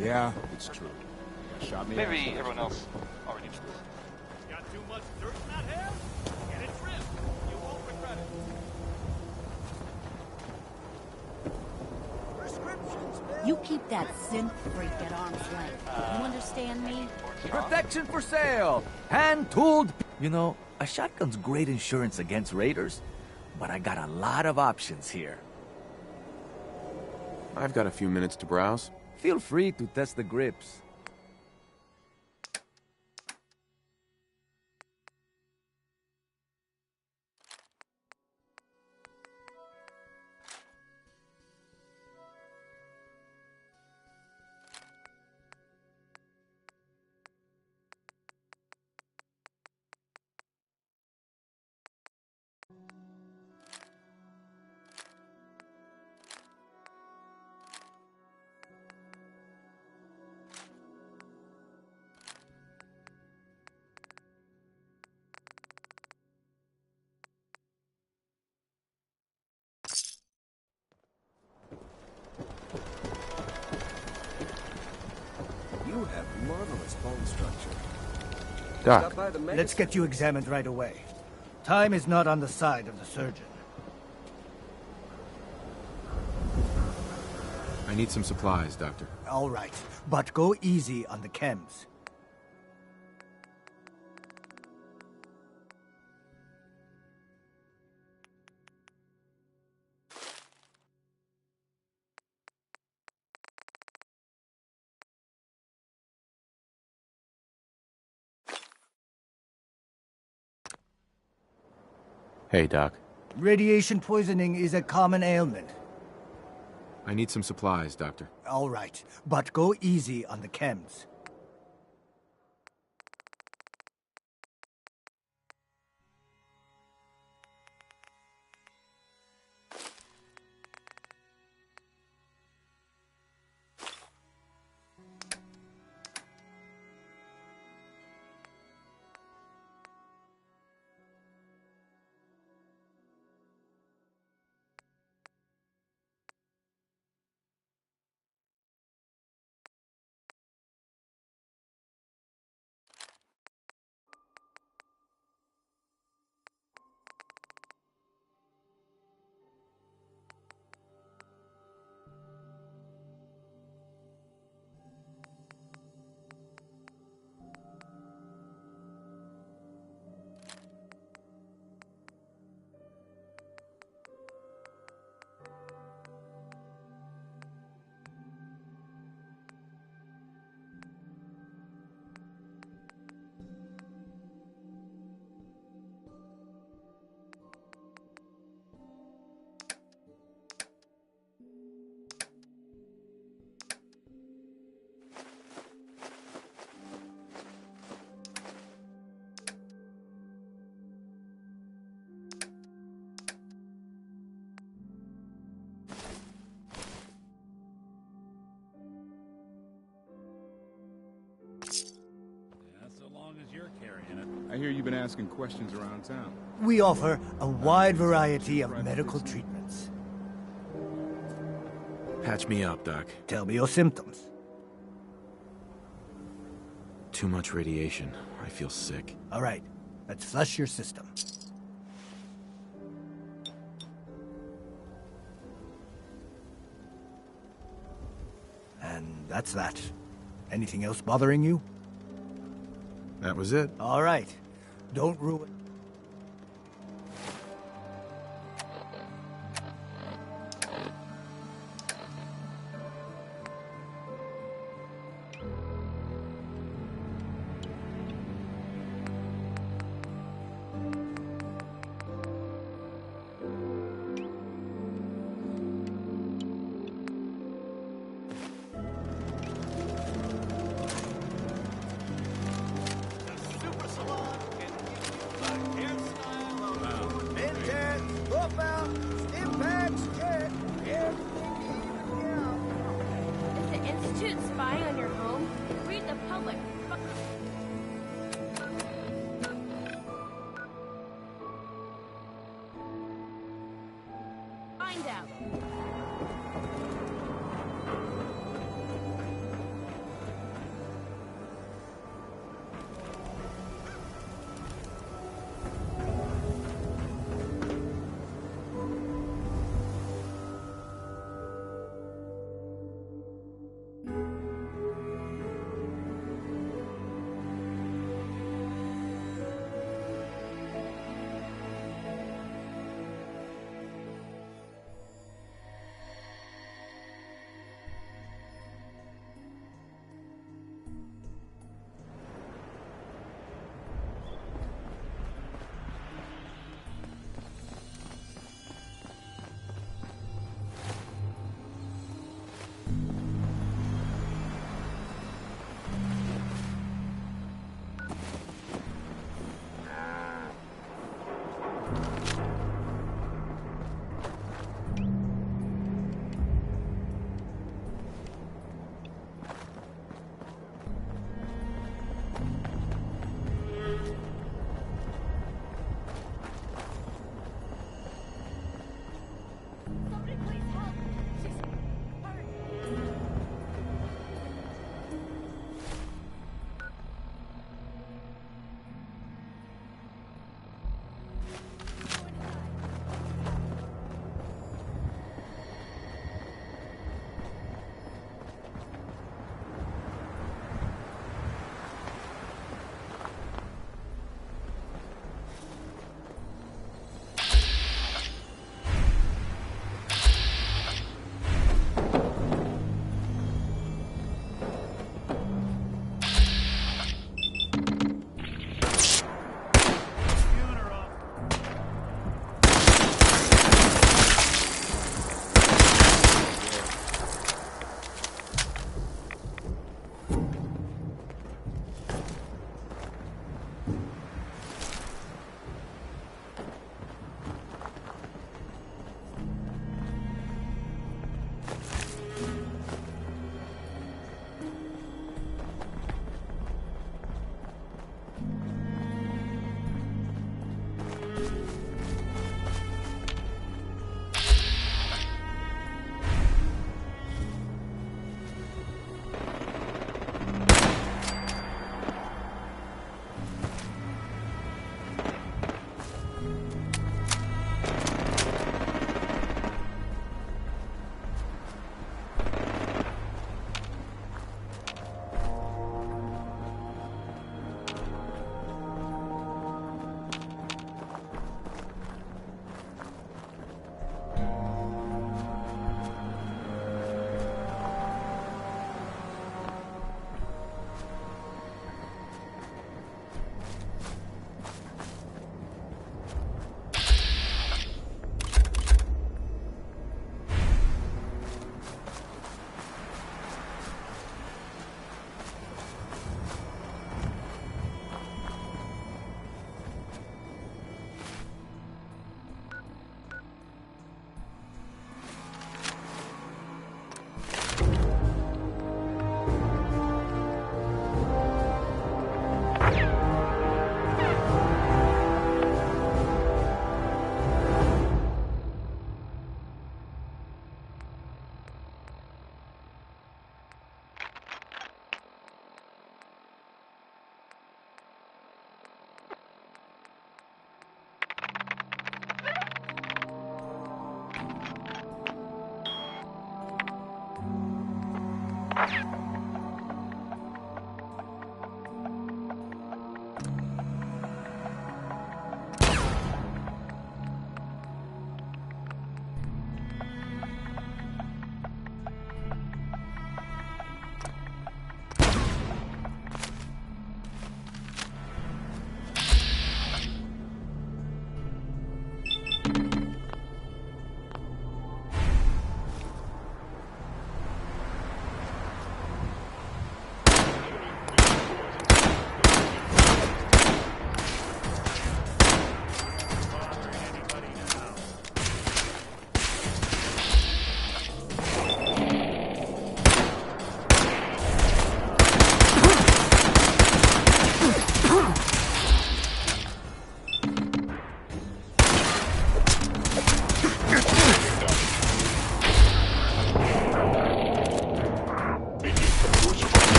Yeah, it's true. Shot me. Maybe everyone else already knows. Got too much dirt in that hair? Get it trimmed. You won't regret it. You keep that synth freak at arm's length. You understand me? Protection for sale! Hand-tooled... You know, a shotgun's great insurance against raiders, but I got a lot of options here. I've got a few minutes to browse. Feel free to test the grips. You have marvelous bone structure. Doc. Let's get you examined right away. Time is not on the side of the surgeon. I need some supplies, Doctor. All right, but go easy on the chems. Hey, Doc. Radiation poisoning is a common ailment. I need some supplies, Doctor. All right, but go easy on the chems. long as you're carrying it. I hear you've been asking questions around town. We offer a wide variety of medical treatments. Patch me up, Doc. Tell me your symptoms. Too much radiation. I feel sick. All right, let's flush your system. And that's that. Anything else bothering you? That was it. All right. Don't ruin... Find out.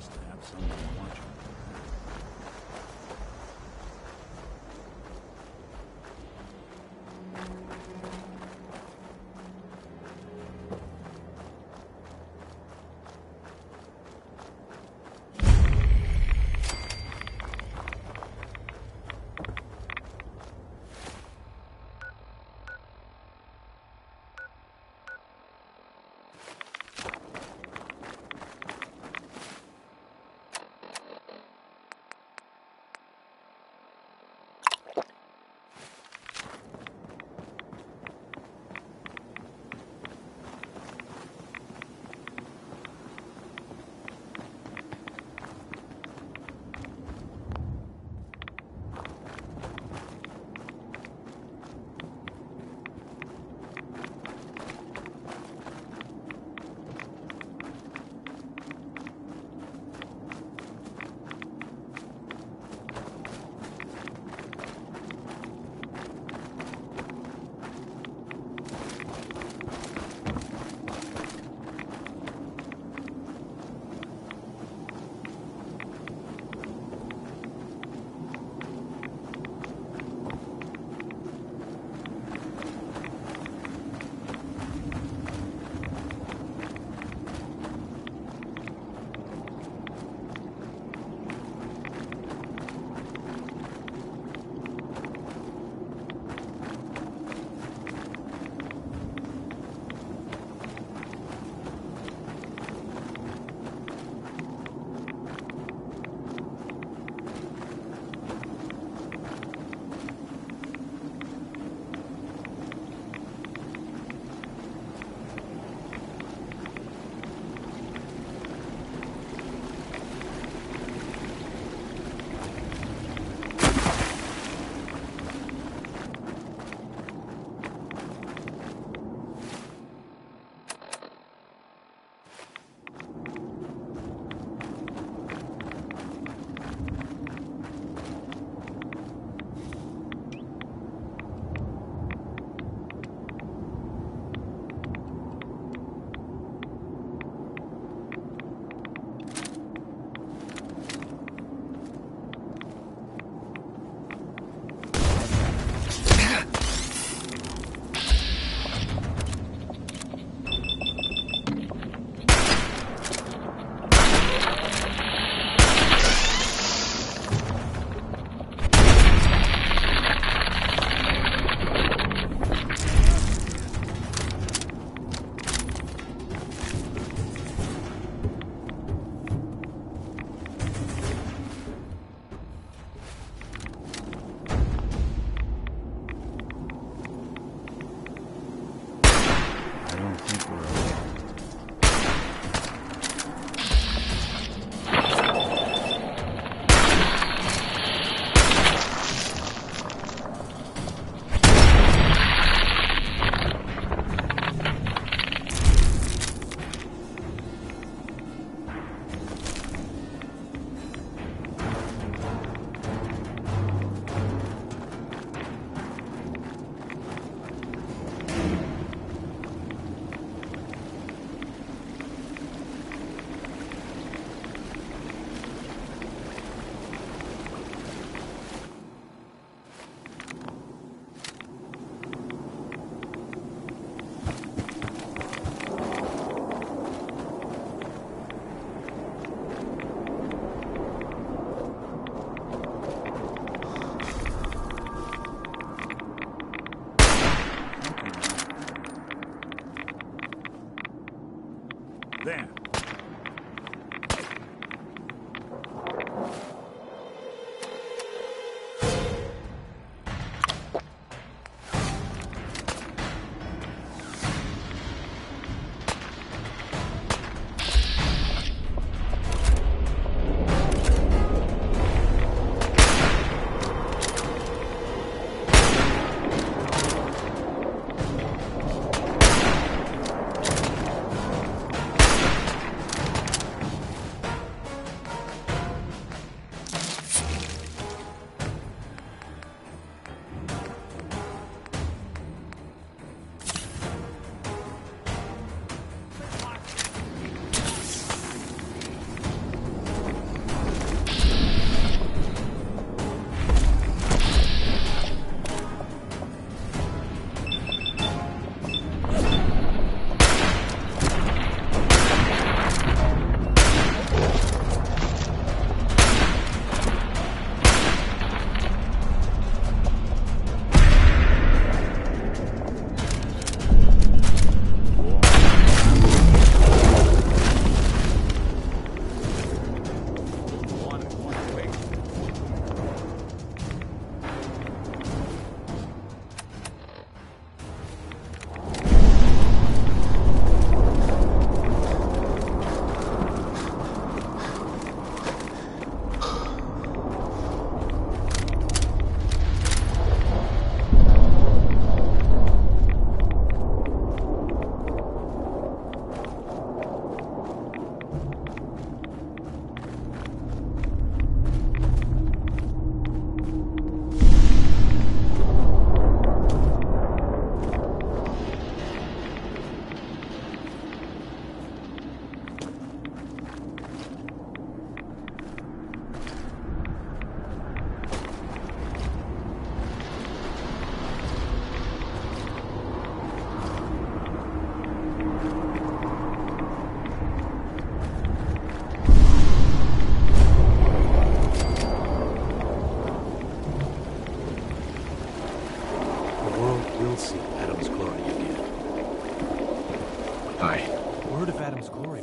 nice to have someone watching.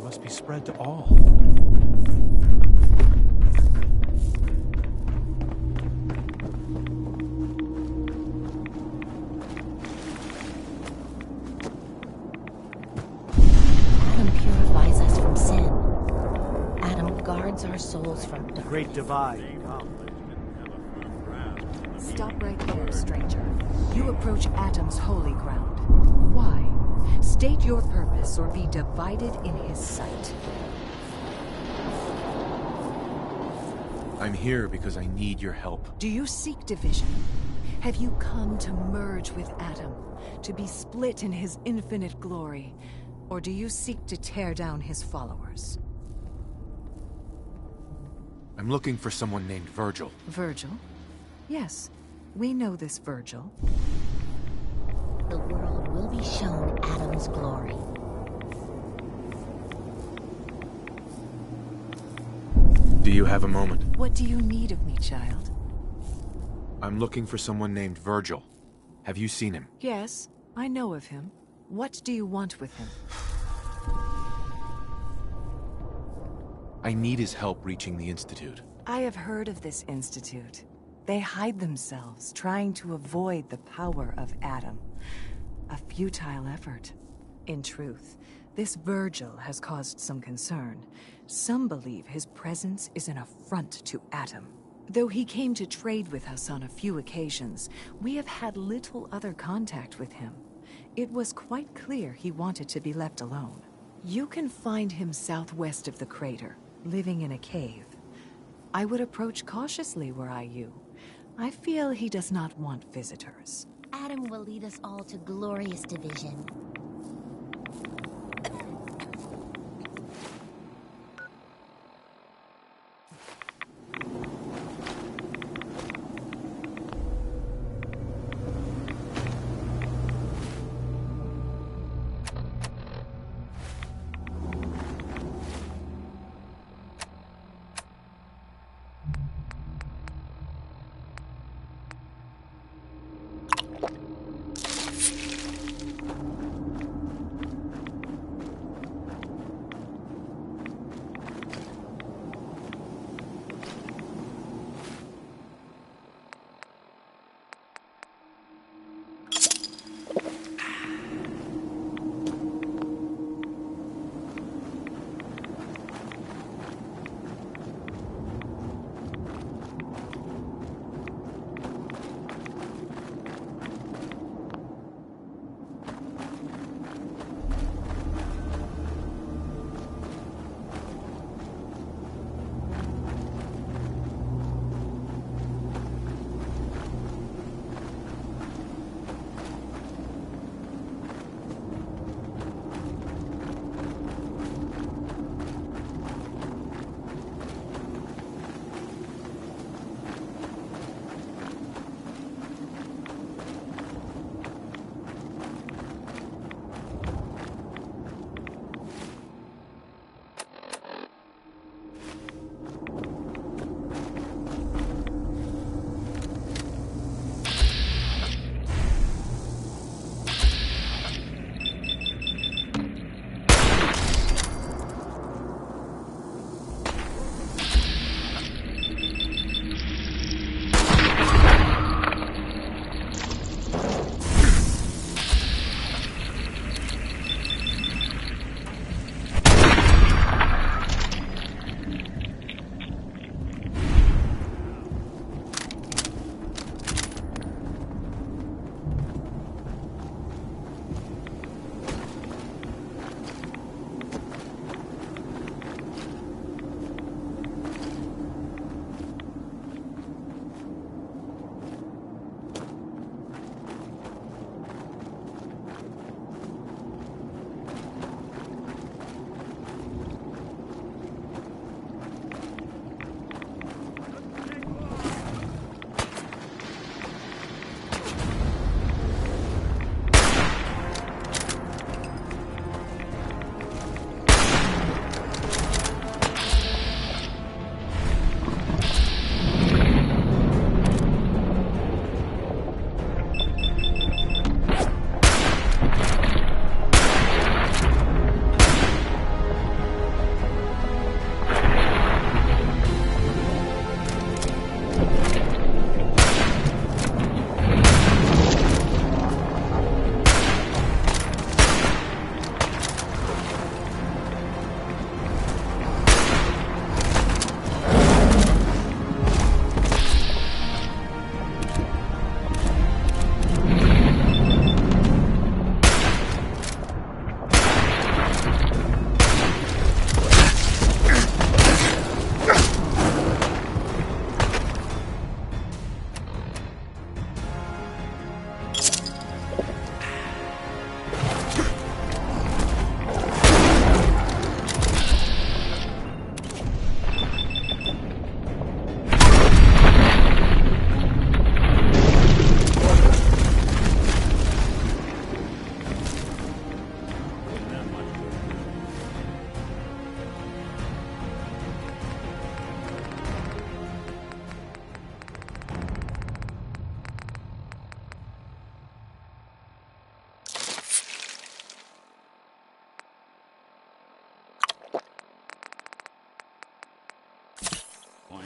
must be spread to all. Adam purifies us from sin. Adam guards our souls from The Great Divide. Stop right there, stranger. You approach Adam's holy ground. Why? State your purpose or be divided in his sight. I'm here because I need your help. Do you seek division? Have you come to merge with Adam, to be split in his infinite glory? Or do you seek to tear down his followers? I'm looking for someone named Virgil. Virgil? Yes, we know this Virgil. The world will be shown Adam's glory. Do you have a moment? What do you need of me, child? I'm looking for someone named Virgil. Have you seen him? Yes, I know of him. What do you want with him? I need his help reaching the Institute. I have heard of this institute. They hide themselves, trying to avoid the power of Adam. A futile effort. In truth, this Virgil has caused some concern. Some believe his presence is an affront to Adam. Though he came to trade with us on a few occasions, we have had little other contact with him. It was quite clear he wanted to be left alone. You can find him southwest of the crater, living in a cave. I would approach cautiously were I you. I feel he does not want visitors. Adam will lead us all to glorious division. point.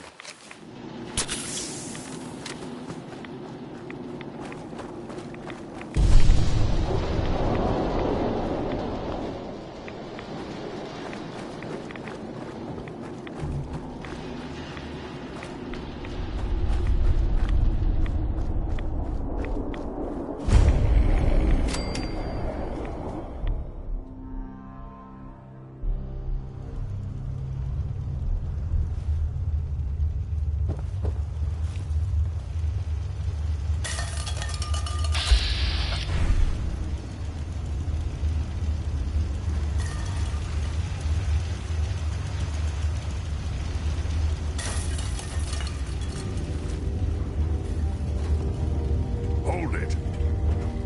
Hold it.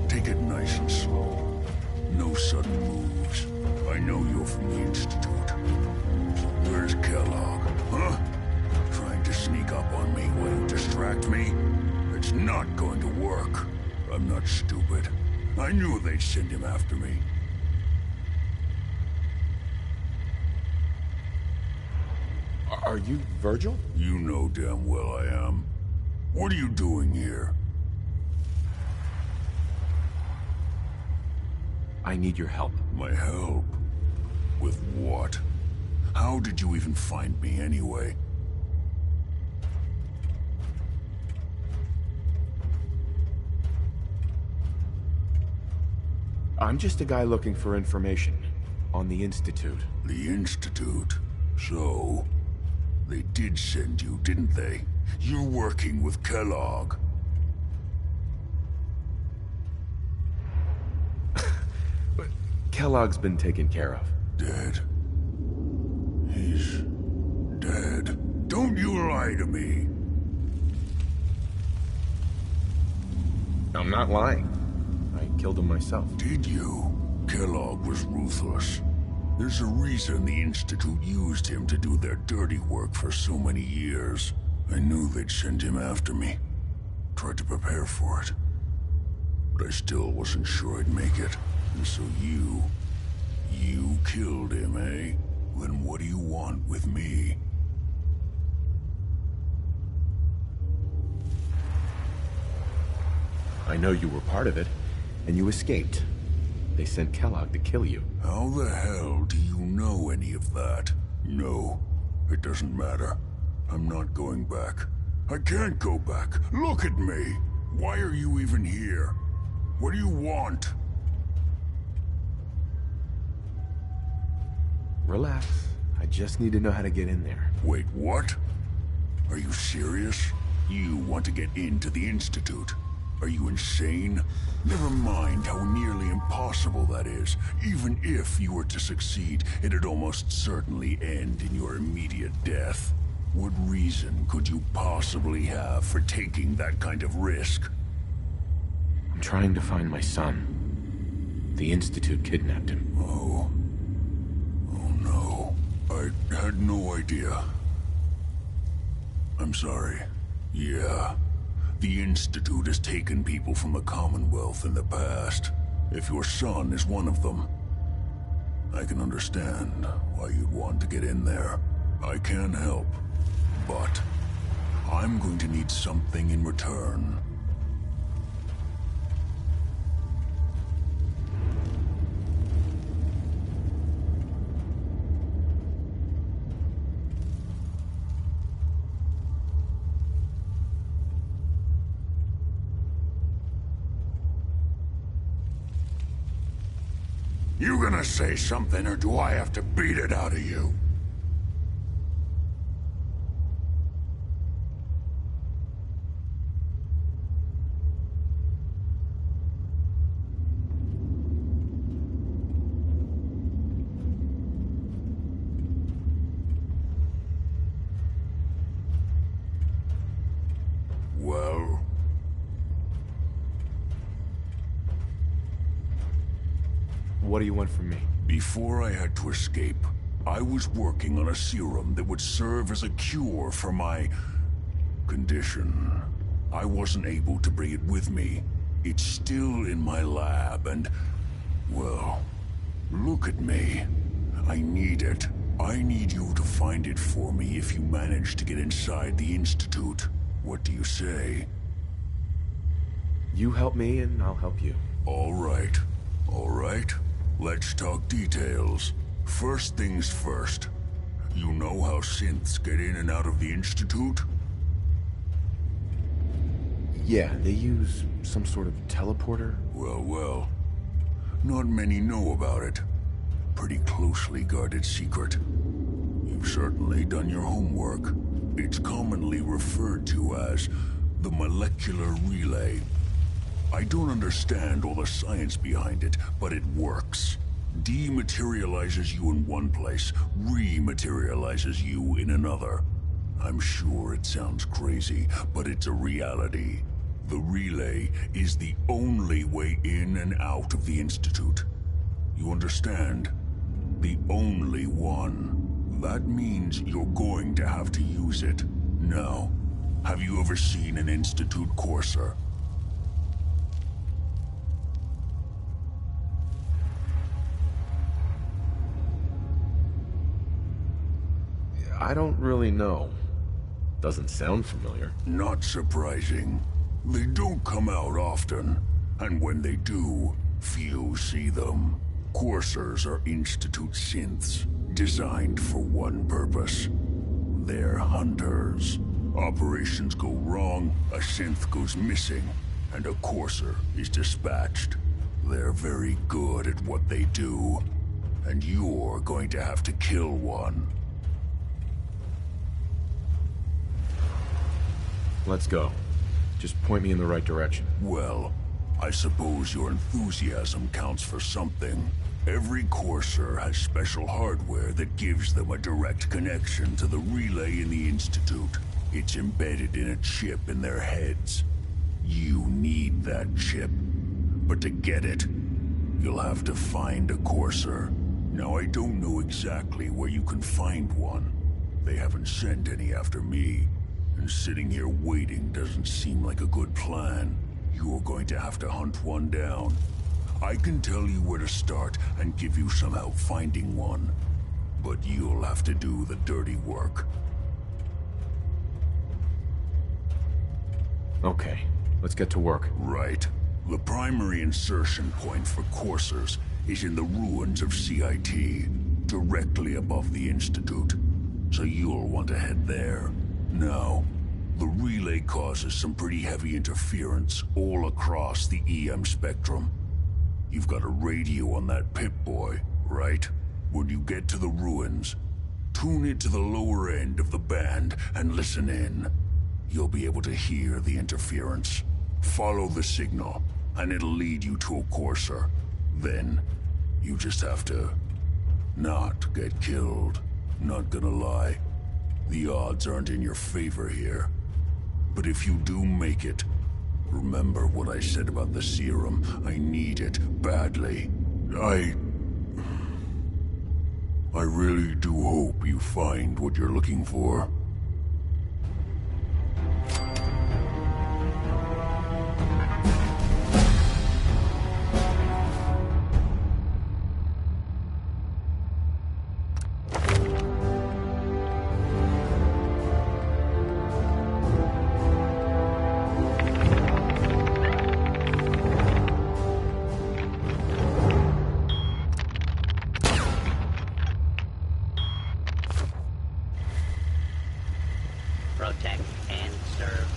Take it nice and slow. No sudden moves. I know you're from the Institute. So where's Kellogg, huh? Trying to sneak up on me while you distract me? It's not going to work. I'm not stupid. I knew they'd send him after me. Are you Virgil? You know damn well I am. What are you doing here? I need your help. My help? With what? How did you even find me anyway? I'm just a guy looking for information on the Institute. The Institute? So, they did send you, didn't they? You're working with Kellogg. Kellogg's been taken care of. Dead. He's dead. Don't you lie to me. I'm not lying. I killed him myself. Did you? Kellogg was ruthless. There's a reason the Institute used him to do their dirty work for so many years. I knew they'd send him after me. Tried to prepare for it. But I still wasn't sure I'd make it. And so you killed him, eh? Then what do you want with me? I know you were part of it, and you escaped. They sent Kellogg to kill you. How the hell do you know any of that? No, it doesn't matter. I'm not going back. I can't go back. Look at me. Why are you even here? What do you want? Relax. I just need to know how to get in there. Wait, what? Are you serious? You want to get into the Institute? Are you insane? Never mind how nearly impossible that is. Even if you were to succeed, it'd almost certainly end in your immediate death. What reason could you possibly have for taking that kind of risk? I'm trying to find my son. The Institute kidnapped him. Oh. Oh no. I had no idea. I'm sorry. Yeah. The Institute has taken people from the Commonwealth in the past. If your son is one of them, I can understand why you'd want to get in there. I can help, but I'm going to need something in return. You gonna say something, or do I have to beat it out of you? Well... What do you want from me? Before I had to escape, I was working on a serum that would serve as a cure for my... condition. I wasn't able to bring it with me. It's still in my lab, and... well... look at me. I need it. I need you to find it for me if you manage to get inside the Institute. What do you say? You help me and I'll help you. All right. All right. Let's talk details. First things first. You know how synths get in and out of the Institute? Yeah, they use some sort of teleporter. Well, well. Not many know about it. Pretty closely guarded secret. You've certainly done your homework. It's commonly referred to as the molecular relay. I don't understand all the science behind it, but it works. Dematerializes you in one place, rematerializes you in another. I'm sure it sounds crazy, but it's a reality. The relay is the only way in and out of the Institute. You understand? The only one. That means you're going to have to use it. Now, have you ever seen an Institute courser? I don't really know. Doesn't sound familiar. Not surprising. They don't come out often, and when they do, few see them. Coursers are Institute synths, designed for one purpose. They're hunters. Operations go wrong, a synth goes missing, and a courser is dispatched. They're very good at what they do, and you're going to have to kill one. Let's go. Just point me in the right direction. Well, I suppose your enthusiasm counts for something. Every courser has special hardware that gives them a direct connection to the relay in the Institute. It's embedded in a chip in their heads. You need that chip. But to get it, you'll have to find a courser. Now, I don't know exactly where you can find one. They haven't sent any after me. And sitting here waiting doesn't seem like a good plan. You're going to have to hunt one down. I can tell you where to start and give you some help finding one. But you'll have to do the dirty work. Okay, let's get to work. Right. The primary insertion point for coursers is in the ruins of CIT, directly above the Institute. So you'll want to head there. Now, the relay causes some pretty heavy interference all across the EM spectrum. You've got a radio on that Pip-Boy, right? When you get to the ruins, tune it to the lower end of the band and listen in. You'll be able to hear the interference. Follow the signal, and it'll lead you to a courser. Then, you just have to not get killed. Not gonna lie. The odds aren't in your favor here. But if you do make it, remember what I said about the serum. I need it badly. I really do hope you find what you're looking for. Protect and serve.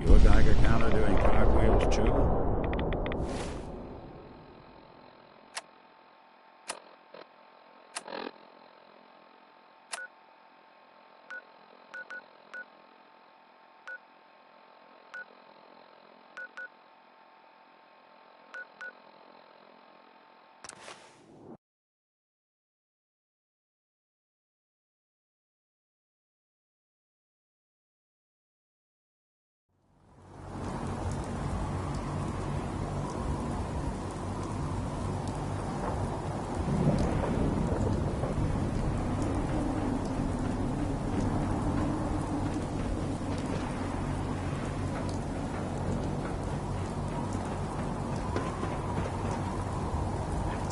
Your Geiger counter doing cartwheels too?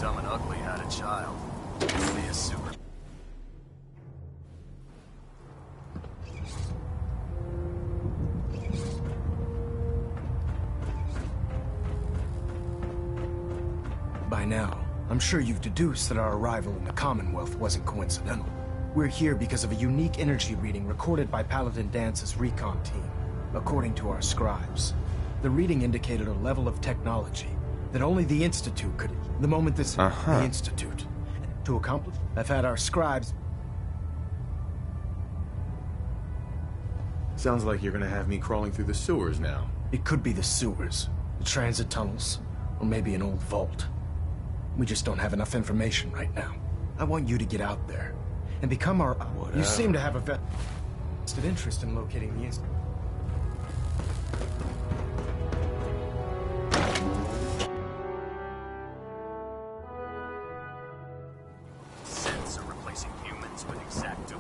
Dumb and Ugly had a child. It'll be a super... By now, I'm sure you've deduced that our arrival in the Commonwealth wasn't coincidental. We're here because of a unique energy reading recorded by Paladin Dance's recon team. According to our scribes, the reading indicated a level of technology that only the Institute could... The moment this... The Institute. To accomplish... I've had our scribes... Sounds like you're gonna have me crawling through the sewers now. It could be the sewers, the transit tunnels, or maybe an old vault. We just don't have enough information right now. I want you to get out there and become our... Whatever. You seem to have a vested interest in locating the Institute. Synths are replacing humans with exacto.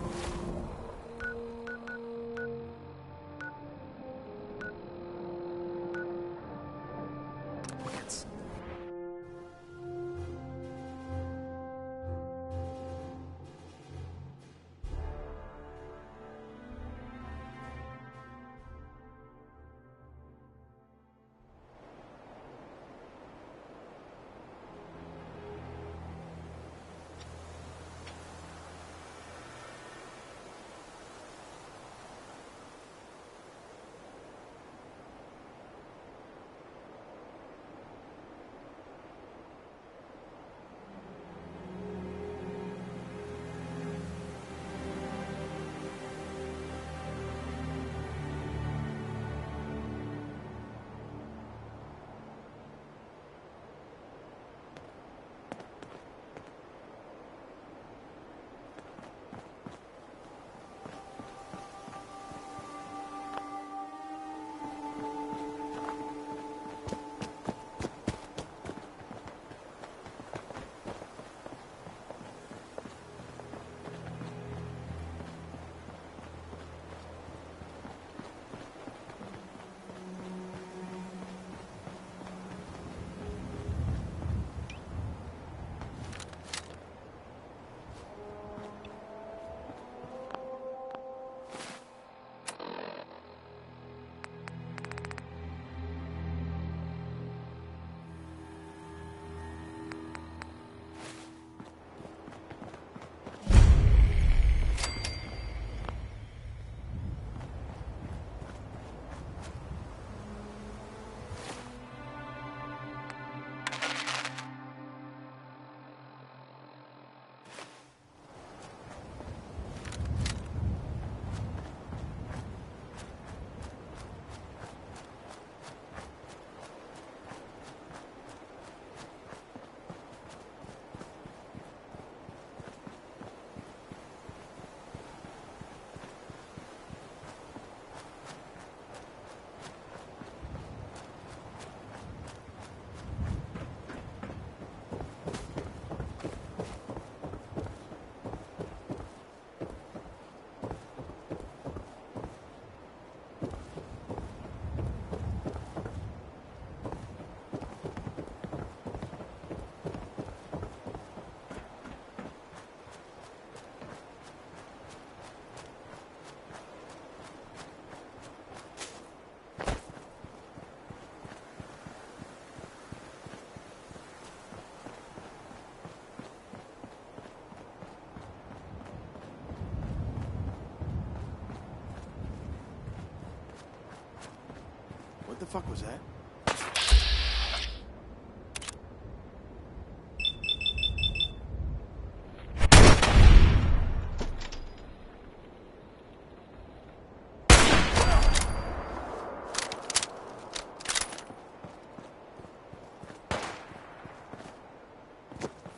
What the fuck was that?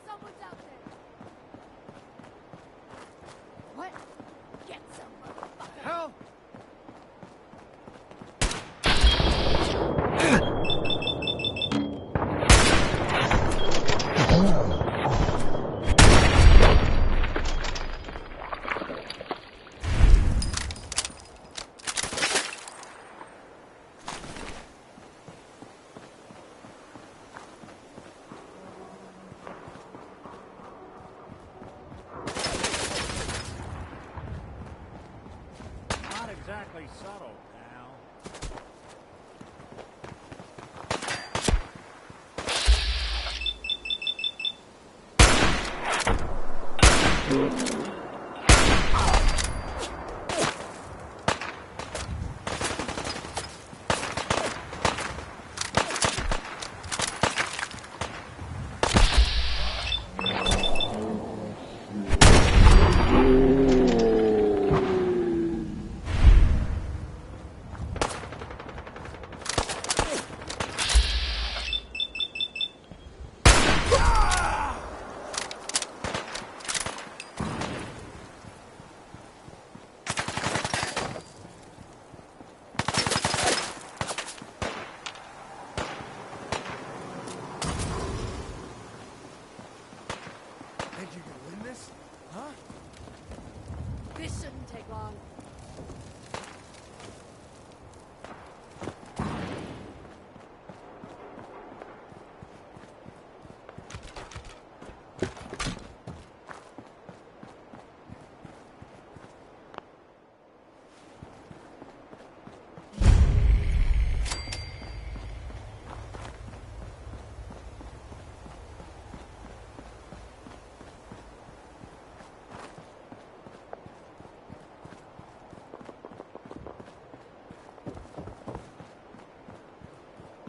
Someone's out there. What? Get some motherfucker. Help! subtle, pal. Think you can win this? Huh? This shouldn't take long.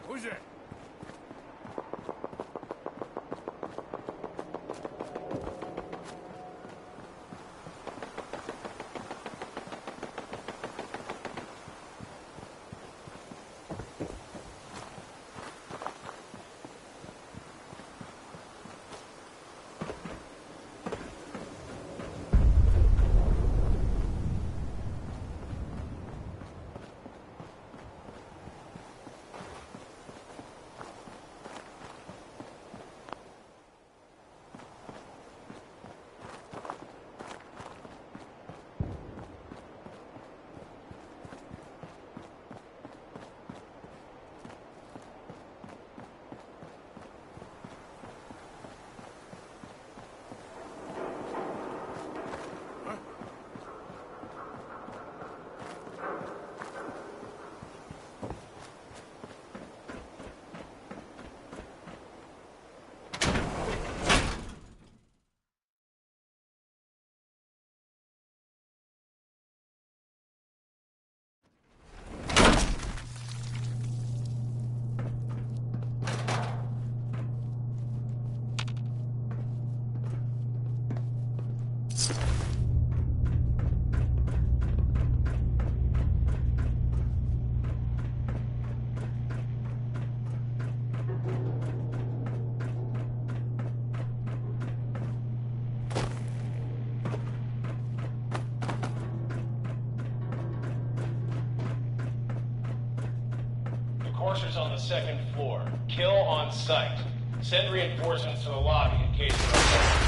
Who's it? Enforcers on the second floor. Kill on sight. Send reinforcements to the lobby in case you're upset.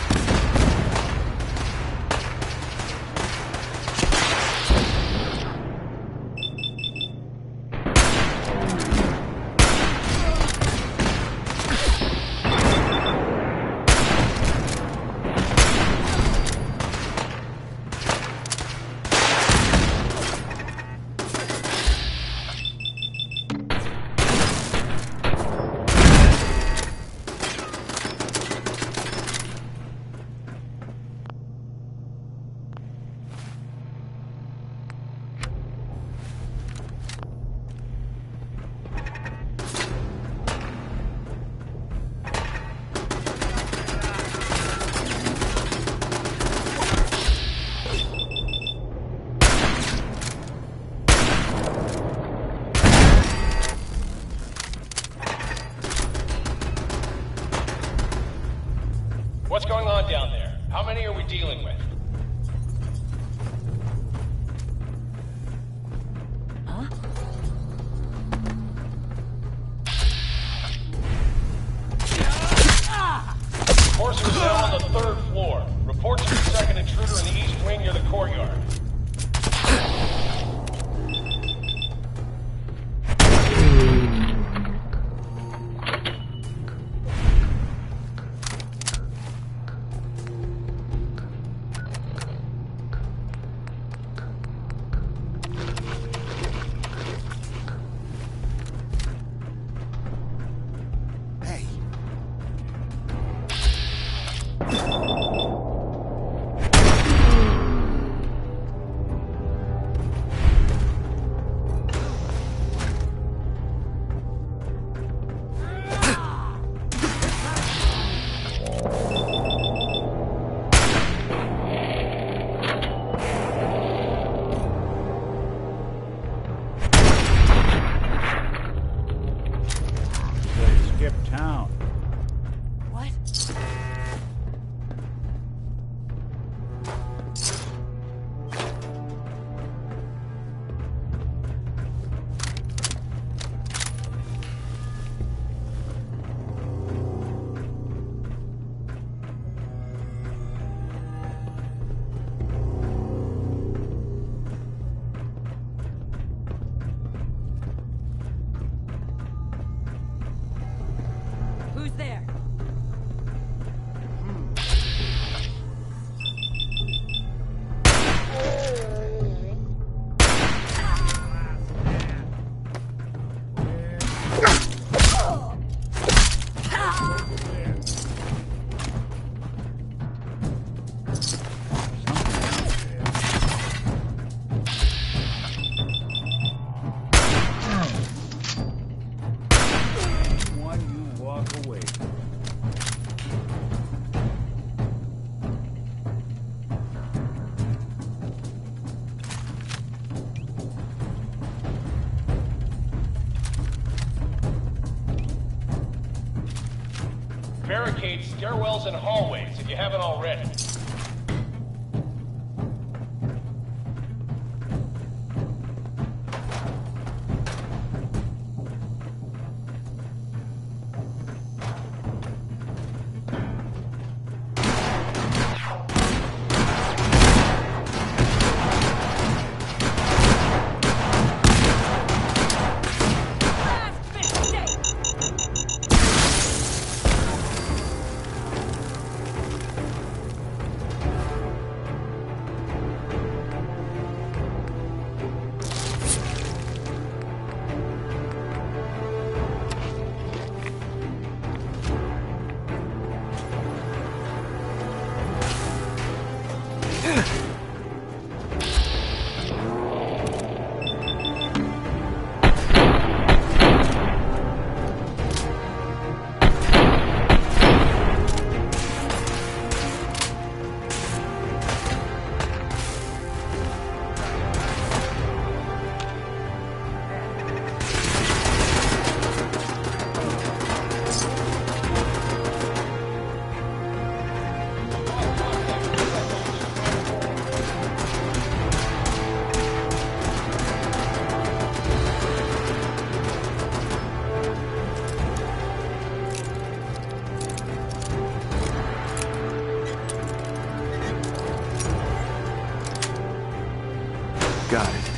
What's going on down there? How many are we dealing with? Enforcers down on the third floor. Report to the second intruder in the east wing near the courtyard. Barricade stairwells and hallways if you haven't already. Got it.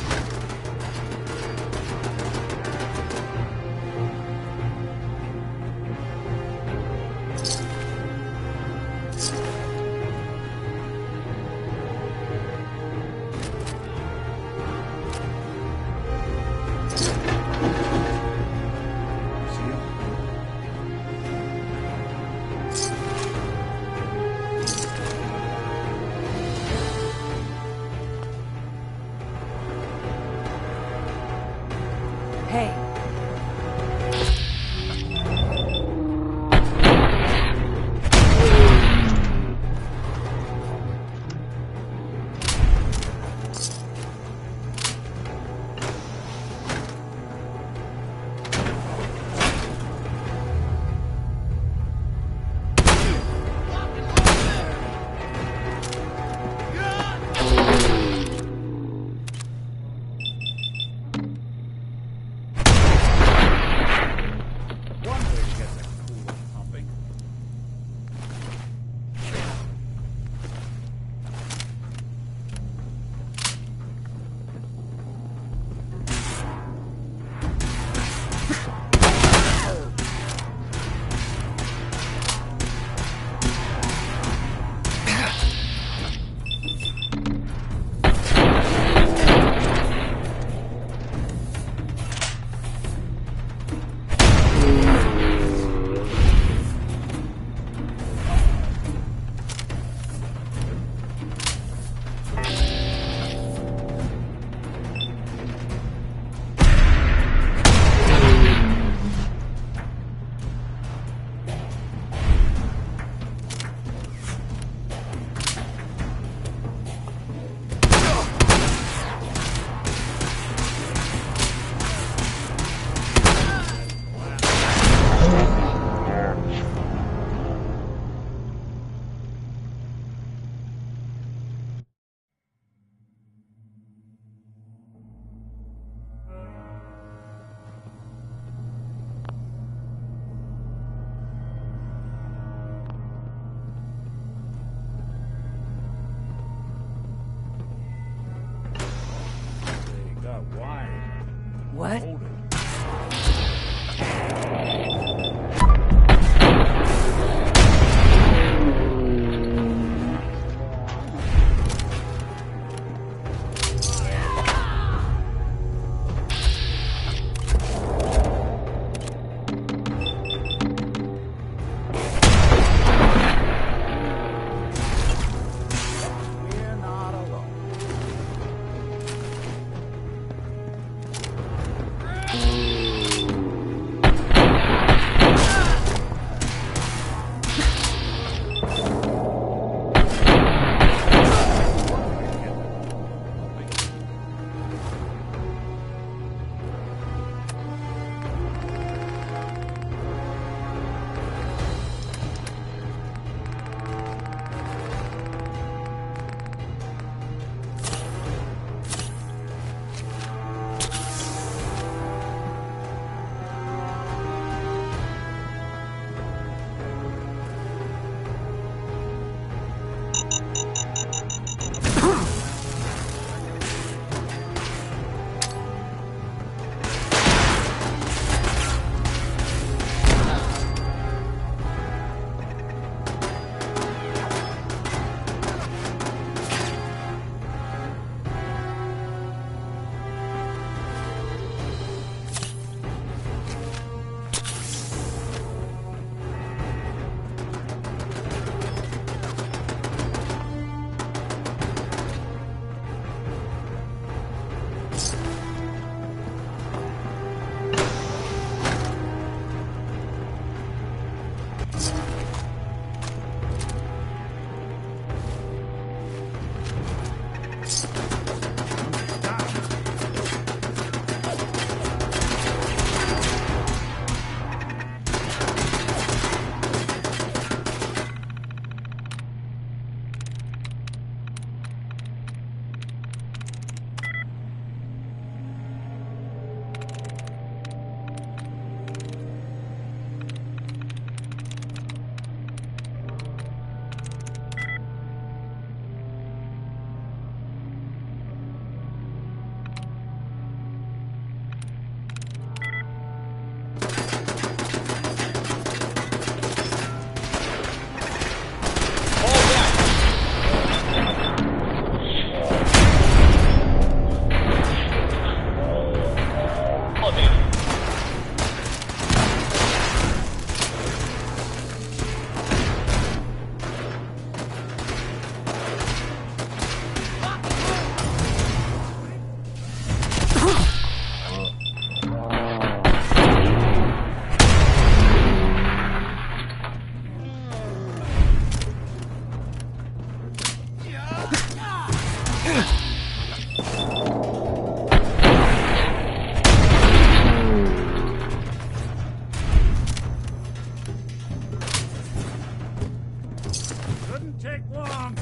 Shouldn't take long.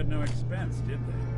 No expense, did they?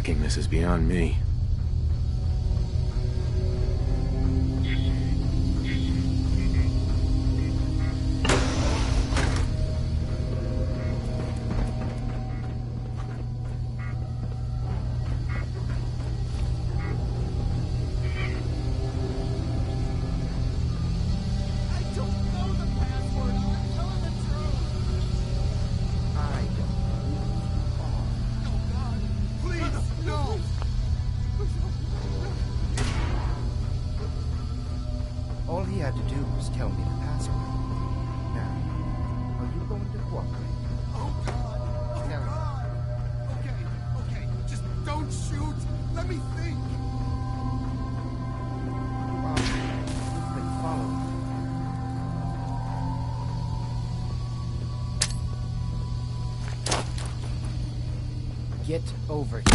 Hacking this is beyond me. All he had to do was tell me the password. Now, are you going to cooperate? Oh, God! Oh, Tell me. God! Okay, just don't shoot! Let me think! Well, you've been following. Get over here.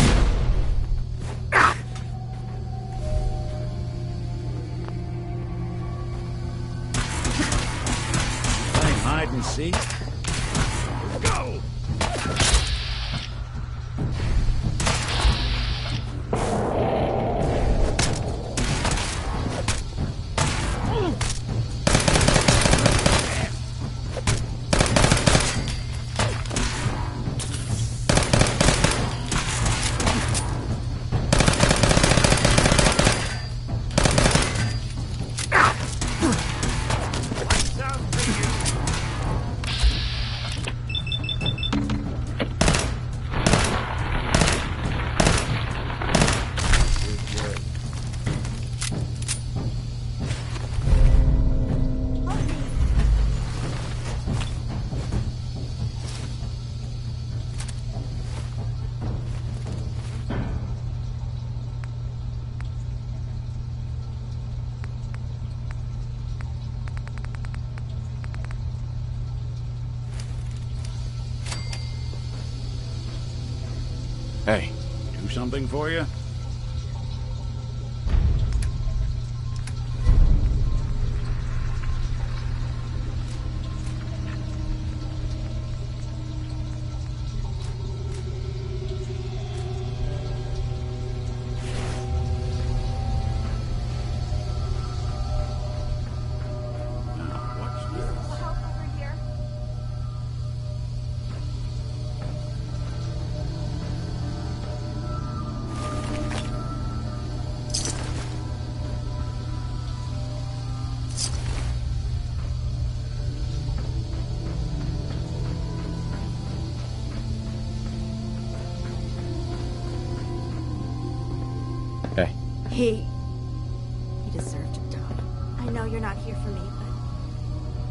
Playing hide and seek? Go! Hey. Do something for you? Hey. He deserved to die. I know you're not here for me,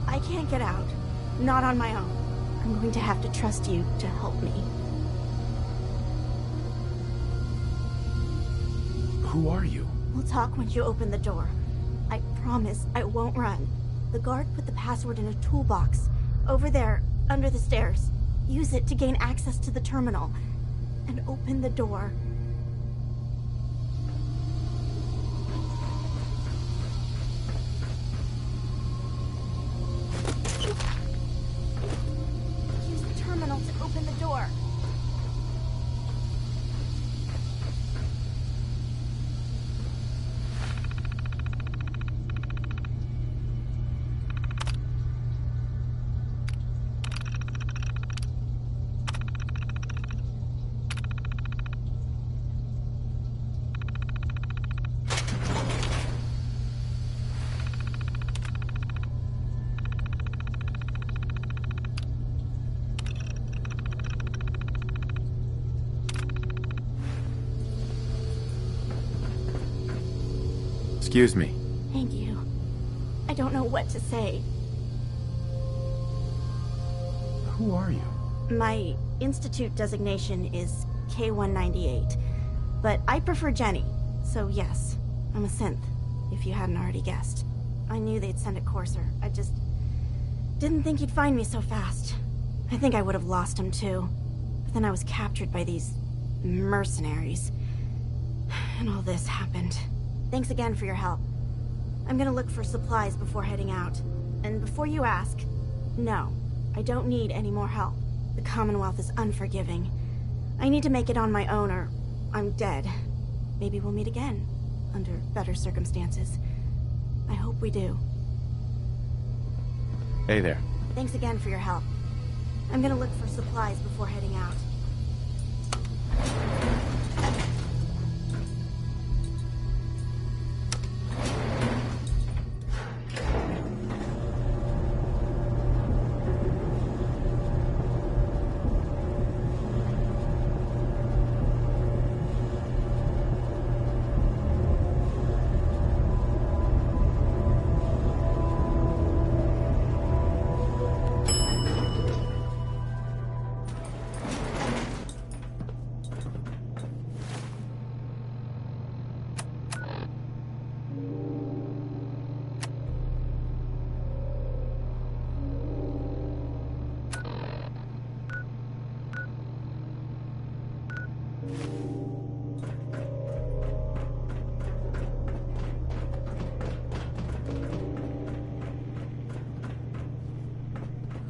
but I can't get out. Not on my own. I'm going to have to trust you to help me. Who are you? We'll talk when you open the door. I promise I won't run. The guard put the password in a toolbox. Over there, under the stairs. Use it to gain access to the terminal. And open the door. Use the terminal to open the door. Excuse me. Thank you. I don't know what to say. Who are you? My institute designation is K-198, but I prefer Jenny, so yes, I'm a synth, if you hadn't already guessed. I knew they'd send a courser. I just didn't think he'd find me so fast. I think I would have lost him too, but then I was captured by these mercenaries, and all this happened. Thanks again for your help. I'm gonna look for supplies before heading out. And before you ask, no, I don't need any more help. The Commonwealth is unforgiving. I need to make it on my own or I'm dead. Maybe we'll meet again, under better circumstances. I hope we do. Hey there. Thanks again for your help. I'm gonna look for supplies before heading out.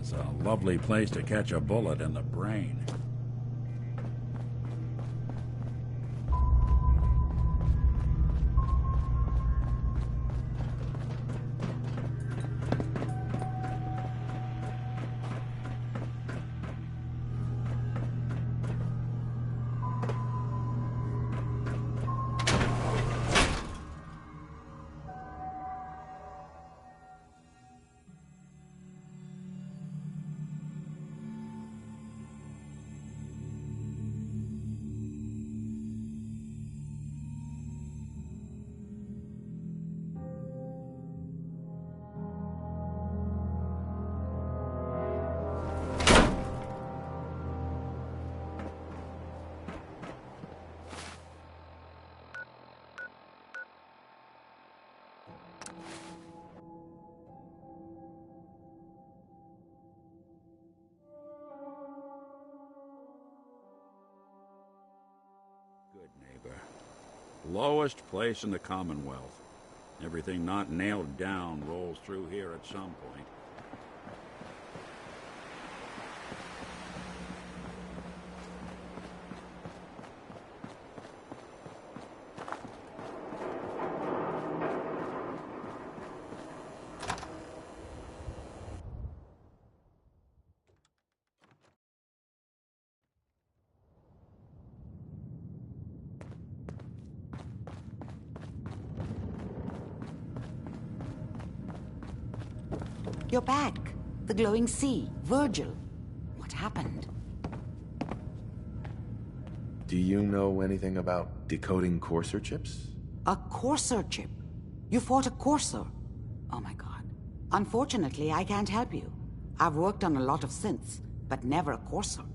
It's a lovely place to catch a bullet in the brain. Lowest place in the Commonwealth. Everything not nailed down rolls through here at some point. You're back. The glowing sea. Virgil. What happened? Do you know anything about decoding Courser chips? A Courser chip? You fought a Courser? Oh my god. Unfortunately, I can't help you. I've worked on a lot of synths, but never a Courser.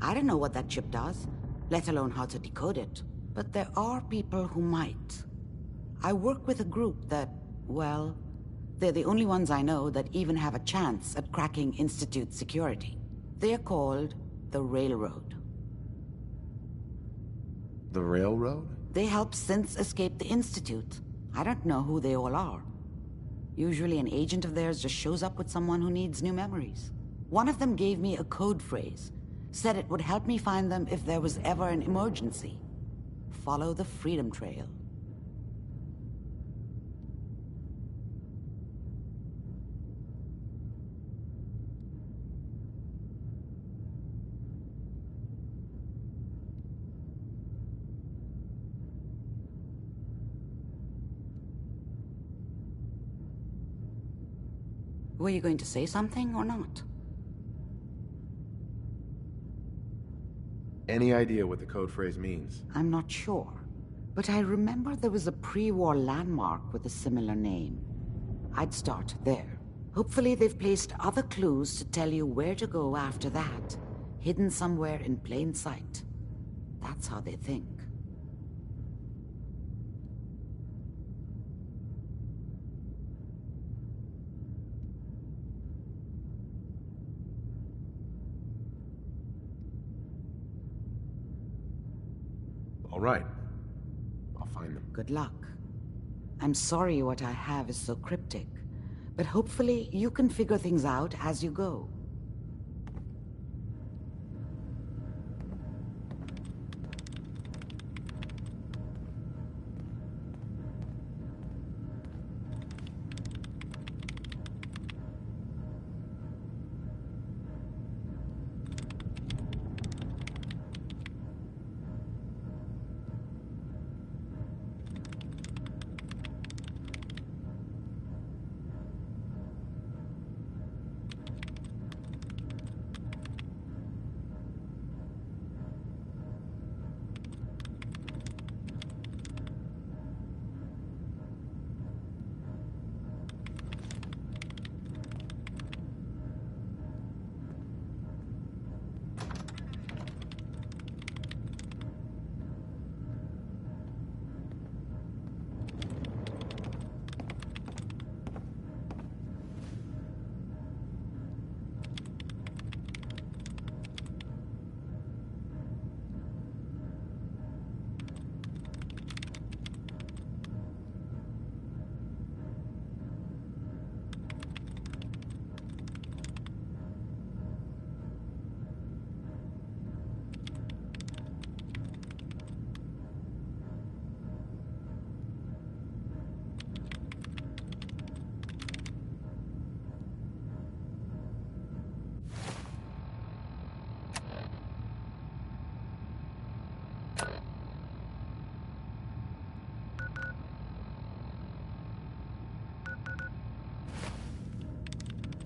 I don't know what that chip does, let alone how to decode it. But there are people who might. I work with a group that, well, they're the only ones I know that even have a chance at cracking Institute security. They're called the Railroad. The Railroad? They help synths escape the Institute. I don't know who they all are. Usually an agent of theirs just shows up with someone who needs new memories. One of them gave me a code phrase, said it would help me find them if there was ever an emergency. Follow the Freedom Trail. Were you going to say something or not? Any idea what the code phrase means? I'm not sure, but I remember there was a pre-war landmark with a similar name. I'd start there. Hopefully they've placed other clues to tell you where to go after that, hidden somewhere in plain sight. That's how they think. All right. I'll find them. Good luck. I'm sorry what I have is so cryptic, but hopefully you can figure things out as you go.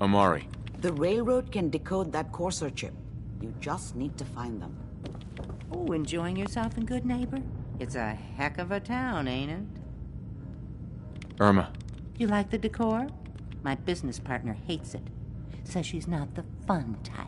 Amari. The railroad can decode that Corsair chip. You just need to find them. Oh, enjoying yourself in Good Neighbor? It's a heck of a town, ain't it? Irma. You like the decor? My business partner hates it. Says she's not the fun type.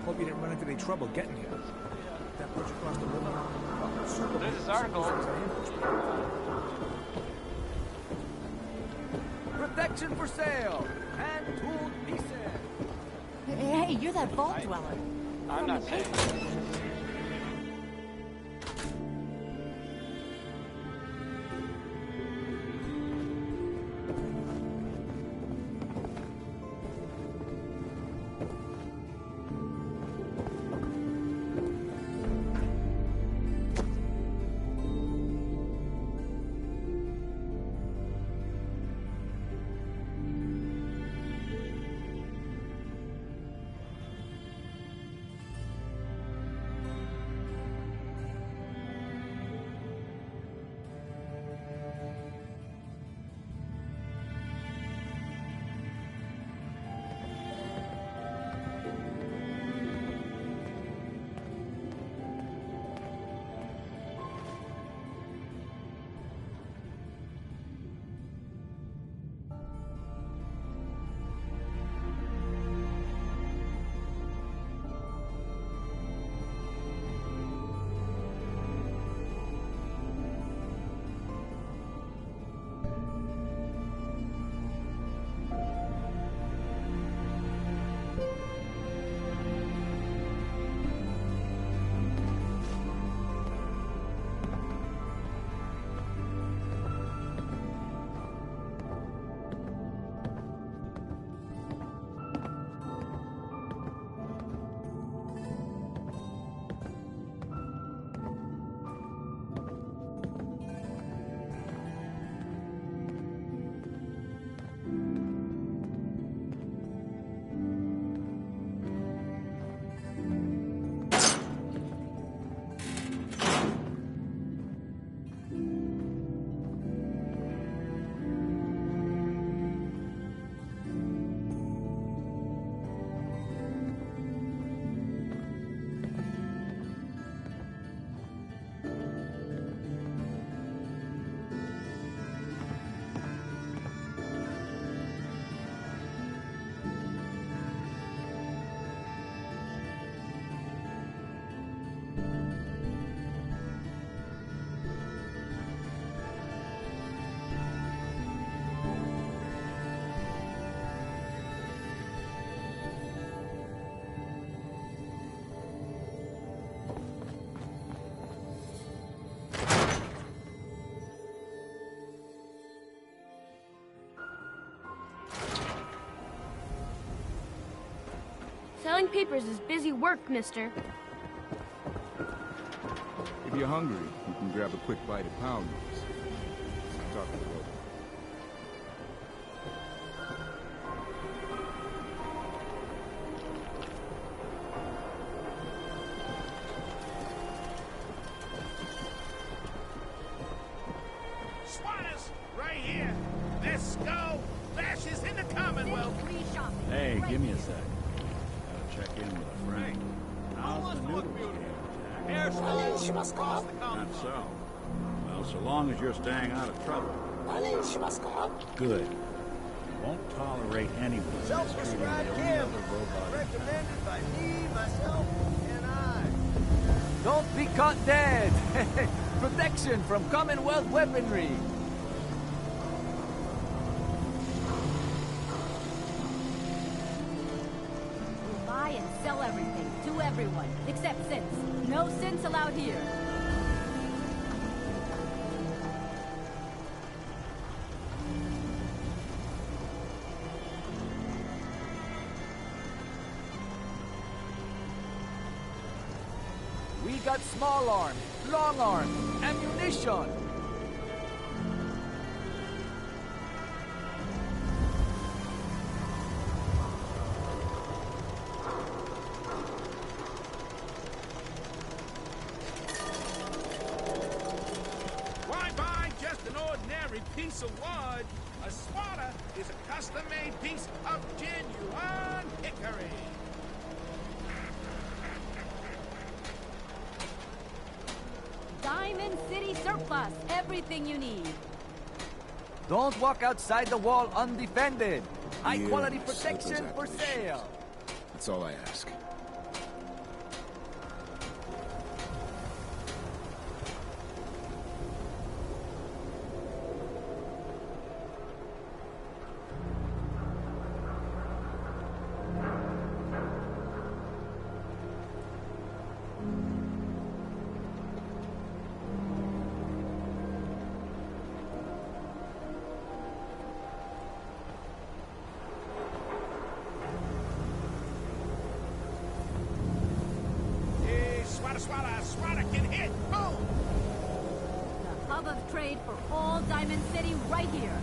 Hope you didn't run into any trouble getting here. That bridge across the river. This is our goal. Protection for sale! Hand-tooled pieces! Hey, you're that vault dweller. I'm not saying. Selling papers is busy work, mister. If you're hungry, you can grab a quick bite at Pound Notes. Talk to the road. Squatters, right here. This skull lashes in the Commonwealth. Hey, give me a sec. Gotta check in with a friend. How's the noodles game, Jack? Not so. Well, so long as you're staying out of trouble. Good. won't tolerate anyone mistreating Self-prescribed the only Kim. other robot in town. Recommended by me, myself, and I. Don't be caught dead! Protection from Commonwealth weaponry! We'll buy and sell everything, to everyone, except synths. No synths allowed here. We got small arms, long arms, ammunition! Why buy just an ordinary piece of wood? A swatter is a custom-made piece of genuine hickory. Diamond City Surplus, everything you need. Don't walk outside the wall undefended. High Yeah, quality cycles protection after for the shift. sale. That's all I ask. Hey, swatter can hit. Boom! The hub of trade for all Diamond City right here.